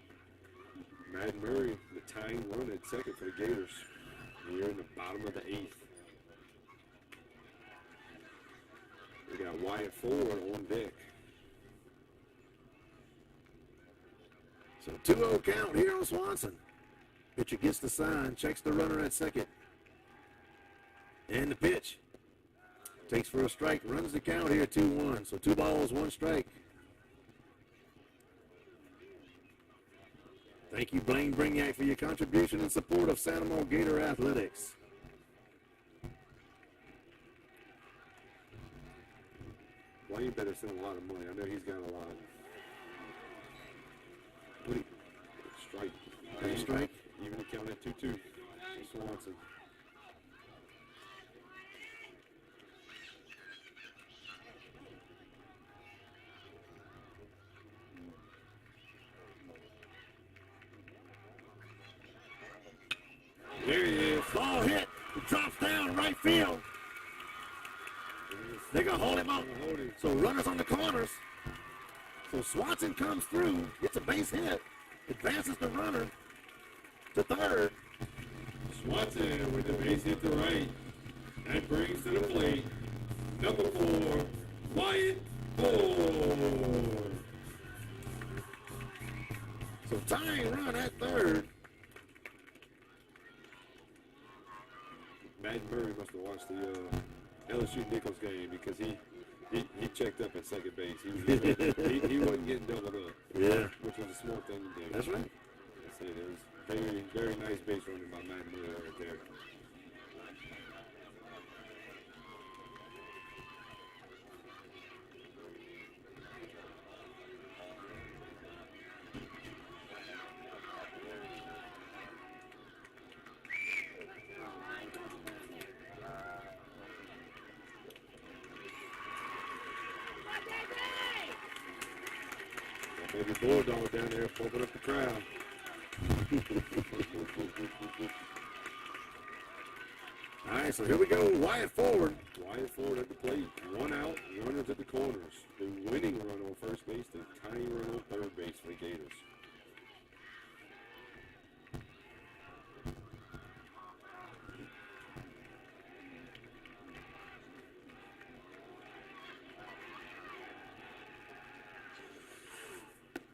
Madden Murray, the tying run at second for the Gators. Here in the bottom of the 8th. We got Wyatt Ford on deck. So 2-0 count here on Swanson. Pitcher gets the sign, checks the runner at second. And the pitch. Takes for a strike, runs the count here 2-1. So 2 balls, 1 strike. Thank you, Blaine Brignac, for your contribution in support of Santa Monica Gator Athletics. Blaine better send a lot of money. I know he's got a lot. Strike. Any strike? Even to count at 2-2 for Swanson. There he is. Ball hit. It drops down right field. They're going to hold him up. So runners on the corners. So Swanson comes through, gets a base hit, advances the runner to third. Swanson with the base hit to right. That brings to the plate number 4, Wyatt Ford. So tying run at third. Matt Murray must have watched the LSU Nichols game because he checked up at second base. He wasn't getting doubled up. Yeah. Which was a smart thing to do. That's right. I said it was very, very nice base running by Matt Murray right there. Maybe Bulldog down there pumping up the crowd. All right, so here we go. Wyatt Ford. Wyatt Ford at the plate. 1 out, runners at the corners. The winning run on first base, the tying run on third base for the Gators.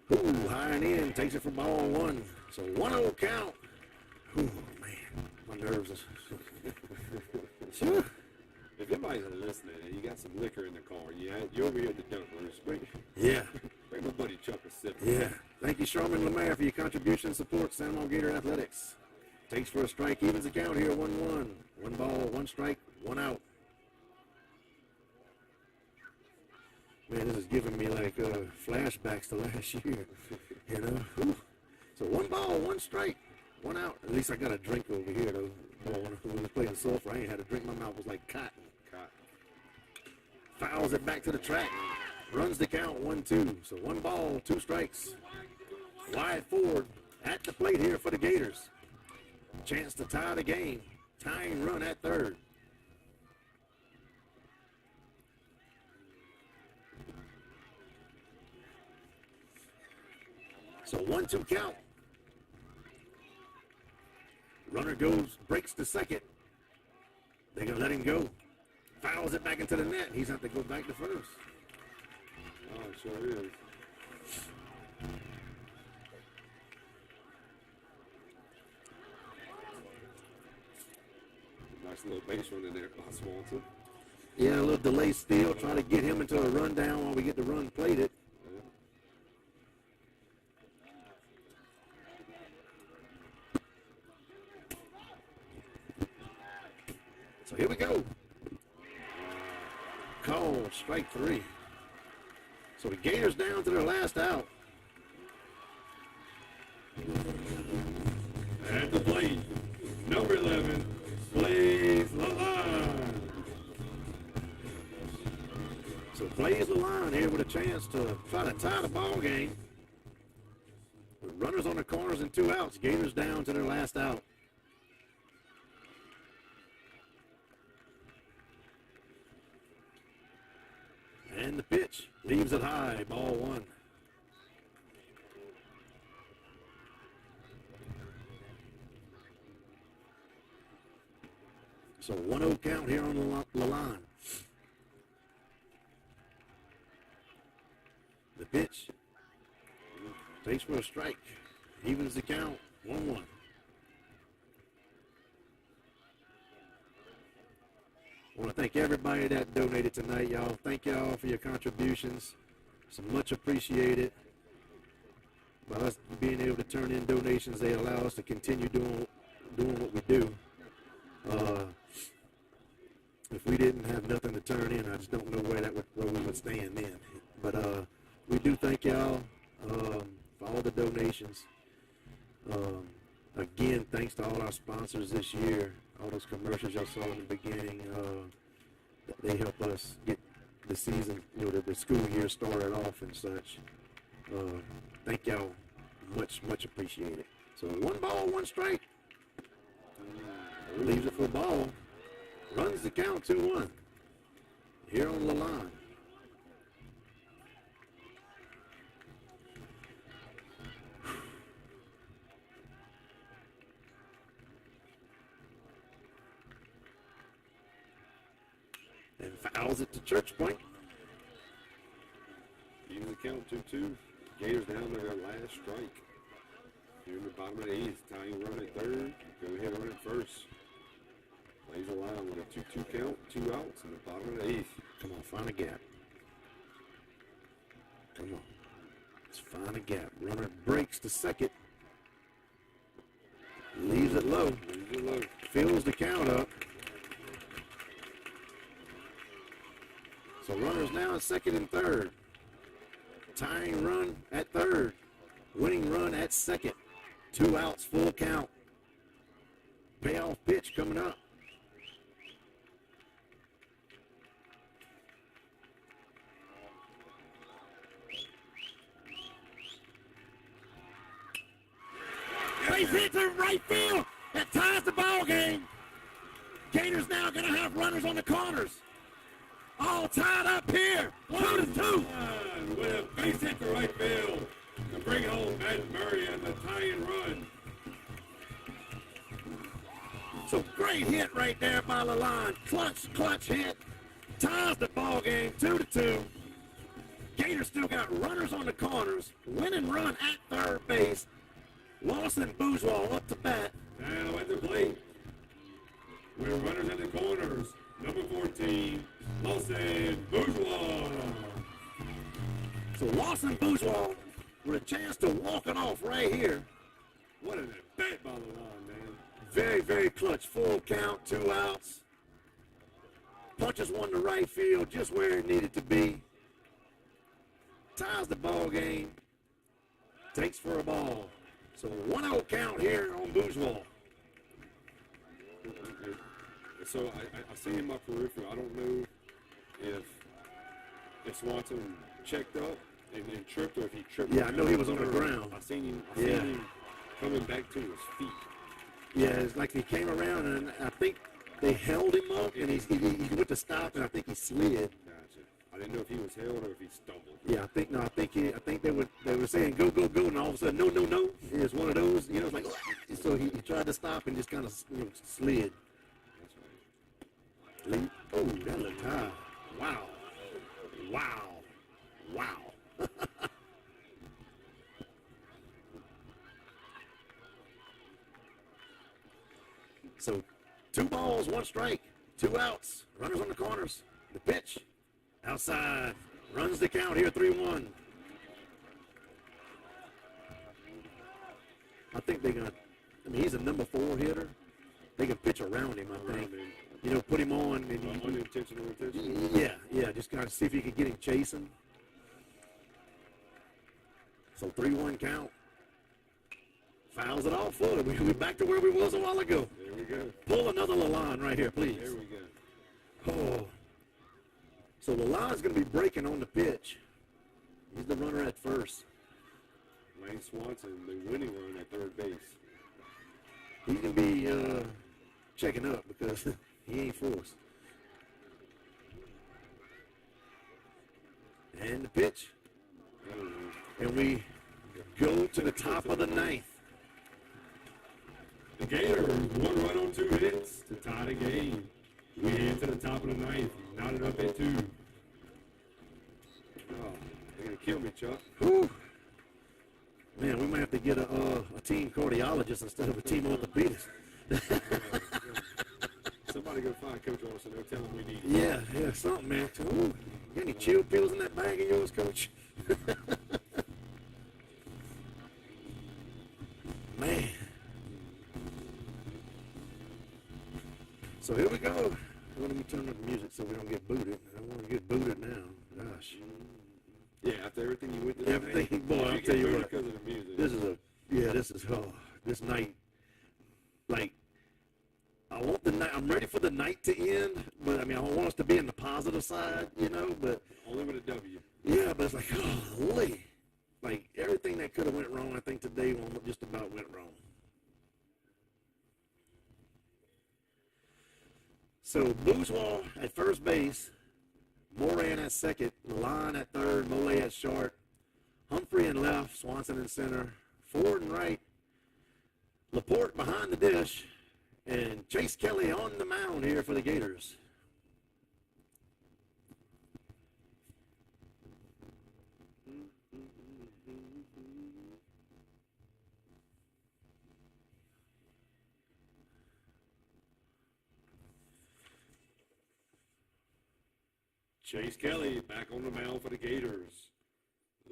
Ooh, high and in, takes it for ball 1. So 1-0 count. Ooh, man, my nerves are... Sure. If anybody's listening and you got some liquor in the car, you're over here at the dump room. Yeah. Bring my buddy Chuck a sip. Yeah. Thank you, Sherman Lemaire, for your contribution and support Santa Monica Gator Athletics. Takes for a strike, evens the count here 1-1. 1 ball, 1 strike, 1 out. Man, this is giving me like flashbacks to last year, you know. Whew. So 1 ball, 1 strike, 1 out. At least I got a drink over here, though. When we was playing sulfur, I ain't had a drink. My mouth was like cotton. Fouls it back to the track. Runs the count 1-2. So 1 ball, 2 strikes. Wyatt Ford at the plate here for the Gators. Chance to tie the game. Tying run at third. So 1-2 count. Runner goes, breaks to second. They're going to let him go. Fouls it back into the net. He's have to go back to first. Oh, it sure is. Nice little base run in there by Swanson. Yeah, a little delay steal, trying to get him into a rundown while we get the run plated. So here we go. Call, strike 3. So the Gators down to their last out. At the plate, number 11, Blaze Lalonde. So Blaze Lalonde here with a chance to try to tie the ball game. With runners on the corners and 2 outs. Gators down to their last out. And the pitch leaves it high, ball 1. So 1-0 count here on Lalonde. The pitch takes for a strike, evens the count, 1-1. I want to thank everybody that donated tonight, y'all. Thank y'all for your contributions. It's much appreciated. By us being able to turn in donations, they allow us to continue doing what we do. If we didn't have nothing to turn in, I just don't know where we would stand then. But we do thank y'all for all the donations. Again, thanks to all our sponsors this year. All those commercials y'all saw in the beginning, they help us get the season, the school year started off and such. Thank y'all, much appreciated. So 1 ball, 1 strike. Leaves it for a ball. Runs the count 2-1. Here on Lalonde. And fouls it to Church Point. Even the count 2-2. Gators down to their last strike. Here in the bottom of the 8th. Tying run at 3rd. Go ahead run at 1st. Plays a line with a 2-2 count, 2 outs in the bottom of the 8th. Come on, find a gap. Come on. Let's find a gap. Runner breaks to second. Leaves it low. Fills the count up. So runners now at second and third. Tying run at third. Winning run at second. 2 outs, full count. Payoff pitch coming up. Base hit to right field. That ties the ball game. Gators now going to have runners on the corners. All tied up here. 2-2. With a base hit to right field to bring home Matt Murray and the tying run. So great hit right there by Lalonde. Clutch hit. Ties the ball game 2-2. Gators still got runners on the corners. Winning run at third base. Lawson Bourgeois up to bat. Now at the plate. With runners in the corners. Number 14, Lawson Bourgeois. So Lawson Bourgeois with a chance to walk it off right here. What an at-bat by Lalonde, man. Very clutch. Full count, 2 outs. Punches one to right field, just where it needed to be. Ties the ball game. Takes for a ball. So 1-0 count here on Bourgeois. So I see in my peripheral, I don't know if Swanson checked up and tripped or if he tripped. Yeah, I know he was on the ground. I seen him coming back to his feet. Yeah, it's like he came around and I think they held him up and he went to stop and I think he slid. Gotcha. I didn't know if he was held or if he stumbled. Yeah, I think they were saying go and all of a sudden no. It's one of those, it's like so he tried to stop and just kind of slid. Oh, that looked high. Wow. So 2 balls, 1 strike, 2 outs, runners on the corners. The pitch, outside, runs the count here, 3-1. I think they're going to, I mean, he's a number 4 hitter. They can pitch around him, I think. You know, put him on. And Unintentional intentional. Yeah, just kind of see if you can get him chasing. So 3-1 count. Fouls it off full. We're back to where we was a while ago. There we go. Pull another Lalonde right here, please. There we go. Oh. So Lalonde's going to be breaking on the pitch. He's the runner at first. Lane Swanson, the winning run at third base. He's going to be checking up because he ain't forced. And the pitch. And we go to the top of the 9th. The Gators, 1 run on 2 hits to tie the game. We head to the top of the 9th, knotted up at 2. Oh, they're going to kill me, Chuck. Whew. Man, we might have to get a team cardiologist instead of a team orthopedist. Somebody go find Coach Orson. They'll tell him we need him. Yeah, something, man. Ooh, got any chill pills in that bag of yours, Coach? Man. So here we go. Let me turn up the music so we don't get booted. I don't want to get booted now. Gosh. Yeah, after everything you went through. Everything, boy, I'll tell you what. Because of the music. This night, like, I want the night, I'm ready for the night to end, but I mean, I want us to be in the positive side, you know, but. Only with a W. Yeah, but it's like, holy. Like, everything that could have went wrong, I think today just about went wrong. So, Bourgeois at first base, Moran at second, Milan at third, Mole at short, Humphrey in left, Swanson in center, Ford in right, Laporte behind the dish, and Chase Kelly on the mound here for the Gators. Chase Kelly back on the mound for the Gators.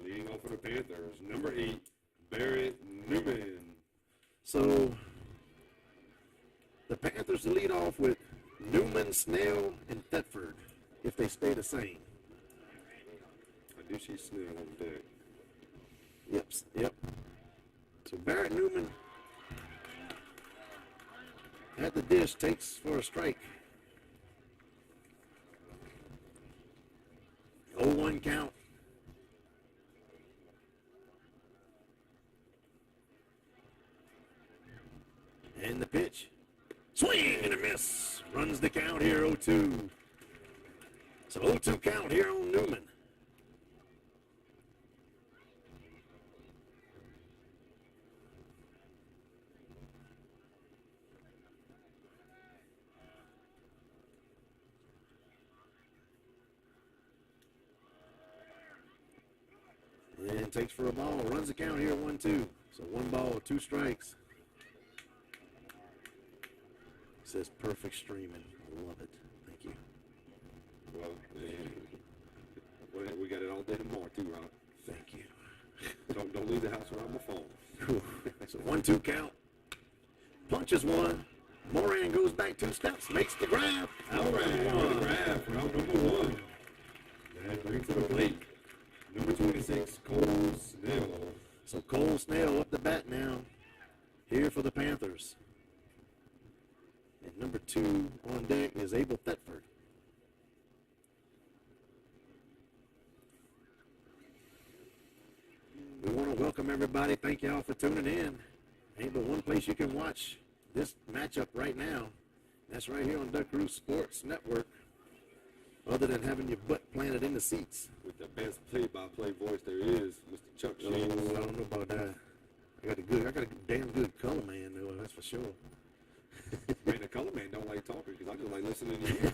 Leading off for the Panthers, number 8, Barrett Newman. So the Panthers lead off with Newman, Snell, and Thetford if they stay the same. I do see Snell on deck. Yep. So Barrett Newman at the dish takes for a strike. 0-1 count. And the pitch. Swing and a miss. Runs the count here, 0-2. So 0-2 count here on Newman. And takes for a ball. Runs the count here, 1-2. So 1 ball, 2 strikes. Says perfect streaming. I love it. Thank you. Well, we got it all day tomorrow too, Rob. Thank you. Don't leave the house without my phone. So 1-2 count. Punches 1. Moran goes back 2 steps. Makes the grab. All right, the grab for out number 1. That brings to the plate. Number 26, Cole Snell. So Cole Snell up the bat now. Here for the Panthers. And number 2 on deck is Abel Thetford. We want to welcome everybody. Thank y'all for tuning in. Ain't but one place you can watch this matchup right now. That's right here on Duck Roost Sports Network. Other than having your butt planted in the seats. With the best play-by-play voice there is, Mr. Chuck Oh, Sheets. I don't know about that. I got a damn good color man, though, that's for sure. Man, the color man don't like talking because I just like listening to you.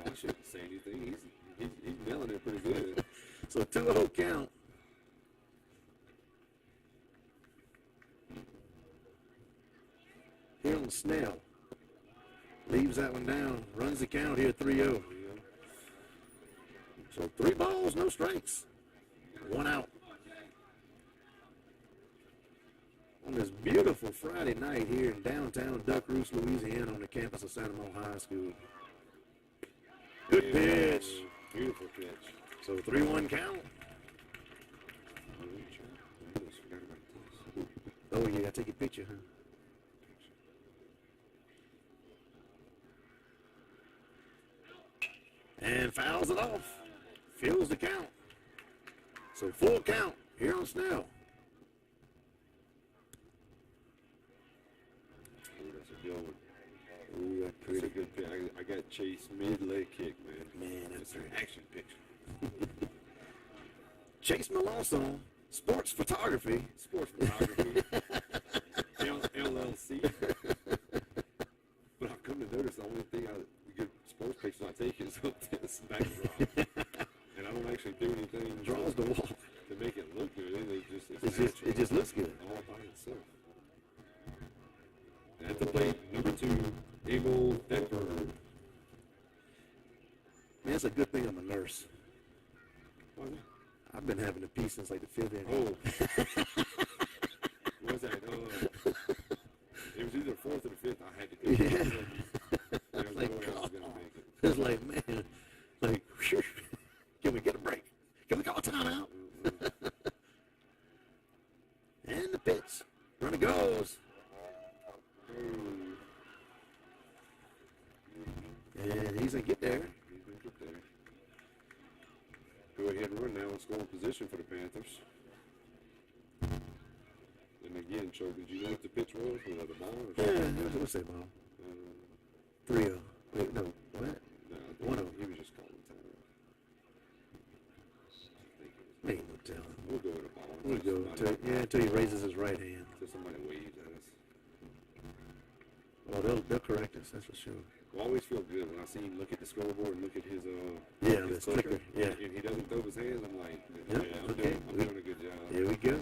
I shouldn't say anything. He's nailing it pretty good. So 2-0 count. Here on Snell. leaves that one down. Runs the count here, 3-0. So 3 balls, no strikes. 1 out. On this beautiful Friday night here in downtown Duck Roost, Louisiana, on the campus of Santa Mo High School. Good pitch. Beautiful pitch. So 3-1 count. Oh, you got to take a picture, huh? And fouls it off. Fills the count. So full count here on Snell. That's a good one. Ooh, that's pretty good pick. I got Chase mid-leg kick, man. Man, that's an action picture. Chase Malonson, sports photography. Sports photography. LLC. But I've come to notice the only thing good sports pictures I take is up this backdrop. And I don't actually do anything. Draws the wall. To make it look good. It just looks good. All by itself. At the plate, number 2, Abel Denver. Man, it's a good thing I'm a nurse. Why not? I've been having a pee since like the 5th inning. Oh. What was that? It was either 4th or the 5th. I had to go. Yeah. It's like, man, like, can we get a break? Can we call a timeout? And the pitch. Runner goes. And he's going to get there. Go ahead and run now and score position for the Panthers. And again, Joe, did you know what the pitch was? Was that the ball? Yeah, what's that ball? 3-0. Wait, no, what? No, 1-0. He was just calling time. Ain't no telling. We'll go with a ball. We'll go until he raises his right hand. Until somebody waves at us. Oh, they'll correct us, that's for sure. I always feel good when I see him look at the scoreboard and look at his his clicker. Yeah. And he doesn't throw his hands. I'm like, yeah, I'm doing a good job. Here we go.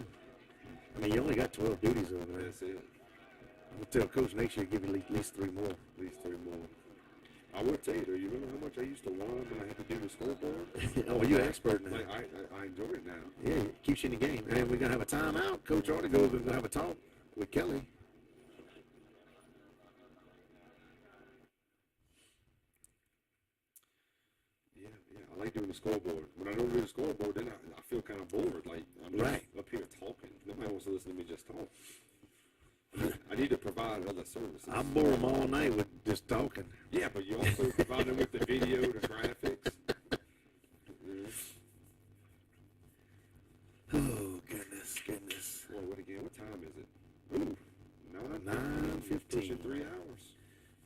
I mean, you only got 12 duties over there. That's it. I'm going to tell Coach next year give you at least 3 more. At least 3 more. I will tell you, though, you remember how much I used to whine when I had to do the scoreboard? Oh, you're an expert now. Like, I enjoy it now. Yeah, it keeps you in the game. And we're going to have a timeout. Coach Artigo is going to have a talk with Kelly. I like doing the scoreboard. When I don't do the scoreboard, then I feel kind of bored. Like, I'm up here talking. Nobody wants to listen to me just talk. I need to provide other services. I bore them all night with just talking. Yeah, but you also provide them with the video, the graphics. Oh, goodness. Well, what again? What time is it? Ooh, 9:15. Pushing 3 hours.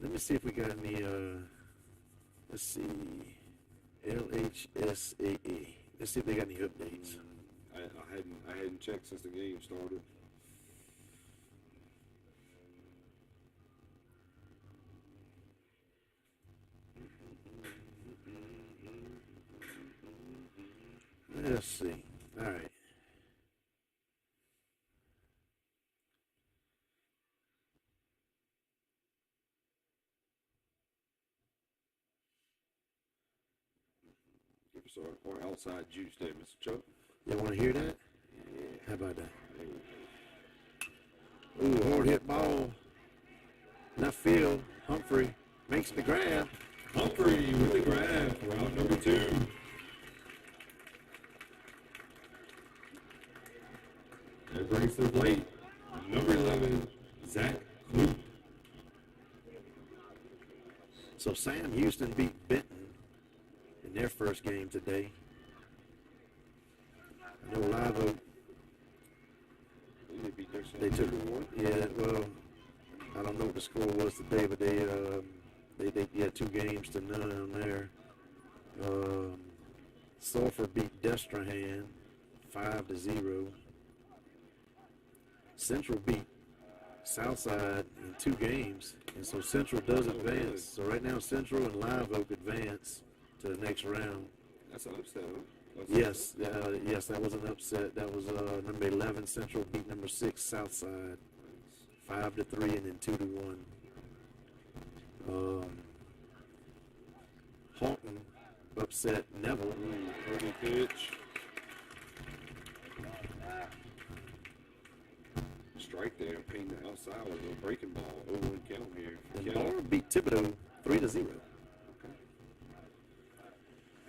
Let me see if we got any, let's see. LHSAA. Let's see if they got any updates. I hadn't checked since the game started. Let's see. All right. Or outside juice there, Mr. Chuck. You want to hear that? Yeah. How about that? Ooh, hard hit ball. Left field. Humphrey makes the grab. Humphrey with the grab for out number 2. That brings to the plate number 11, Zach Kloop. So Sam Houston beat Benton in their first game today. I know Live Oak. They took one. Yeah, well, I don't know what the score was today, but they had 2 games to none there. Sulphur beat Destrehan 5-0. Central beat Southside in 2 games, and so Central does advance. So right now, Central and Live Oak advance to the next round. That's an upset, huh? Yes, yes, that was an upset. That was number 11 Central beat number 6 Southside 5-3 and then 2-1. Hawton upset Neville. Early pitch. Strike there, painting the outside with a little breaking ball. 0-1 count here. And Barr beat Thibodeau 3-0. Okay.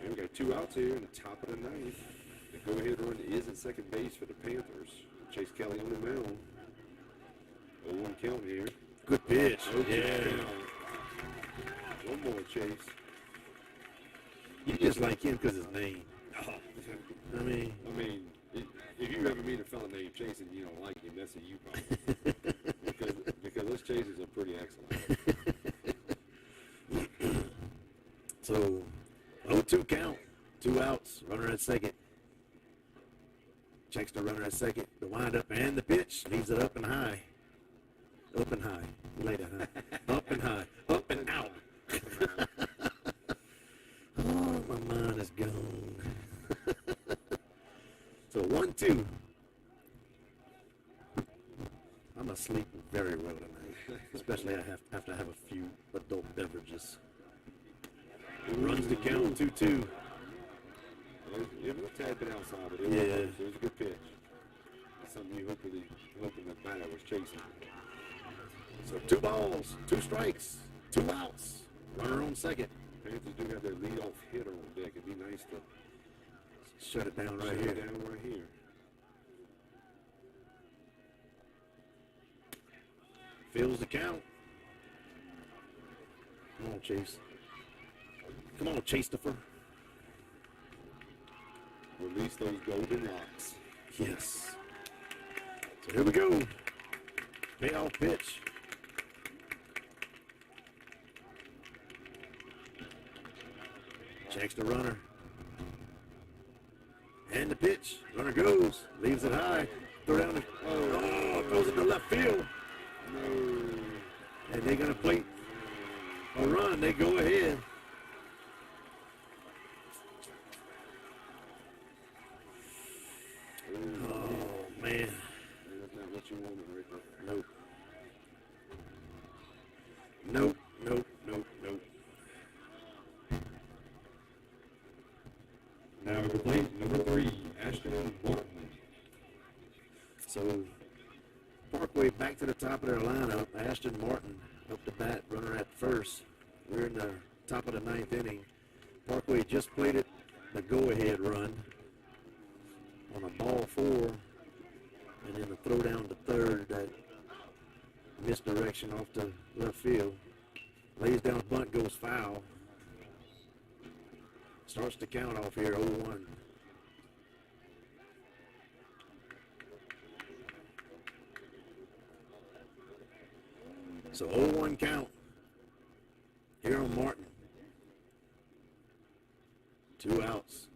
And we got 2 outs here in the top of the ninth. The go-ahead run is at second base for the Panthers. Chase Kelly on the mound. 0-1 count here. Good pitch. Yeah. One more, Chase. You just like him because his name. I mean, if you ever meet a fella named Chase and you don't like him, that's a you problem. because those Chases are pretty excellent. So, 0-2 count. 2 outs. Runner at second. Checks the runner at second. The windup and the pitch. Leaves it up and high. Up and high. Later, high. Up and high. Up and out. Oh, my mind is gone. So 1-2. I'm asleep very well tonight, especially after I have a few adult beverages. Runs the count 2-2. It was a tad bit outside, but it was a good pitch. That's something you hoping the batter was chasing. So 2 balls, 2 strikes, 2 outs. Runner on second. Panthers do have their leadoff hitter on deck. It'd be nice to shut it down right here. Fills the count. Come on, Chase. Come on, Chase-topher. Release those golden locks. Yes. So here we go. Payoff pitch. Checks the runner. And the pitch. Runner goes. Leaves it high. Throw down the... Oh, throws it to left field. No. And they're going to play a run. They go ahead. Oh, man. That's not what you wanted right there. Nope. Nope, nope, nope, nope. Now to plate number 3, Ashton Martin. So, Parkway back to the top of their lineup. Ashton Martin up to bat, runner at first. We're in the top of the 9th inning. Parkway just played it, the go-ahead run on a ball 4, and then the throw down to third, that misdirection off to left field. Lays down a bunt, goes foul. Starts to count off here, 0-1. So 0-1 count here on Martin. 2 outs.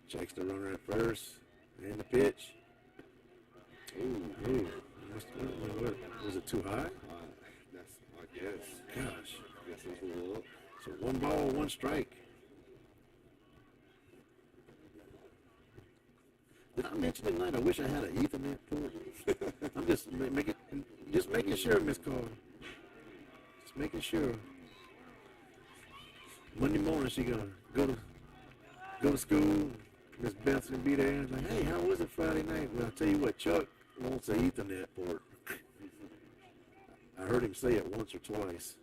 Checks the runner at first, and the pitch. Ooh. What, was it too high? I guess. Gosh. I guess it's a little up. So 1 ball, 1 strike. Did I mention tonight I wish I had an Ethernet port? I'm just making sure, Miss Carter. Just making sure. Monday morning she gonna go to school. Miss Beth's gonna be there. Like, hey, how was it Friday night? Well, I'll tell you what, Chuck wants an Ethernet port. I heard him say it once or twice.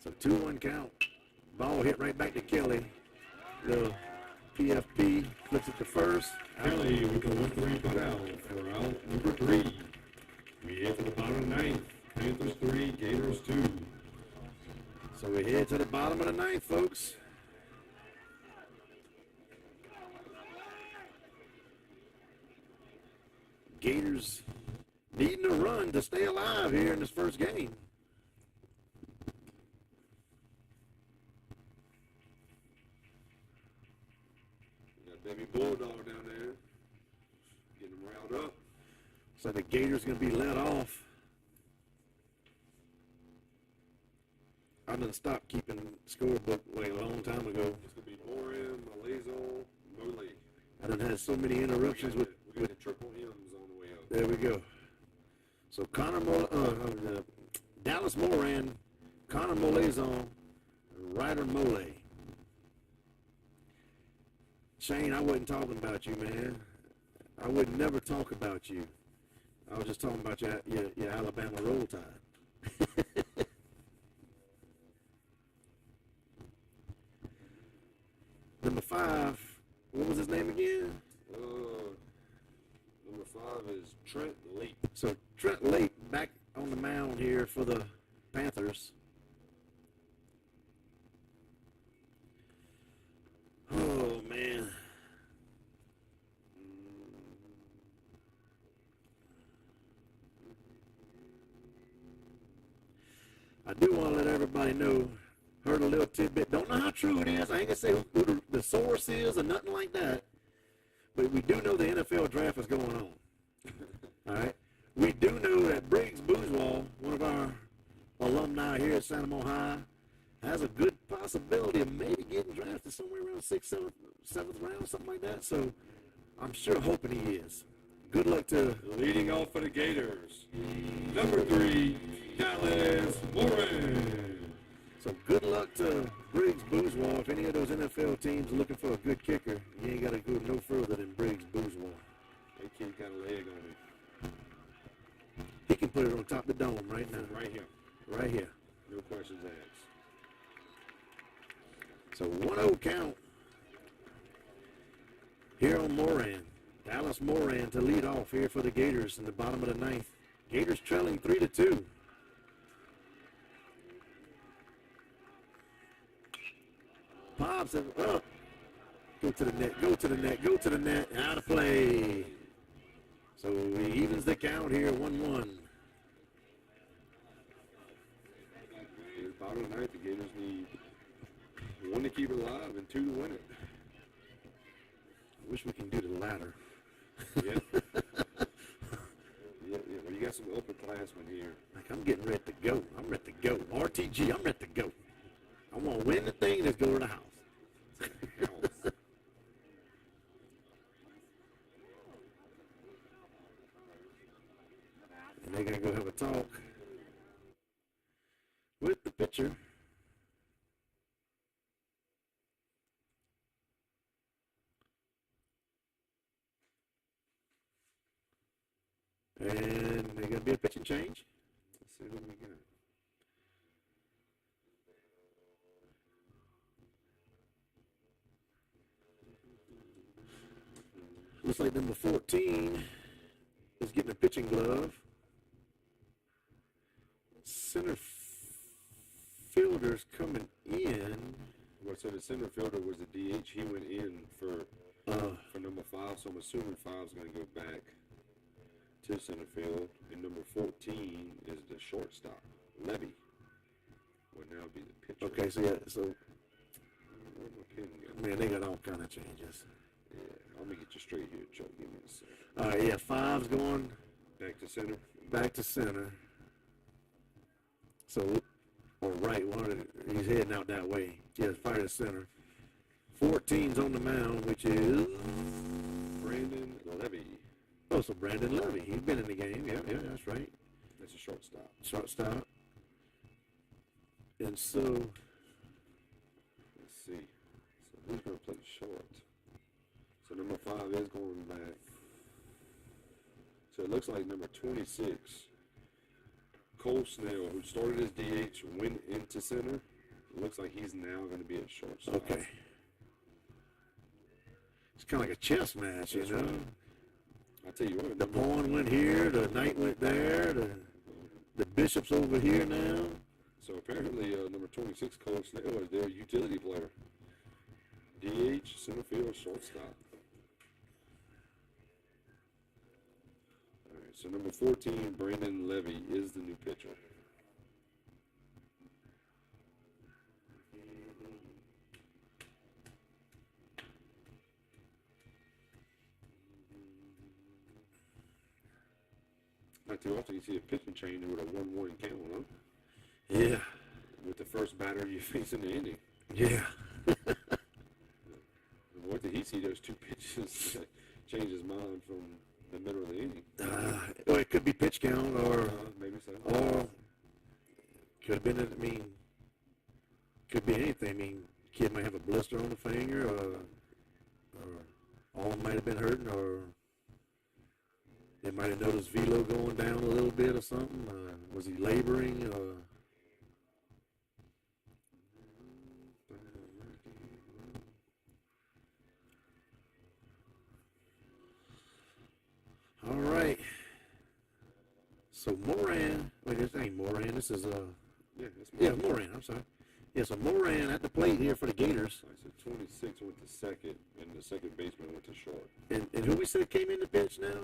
So 2-1 count. Ball hit right back to Kelly. The PFP flips it to first. Kelly with the 1-3 cutout for out number 3. We head to the bottom of the 9th. Panthers 3, Gators 2. So we head to the bottom of the 9th, folks. Gators needing a run to stay alive here in this first game. Got Debbie Bulldog down there. Getting them riled up. So the Gators going to be let off. I done stopped keeping scorebook way a long time ago. It's going to be Moran, Malayzo, Mole. I done had so many interruptions we with got the triple M's on the way up. There we go. So Dallas Moran, Connor Molezon, Ryder Mole. Shane, I wasn't talking about you, man. I would never talk about you. I was just talking about your Alabama Roll Tide. Number 5, what was his name again? Number 5 is Trent Late. So Trent Late back on the mound here for the Panthers. Oh, man. I do want to let everybody know, heard a little tidbit. Don't know how true it is. I ain't going to say who the source is or nothing like that. But we do know the NFL draft is going on. All right? We do know that Briggs Bourgeois, one of our alumni here at Santa Mo High, has a good possibility of maybe getting drafted somewhere around 6th, 7th round, something like that. So I'm sure hoping he is. Good luck to... Leading off for the Gators, number 3, Dallas Moran. So good luck to Briggs Bourgeois. If any of those NFL teams are looking for a good kicker, you ain't got to go no further than Briggs Bourgeois. That kid got a leg on him. He can put it on top of the dome right now. Right here. Right here. No questions asked. So 1-0 count here on Moran. Dallas Moran to lead off here for the Gators in the bottom of the 9th. Gators trailing 3-2. Pops up. Go to the net, go to the net, go to the net. Out of play. So he evens the count here, 1-1. In the bottom of the 9th, the Gators need 1 to keep it alive and 2 to win it. I wish we can do the latter. Yeah. Yeah. Well, you got some upperclassmen here. Like, I'm getting ready to go. I'm ready to go. RTG, I'm ready to go. I want to win the thing. Let's go to the house. And they're going to go have a talk with the pitcher. And there's going to be a pitching change. Let's see what we got. Looks like number 14 is getting a pitching glove. Center fielder's coming in. Well, so the center fielder was the DH. He went in for number 5, so I'm assuming 5's going to go back to center field. And number 14 is the shortstop. Levy would now be the pitcher. Okay, so yeah, so Where'd my pen go? man, they got all kind of changes. Yeah, let me get you straight here, Chuck. Give me a second. All right, yeah, 5's going Back to center. back to center. So, or right, he's heading out that way. Yeah, fire to center. 14's on the mound, which is Brandon Levy. oh, so Brandon Levy. He's been in the game. Yeah, that's right. That's a shortstop. Shortstop. And so, Let's see. So who's going to play short? So number 5 is going back. So it looks like number 26, Cole Snell, who started as DH, went into center. It looks like he's now going to be at shortstop. okay. It's kind of like a chess match, you know. I'll tell you what. The pawn went here, the knight went there, the bishop's over here now. So apparently number 26, Cole Snell, is their utility player. DH, center field, shortstop. All right, so number 14, Brandon Levy, is the new pitcher. Not too often you see a pitching change with a 1-1 count, huh? Yeah. With the first batter you face in the inning. Yeah. What did he see those 2 pitches change his mind from the middle of the inning? Well, it could be pitch count or Maybe so. or could have been, could be anything. I mean, kid might have a blister on the finger or arm might have been hurting, or they might have noticed velo going down a little bit or something. Was he laboring? All right. So Moran, wait, this ain't Moran. This is Moran. I'm sorry. Yeah, so Moran at the plate here for the Gators. So 26 went to second, and the second baseman went to short. And who we said came in the bench now?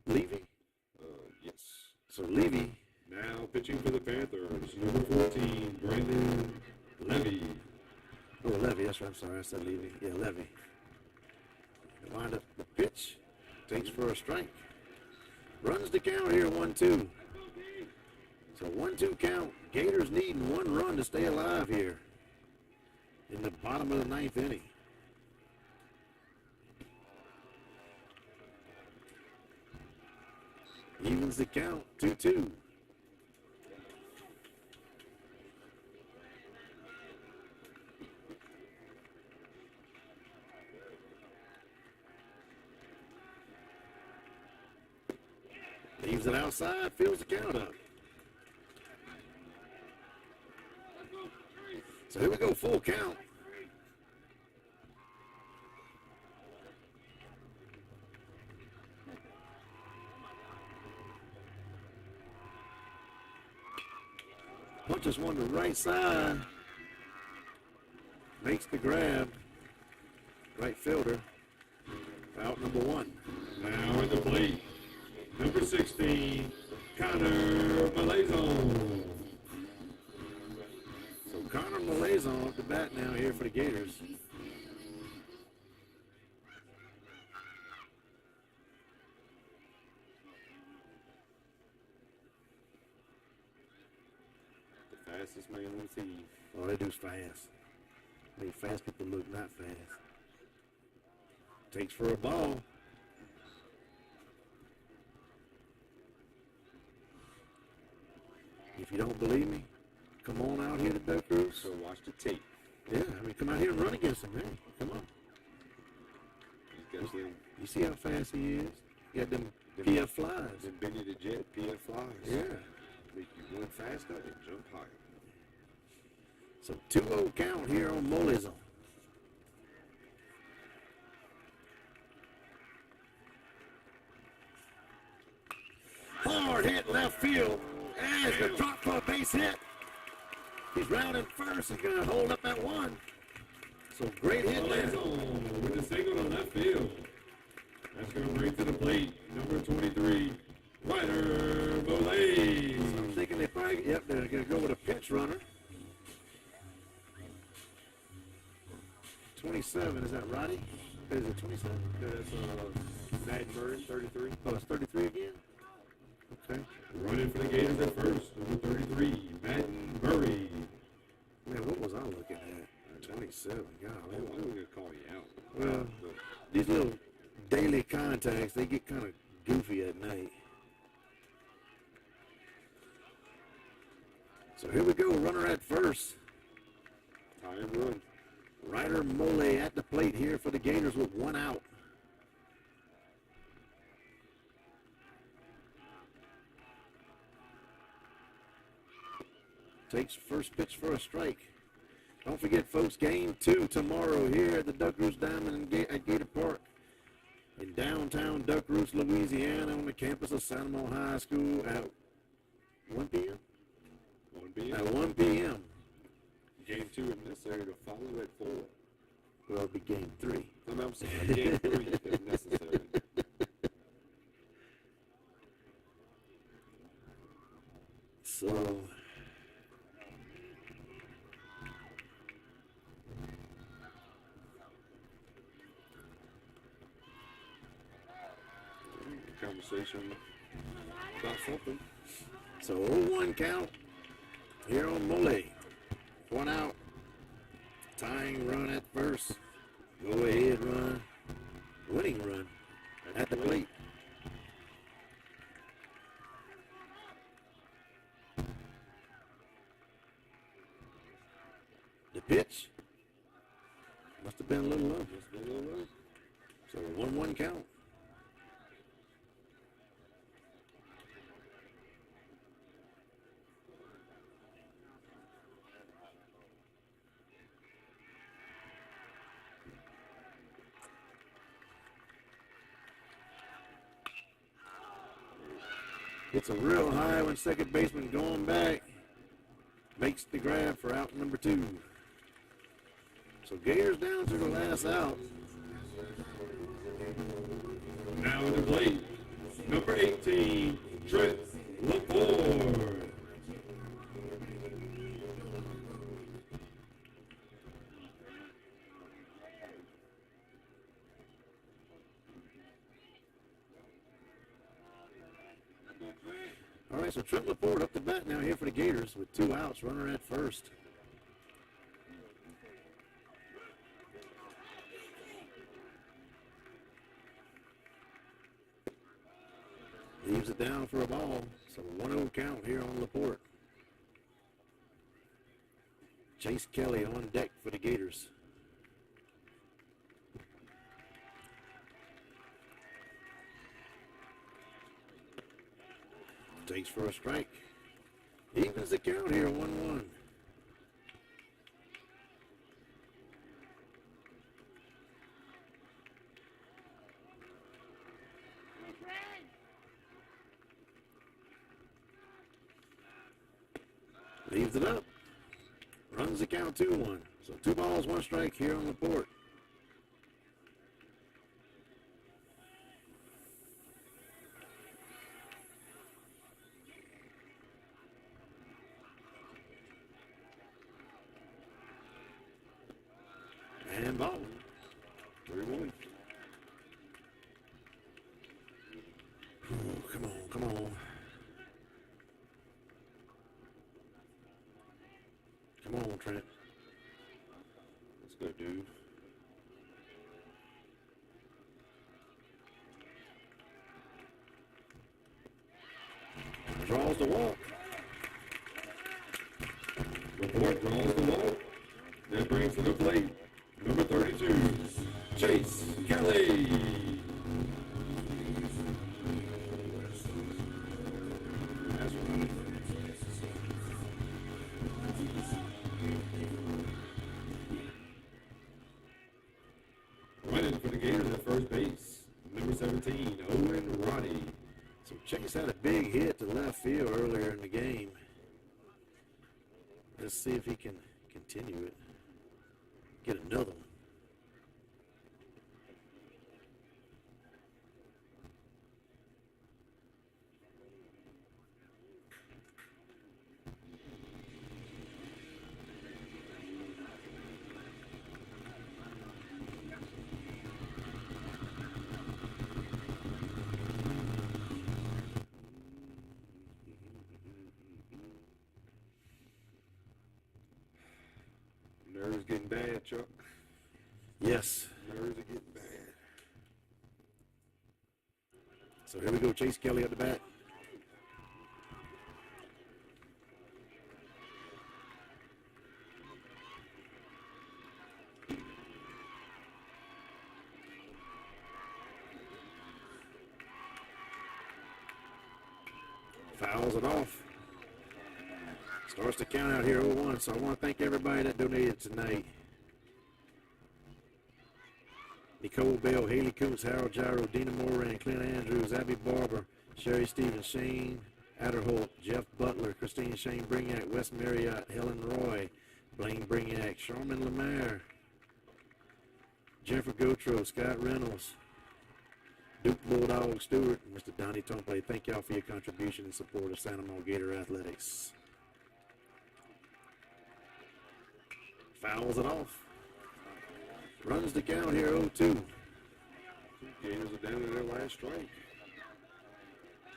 Levy? Yes. So Levy. Now pitching for the Panthers, number 14, Brandon Levy. Oh, Levy, that's right. I'm sorry, I said Levy. Yeah, Levy. Wind up the pitch. Takes for a strike. Runs the count here, 1-2. So 1-2 count. Gators needing 1 run to stay alive here in the bottom of the 9th inning. Evens the count, 2-2. Leaves it outside, fills the count up. So here we go, full count. Punches one to the right side. Makes the grab. Right fielder. Out number 1. Now at the plate, number 16, Connor Malazon. So Connor Malazon off the bat now here for the Gators. The fastest man on the team. Oh, that dude's fast. Make fast people look not fast. Takes for a ball. If you don't believe me, come on out here to Duck Roost. So watch the tape. Yeah, I mean, come out here and run against him, man. Come on. He's got them, You see how fast he is? He got them PF flies. them Benny the Jet PF flies. Yeah. Make you run faster and jump higher. So 2-0 count here on Molizon. Hard hit left field. As the drop for a base hit. He's rounding first. He's going to hold up that 1. So great hit there. Malazon with the single to left field. That's going to bring to the plate number 23, Ryder Bolay. I'm thinking they probably, they're going to go with a pinch runner. 27, is that Roddy? Is it 27? That's Matt Murray, 33. Oh, it's 33 again? Okay. Running for the Gators at first, number 33, Matt Murray. Man, what was I looking at? 27, golly. I'm going to call you out. Well, these little daily contacts, they get kind of goofy at night. So here we go, runner at first. Time run. Ryder Mole at the plate here for the Gators with 1 out. Takes first pitch for a strike. Don't forget, folks, game 2 tomorrow here at the Duck Roost Diamond at Gator Park in downtown Duck Roost, Louisiana, on the campus of Sanamo High School at 1 p.m. 1 p.m. At 1 p.m. Game 2 is necessary to follow at 4. Well, it'll be game 3. I'm saying game 3 is necessary. So, Conversation about something. so 0-1 count here on Mole. One out. Tying run at first. Go ahead run. Winning run at the plate. The pitch must have been a little low. So a 1-1 count. Hits a real high when second baseman going back. Makes the grab for out number 2. So Gators down to the last out. Now in the plate, number 18, Trent Laporte. All right, so Trent Laporte up to bat now here for the Gators with 2 outs, runner at first. Leaves it down for a ball, so a 1-0 count here on Laporte. Chase Kelly on deck for the Gators. Takes for a strike. Evens the count here, 1-1. Leaves it up. Runs the count 2-1. So 2 balls, 1 strike here on Laporte. And ball. 3-1. Oh, come on, come on. Come on, Trent. Let's go, dude. Draws the walk. Laporte draws the walk. That brings to the plate number 32, Chase Kelly. That's right. Running for the Gators at first base, number 17, Owen Roddy. So Chase had a big hit to left field earlier in the game. Let's see if he can continue it. Get another one. Nerves getting bad, Chuck. Yes. Nerves are getting bad. So here we go, Chase Kelly at the bat. Fouls it off. Starts to count out here 0-1, so I want to thank everybody that donated tonight. Nicole Bell, Haley Coombs, Harold Gyro, Dina Moran, Clint Andrews, Abby Barber, Sherry Stevens, Shane Adderholt, Jeff Butler, Christine Shane Bringack, Wes Marriott, Helen Roy, Blaine Bringack, Sharman Lemaire, Jennifer Gautreaux, Scott Reynolds, Duke Bulldog Stewart, and Mr. Donnie Tomplay. Thank y'all for your contribution and support of Santa Monica Gator Athletics. Fouls it off. Runs the count here 0-2. Gators are down to their last strike.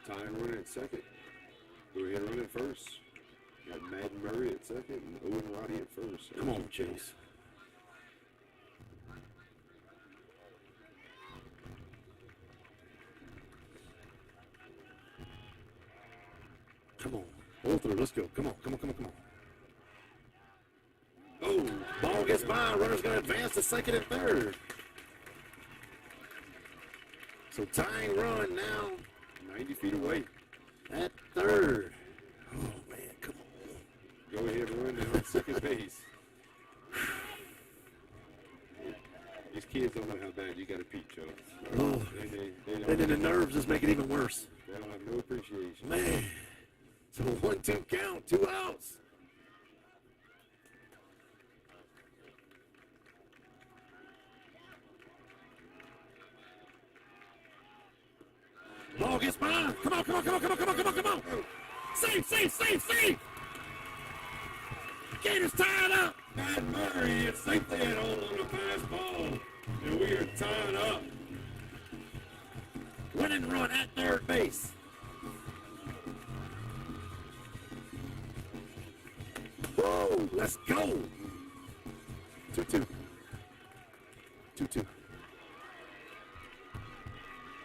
Tying run at second. Go ahead and run at first. Got Madden Murray at second and Owen Roddy at first. Come on, Chase. Come on. Pull through. Let's go. Come on, come on, come on, come on. Oh, ball gets by. Runner's going to advance to second and third. So tying run now. 90 feet away. At third. Oh, man, come on. Go ahead and run now at second base. These kids don't know how bad you got to peep, Joe. Oh, and then the nerves just make it even worse. They don't have no appreciation. Man. So 1-2 count, 2 outs. Ball gets by. Come on, come on, come on, come on, come on, come on, come on. Save, save, save, save. Gators tied up. Matt Murray is safely at home on the pass ball. And we are tied up. Winning run at third base. Whoa, let's go. 2-2. 2-2.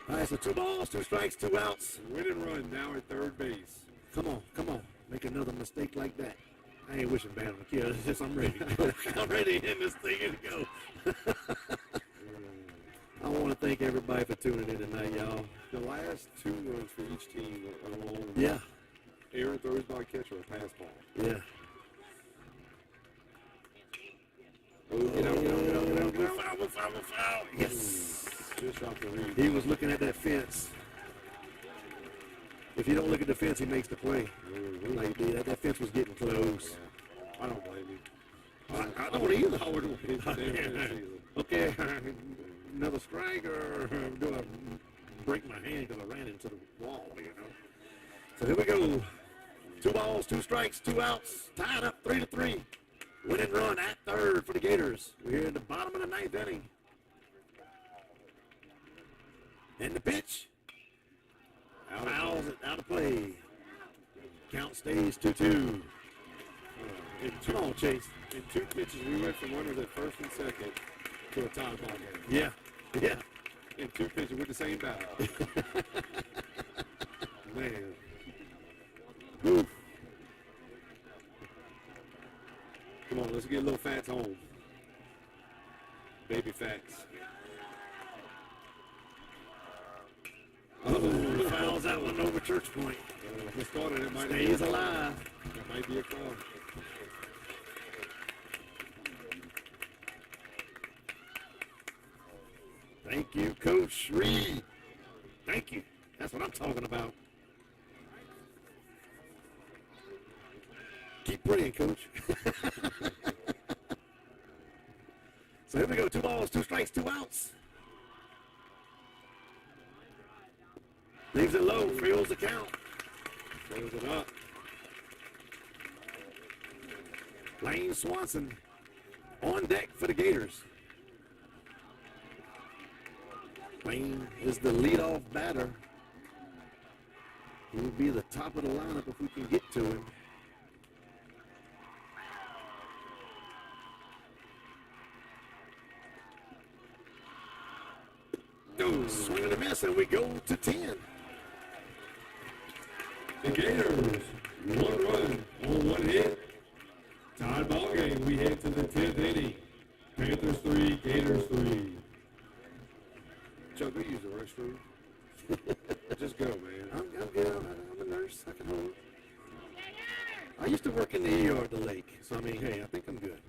All right, so 2 balls, 2 strikes, 2 outs. Win and run now at third base. Come on, come on. Make another mistake like that. I ain't wishing bad on the kid. It's just I'm ready. I'm ready to end this thing and go. I want to thank everybody for tuning in tonight, y'all. The last 2 runs for each team are all Yeah. Aaron throws by catch or a pass ball. Yeah. Oh, get out, get out, get out, get out, get out. Foul, foul, foul. Yes. Just off the read. He was looking at that fence. If you don't look at the fence, he makes the play. Like that fence was getting close. I don't blame you. I don't either. I would have been Okay, another strike, or do I break my hand because I ran into the wall, you know? So here we go. 2 balls, 2 strikes, 2 outs, tied up 3-3. Winning run at third for the Gators. We're in the bottom of the 9th inning. And the pitch. Fouls it out of play. Count stays 2-2. Come on, Chase. In 2 pitches, we went from runners at first and second to a tie ball game. Yeah, yeah. In 2 pitches with the same bat. Man. Oof. Come on, let's get a little Fats home. Baby Fats. Oh, fouls that one over Church Point. If we started, it might Stays alive. It might be a call. Thank you, Coach Reed. Thank you. That's what I'm talking about. Keep praying, Coach. So here we go. 2 balls, 2 strikes, 2 outs. Leaves it low, fills the count. Close it up. Lane Swanson on deck for the Gators. Lane is the leadoff batter. He will be the top of the lineup if we can get to him. Swing and a miss, and we go to 10. The Gators, 1 run on 1 hit. Tied ball game. We head to the 10th inning. Panthers 3, Gators 3. Chuck, we use the restroom. Just go, man. I'm good. I'm a nurse. I can hold. I used to work in the ER at the lake, so I mean, hey, I think I'm good.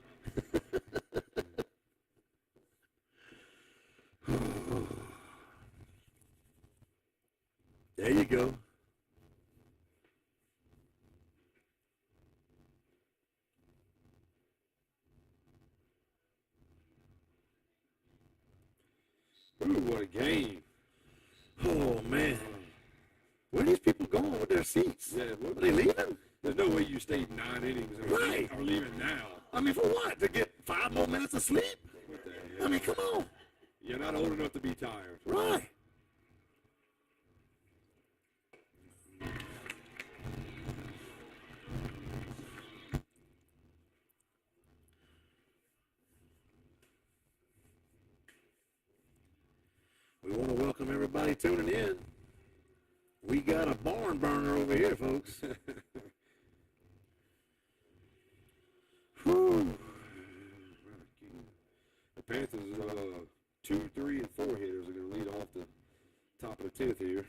There you go. Ooh, what a game. Oh, man. Where are these people going with their seats? Yeah, Are they leaving? There's no way you stayed 9 innings and Right. are leaving now. I mean, for what? To get 5 more minutes of sleep? What the hell? I mean, come on. You're not old enough to be tired. Right. tuning in. We got a barn burner over here, folks. Whew. The Panthers, 2, 3, and 4 hitters are going to lead off the top of the 10th here.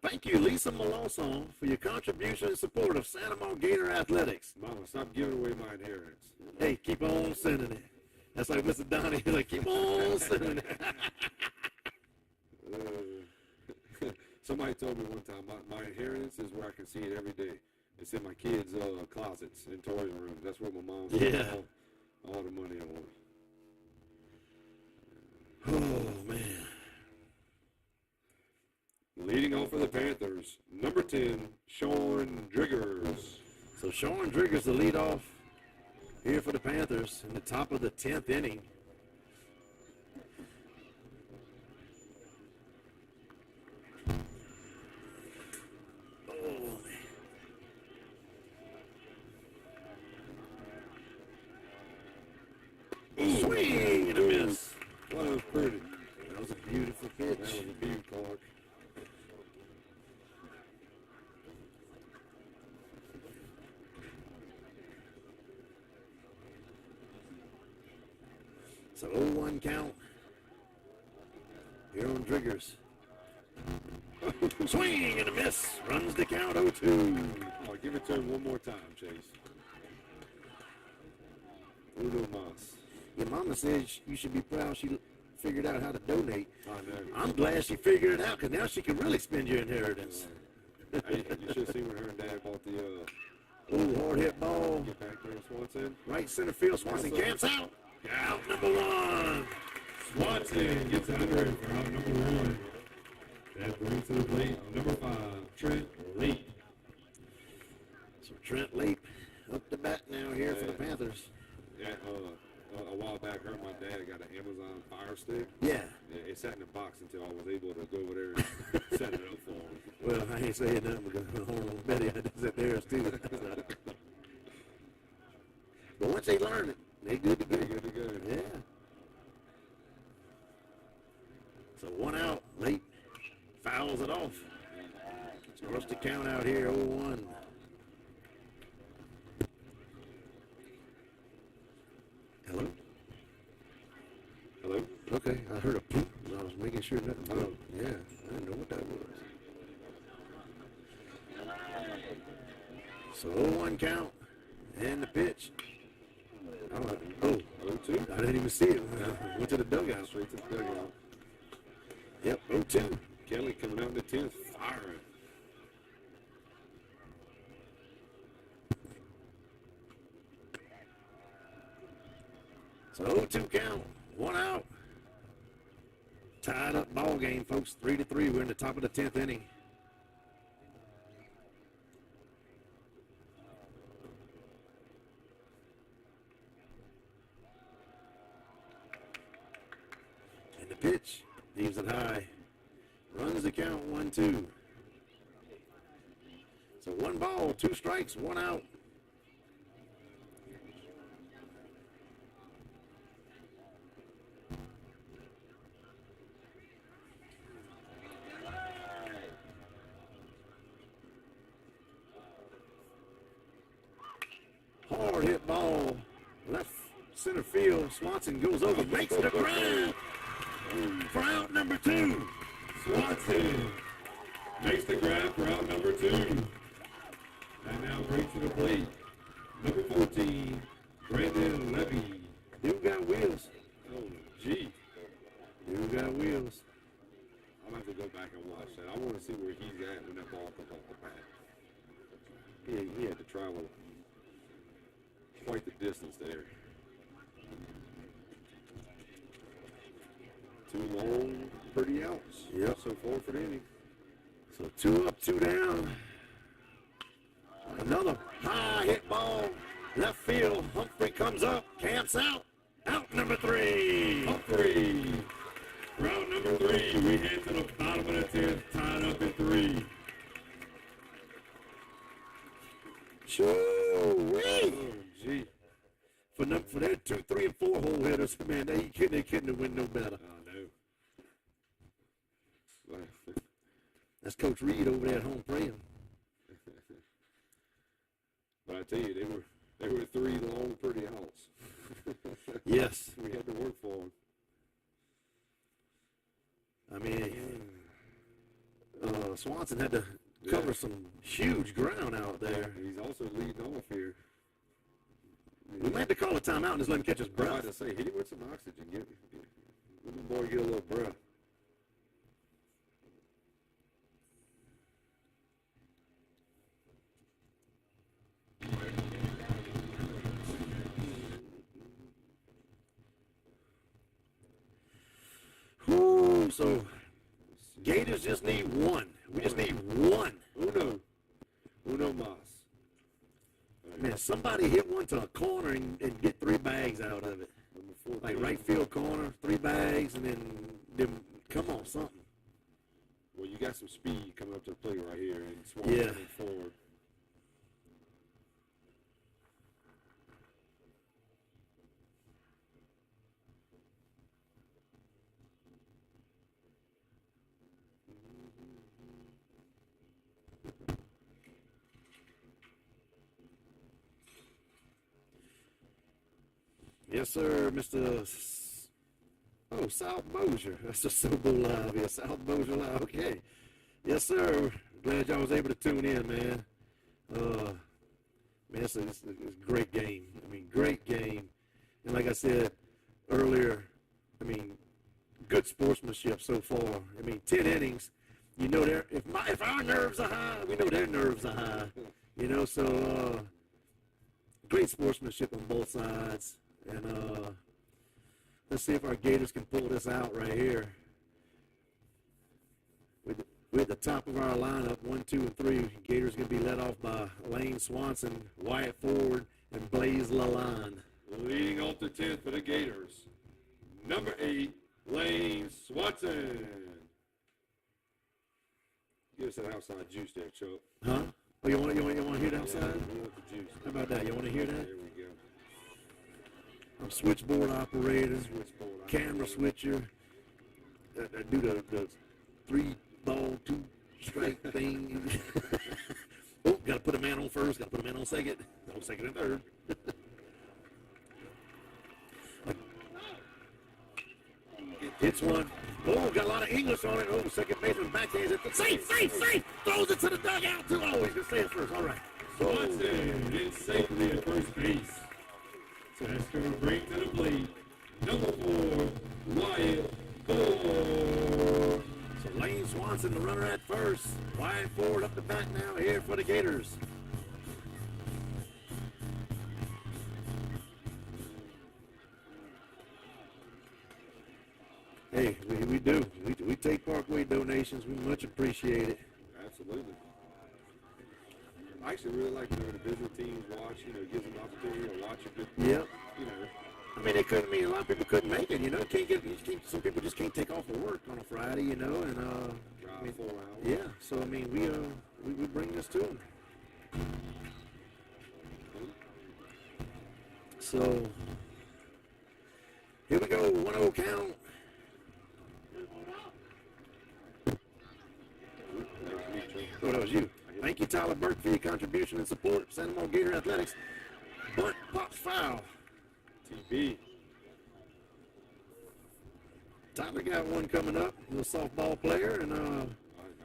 Thank you, Lisa Malosson, for your contribution and support of Santa Mar Gator Athletics. Mama, stop giving away my inheritance. Hey, keep on sending it. That's like Mr. Donnie. He's like, keep on sending it. Somebody told me one time, my inheritance is where I can see it every day. It's in my kids' closets and toy rooms. That's where my mom spends all the money on. Oh, man. Leading off for the Panthers, number 10, Sean Driggers. So Sean Driggers, the leadoff here for the Panthers in the top of the 10th inning. Swing and a miss. Well, that was pretty. That was a beautiful pitch. That was a beauty, Clark. So 0-1 count here on Driggers. Swing and a miss. Runs the count 0-2. Oh, give it to him one more time, Chase. Uno mas. Your mama says you should be proud she figured out how to donate. I know. I'm glad she figured it out because now she can really spend your inheritance. Hey, you should see when her and Dad bought the Ooh, hard hit ball. get back there, Swanson. Right center field. Swanson camps out. Out number 1. Swanson gets under it for out number 1. That brings to the plate number 5, Trent Late. So Trent Late up the bat now here for the Panthers. Yeah, a while back, her and my dad got an Amazon Fire Stick. Yeah. It sat in a box until I was able to go over there and set it up for him. Well, I ain't saying nothing because hold on, Betty had to sit there too. But once they learn it, they good to go. They're good to go. Yeah. So 1 out, Late fouls it off. So what's the count out here? 0-1. Hello? Hello? Okay, I heard a poop. I was making sure nothing. Oh, yeah, I didn't know what that was. So 0-1 count and the pitch. Oh, 0-2. I didn't even see it. Went to the dugout. Straight to the dugout. Yep, 0-2. Kelly coming out in the 10th, firing. So 0-2 count, 1 out. Tied up ball game, folks. 3-3. We're in the top of the 10th inning. And the pitch leaves it high. Runs the count 1-2. So 1 ball, 2 strikes, 1 out. Hard hit ball, left center field. Swanson goes over, makes the grab for out number 2. Swanson makes the grab for out number 2. And now brings to the plate number 14, Brandon Levy. Dude got wheels. Oh, gee. Dude got wheels. I'll have to go back and watch that. I want to see where he's at when that ball comes off the bat. He had to travel quite the distance there. 2 long, pretty outs. Yep. So far for the inning. So 2 up, 2 down. Another high hit ball. Left field. Humphrey comes up, camps out. Out number 3. Humphrey. Round number 3, we head to the bottom of the 10th, tied up at 3. Shoo-wee. Oh, gee. For their 2, 3, and 4 hole hitters, man, they couldn't have win no better. I know. Well, That's Coach Reed over there at home praying. But I tell you, they were 3 long, pretty outs. Yes. We had to work for them. I mean, Swanson had to cover some huge ground out there. And he's also leading off here. We might have to call a timeout and just let him catch his I was breath. about to say, hit him with some oxygen. Let the boy get a little breath. Whew, so Gators just need one. We just need one. Uno mas. Man, somebody hit one to a corner and get 3 bags out of it. Number 14. Like right field corner, 3 bags, and then come on, something. Well, you got some speed coming up to the plate right here, and Swanson Yeah. coming forward. Yes, sir, Mr. South Bossier. That's the sobo.live. Yeah, South Bossier Live. Okay. Yes, sir. Glad y'all was able to tune in, man. Man, it's a great game. I mean, great game. And like I said earlier, I mean, good sportsmanship so far. I mean, 10 innings. You know, if our nerves are high, we know their nerves are high. You know, so great sportsmanship on both sides. And let's see if our Gators can pull this out right here. We're at the top of our lineup, 1, 2, and 3. Gators going to be led off by Lane Swanson, Wyatt Ford, and Blaze Lalonde. Leading off the 10th for the Gators, number 8, Lane Swanson. Give us that outside juice there, Chuck. Huh? Oh, you want to hear that outside? Yeah, we want the juice. How about that? You want to hear that? There we go. I'm switchboard operator, Switchboard camera switcher. I do the 3-ball, 2-strike thing. Oh, got to put a man on first. Got to put a man on second. On second and third. Hits one. Oh, got a lot of English on it. Oh, second baseman backhands it. Safe. Throws it to the dugout. Too low. He's going to stay at first. All right. Swanson is safely at first base. So that's going to bring to the plate number 4, Wyatt Ford. So Lane Swanson, the runner at first. Wyatt Ford up the bat now here for the Gators. Hey, we do. We take Parkway donations. We much appreciate it. Absolutely. I actually really like when the visiting teams watch, it gives them an opportunity to watch a good, Yep. you I mean, a lot of people couldn't make it, some people just can't take off of work on a Friday, and drive 4 hours. yeah, so, I mean, we bring this to them. So, here we go, 1-0 count. Oh, that was you. Thank you, Tyler Burke, for your contribution and support. Santa Monica Gator Athletics. Bunt pops foul. TB. Tyler got one coming up. Little softball player, and I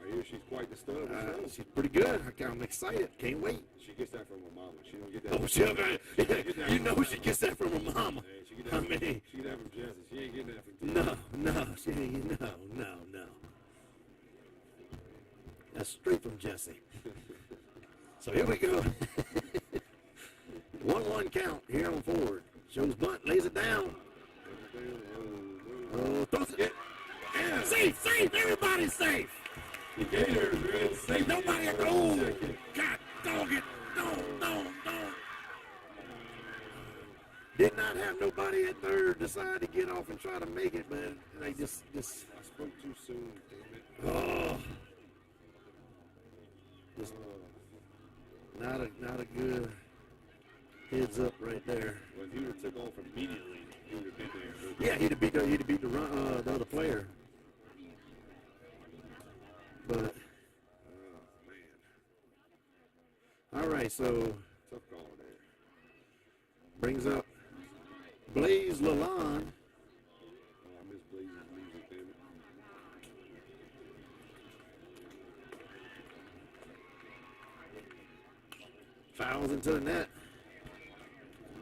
hear she's quite the stud. she's pretty good. I'm excited. Can't wait. She gets that from her mama. She don't get that. Oh, you know she gets that from her mama. Hey, she get that from Jesse. She ain't getting that from TB. No, she ain't. No. That's straight from Jesse. So here we go. 1-1 count here on Ford. Shows bunt, lays it down. Oh, throws it. Yeah. Safe. Everybody's safe. The Gators are in safety. Nobody at home. God dog it. No. Did not have nobody at third decide to get off and try to make it, but they just. I spoke too soon, damn it. Oh. Just not a good heads up right there. Well, if he would have took off immediately, he would have been there. Yeah, he'd have beat the other player. But right, so Tough call there. brings up Blaze Lalonde. Oh, I miss Blaze's music, damn it. Fouls into the net.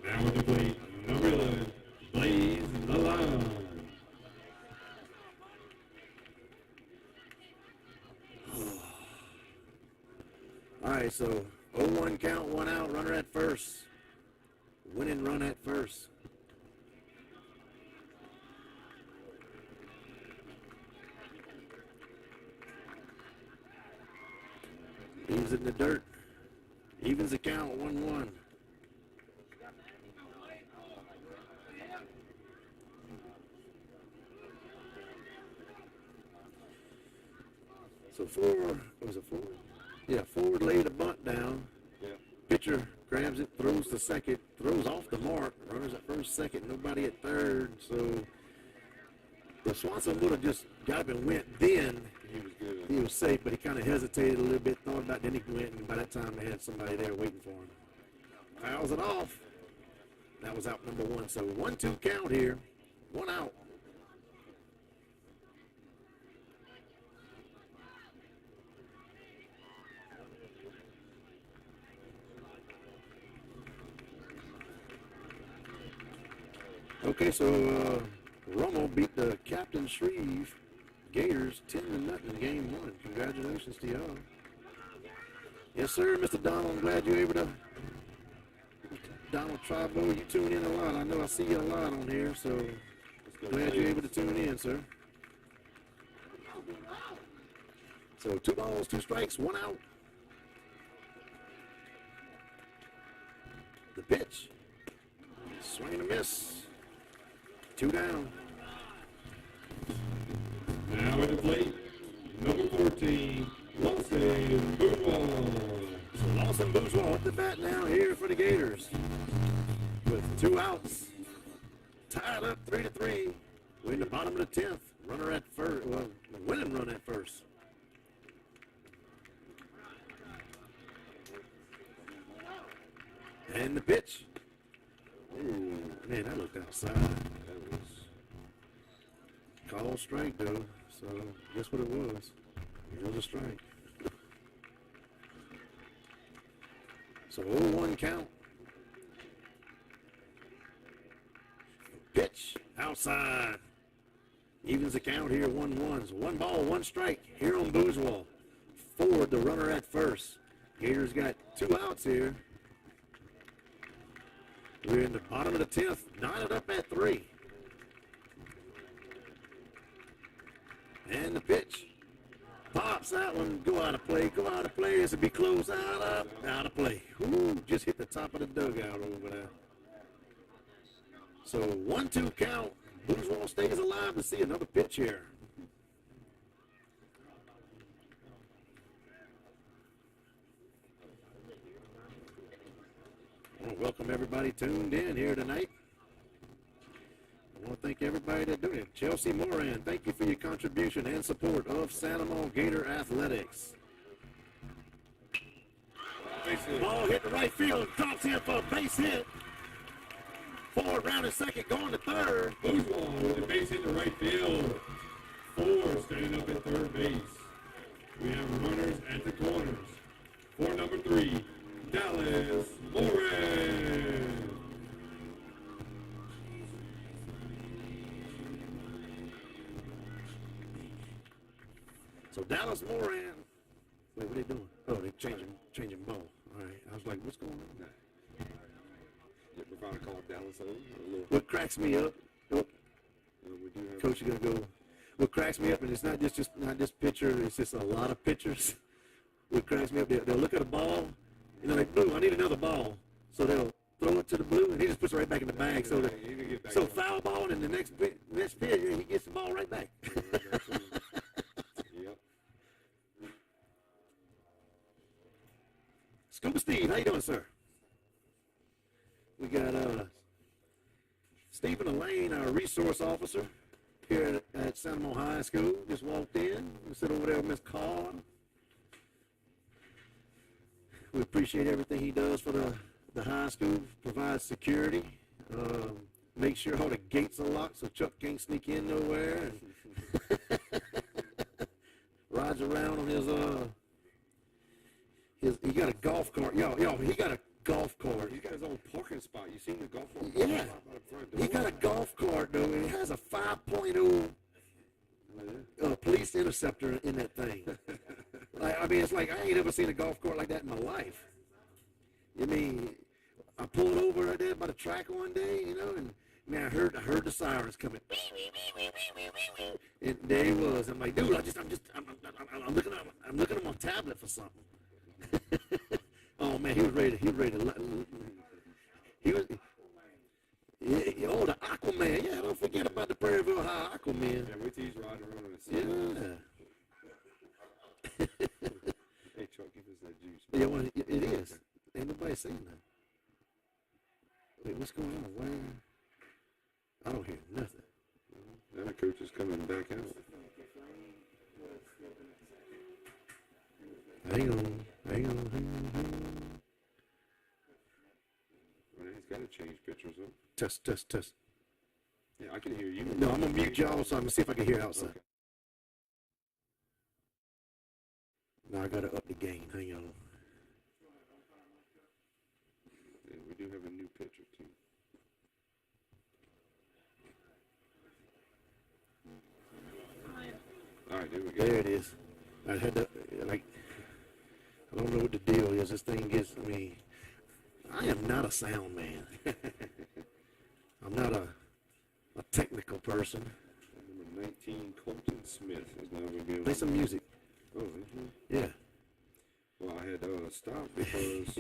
Now with the plate, number 11, Blaze Lalonde. All right, so 0-1 count, 1 out, runner at first. Winning run at first. Leaves it in the dirt. Evens the count, 1-1. So Ford laid a bunt down. Yeah. Pitcher grabs it, throws to second, throws off the mark. Runners at first, second, nobody at third. So if Swanson would have just got up and went then, He was good. he was safe, but he kind of hesitated a little bit, thought about it, then he went, and by that time they had somebody there waiting for him. Fouls it off. That was out number 1. So 1-2 count here, 1 out. Okay, so Romo beat the Captain Shreve Gators 10-0 in game 1. Congratulations to y'all. Yes, sir, Mr. Donald. I'm glad you're able to. Donald Tribo, you tune in a lot. I know I see you a lot on here, so glad you're able to tune in, sir. So 2 balls, 2 strikes, 1 out. The pitch. Swing and a miss. 2 down. Now at the plate, number 14, Lawson Bourgeois. So Lawson Bourgeois up the bat now here for the Gators. With 2 outs. Tied up 3-3. We're in the bottom of the 10th. Runner at first. Well, the winning run at first. And the pitch. Ooh, man, that looked outside. That was. Call strike, though. So, guess what it was? It was a strike. So, 0-1 count. Pitch. Outside. Evens the count here, 1-1. So 1 ball, 1 strike here on Bourgeois. Ford, the runner at first. Gators got 2 outs here. We're in the bottom of the 10th, knotted up at 3. And the pitch. Pops that one. Go out of play. Go out of play. This will be closed out up. Out of play. Ooh, just hit the top of the dugout over there. So 1-2 count. Bourgeois stays alive to see another pitch here. I want to welcome everybody tuned in here tonight. I want to thank everybody that's doing it. Chelsea Moran, thank you for your contribution and support of Santa Monica Gator Athletics. Ball hit the right field, drops in for a base hit. Ford rounded second, going to third. Bourgeois with a base hit to right field. 4 standing up at third base. We have runners at the corners. For number 3, Dallas Moran. So Dallas Moran. Wait, what are they doing? Oh, they're changing ball. All right. I was like, what's going on? Yeah, we're about to call Dallas on. What cracks me up? Oh, We do have. Coach, you gonna go? What cracks me up, and it's not just pitcher. It's just a lot of pitchers. What cracks me up? They'll look at a ball, you know, like blue. I need another ball, so they'll throw it to the blue, and he just puts it right back in the bag. So foul ball, and the next pitch, he gets the ball right back. Yep. Scuba Steve, how you doing, sir? We got Stephen Elaine, our resource officer here at Santa Monica High School. Just walked in. We sit over there with Miss Carr. We appreciate everything he does for the high school, provides security, make sure all the gates are locked so Chuck can't sneak in nowhere, and rides around on he got a golf cart. Yo, he got a golf cart. He's got his own parking spot. You seen the golf cart? Yeah. He got a golf cart, though, and it has a 5.0 police interceptor in that thing. I mean, it's like I ain't ever seen a golf cart like that in my life. I mean, I pulled over right there by the track one day, you know, and man, I heard the sirens coming. And there he was. I'm like, dude, I'm looking at my tablet for something. Oh man, he was ready. He was. Oh, the Aquaman. Yeah, don't forget about the Prairieville High Aquaman. Yeah, wait till he's riding around on the side. Yeah. Hey, Chuck, give us that juice. Yeah, it is. Ain't nobody saying that. Wait, what's going on? Where? I don't hear nothing. Now the coach is coming back out. Hang on. Well, he's got to change pictures up. Test. Yeah, I can hear you. No, I'm going to mute y'all so I'm going to see if I can hear outside. Okay. Now I got to up the gain. Hang on. Yeah, we do have a new picture, too. All right, there we go. There it is. I had to, I don't know what the deal is. This thing gets, I am not a sound man. I'm not a technical person. Number 19, Colton Smith is now revealed. Play some music. Oh, is Yeah. Well, I had stopped because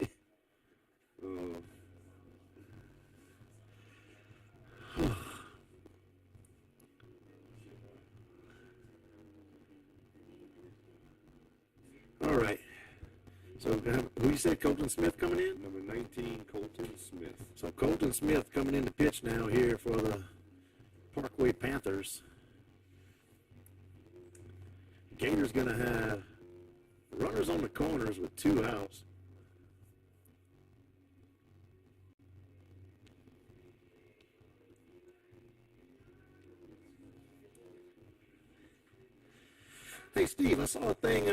all right. So who you said Colton Smith coming in? number 19, Colton Smith. So Colton Smith coming in to pitch now here for the Parkway Panthers. Gators going to have runners on the corners with 2 outs. Hey, Steve, I saw a thing,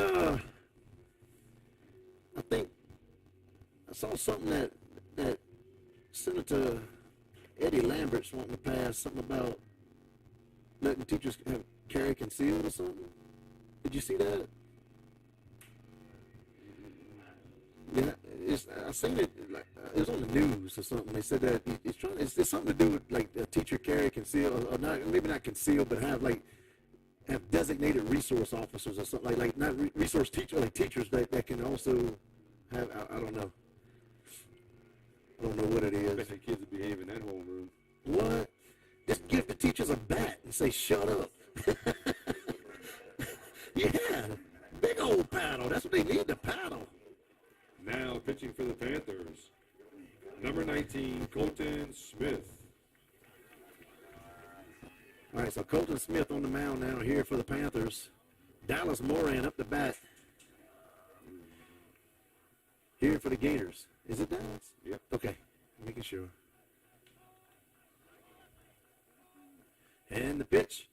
I think I saw something that Senator Eddie Lambert's wanting to pass, something about letting teachers carry concealed or something. Did you see that? Yeah, I seen it. It was on the news or something. They said that it's something to do with like a teacher carry concealed, or not, maybe not concealed, but have designated resource officers or something like not resource teachers, like teachers that can also have. I don't know. I don't know what it I is. bet the kids would behave in that homeroom. What? Just give the teachers a bat and say, shut up. Yeah, big old paddle. That's what they need, the paddle. Now pitching for the Panthers, number 19, Colton Smith. All right, so Colton Smith on the mound now here for the Panthers. Dallas Moran up the bat here for the Gators. Is it Dallas? Yep. Okay, making sure. And the pitch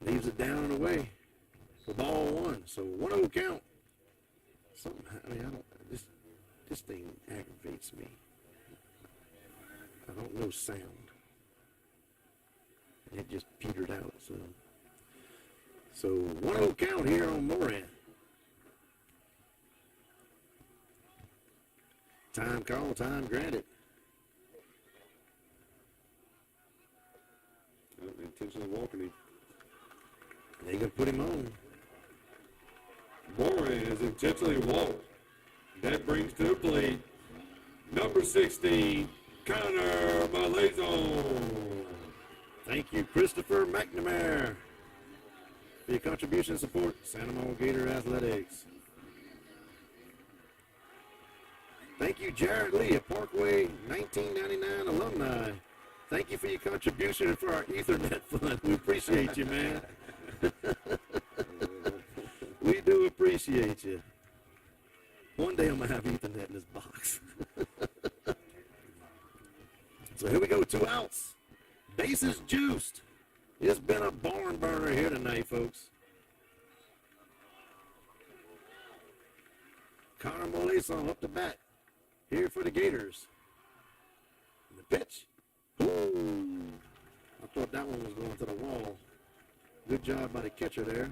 leaves it down and away for ball 1. So 1-0 count. This thing aggravates me. I don't know sound. And it just petered out. So 1-0 count here on Moran. Time call, time granted. Intentionally walking him. They're going to put him on. Moran is intentionally walked. That brings to the plate number 16, Connor Malazon. Thank you, Christopher McNamara, for your contribution and support, Santa Monica Gator Athletics. Thank you, Jared Lee, a Parkway 1999 alumni. Thank you for your contribution and for our Ethernet fund. We appreciate you, man. We do appreciate you. One day I'm going to have Ethernet in this box. So here we go, 2 outs. Bases juiced. It's been a barn burner here tonight, folks. Connor Moleson up to bat here for the Gators. And the pitch. Ooh. I thought that one was going to the wall. Good job by the catcher there.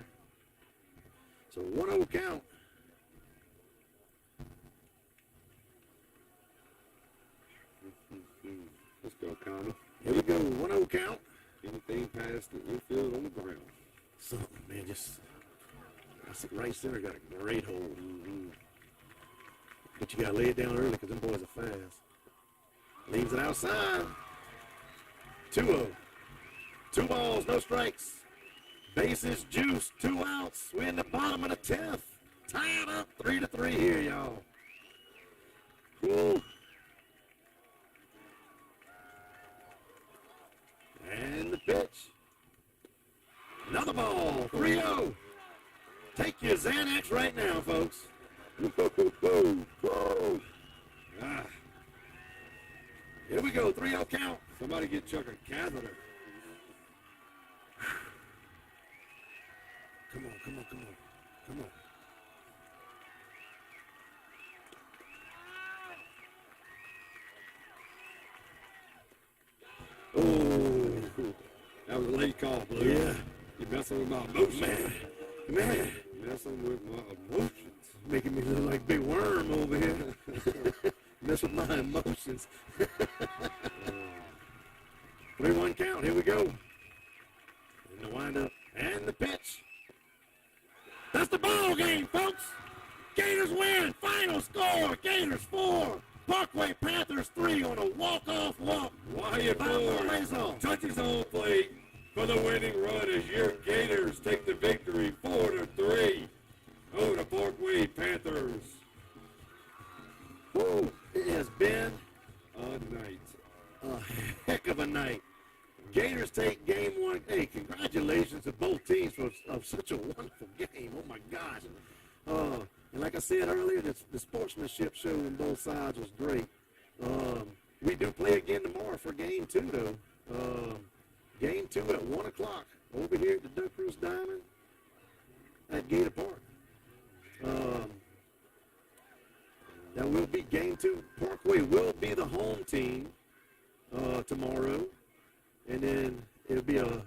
So 1-0 count. Let's go, Connor. Here we go, 1-0 count. Anything past the infield on the ground. Something, man, just that's right center got a great hold. But you got to lay it down early because them boys are fast. Leaves it outside. 2-0. 2 balls, no strikes. Bases juiced, 2 outs. We're in the bottom of the 10th. Tied up 3-3 here, y'all. Woo. And the pitch. Another ball, 3-0. Take your Xanax right now, folks. Ah. Here we go, 3-0 count. Somebody get Chuck a catheter. Come on, come on, come on, come on. Oh, that was a late call, Blue. Yeah. You're messing with my emotions. Man, Messing with my emotions. making me look like Big Worm over here. Mess with my emotions. 3-1 count, here we go. And the windup, and the pitch. That's the ball game, folks. Gators win. Final score. Gators 4. Parkway Panthers 3 on a walk-off walk. Wyatt Moore touches home plate for the winning run as your Gators take the victory 4-3 over the Parkway Panthers. Woo. It has been A night. a heck of a night. Gators take game 1. Hey, congratulations to both teams for such a wonderful game. Oh, my gosh. And like I said earlier, the sportsmanship show on both sides was great. We do play again tomorrow for game 2, though. Game 2 at 1 o'clock over here at the Duck Roost Diamond at Gator Park. That will be game 2. Parkway will be the home team tomorrow. And then it'll be a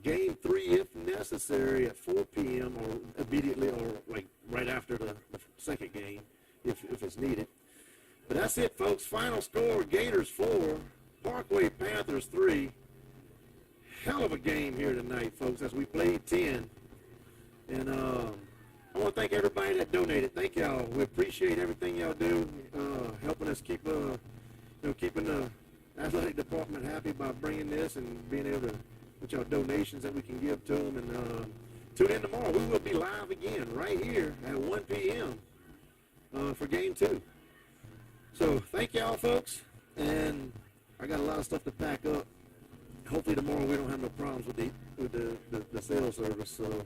game 3 if necessary at 4 p.m. or immediately or like right after the second game if it's needed. But that's it, folks. Final score, Gators 4, Parkway Panthers 3. Hell of a game here tonight, folks, as we played 10. And I want to thank everybody that donated. Thank y'all. We appreciate everything y'all do, helping us keep keeping the athletic department happy by bringing this and being able to put y'all donations that we can give to them. And tune in tomorrow. We will be live again right here at 1 p.m. For game 2. So thank y'all, folks. And I got a lot of stuff to pack up. Hopefully tomorrow we don't have no problems with the cell service. So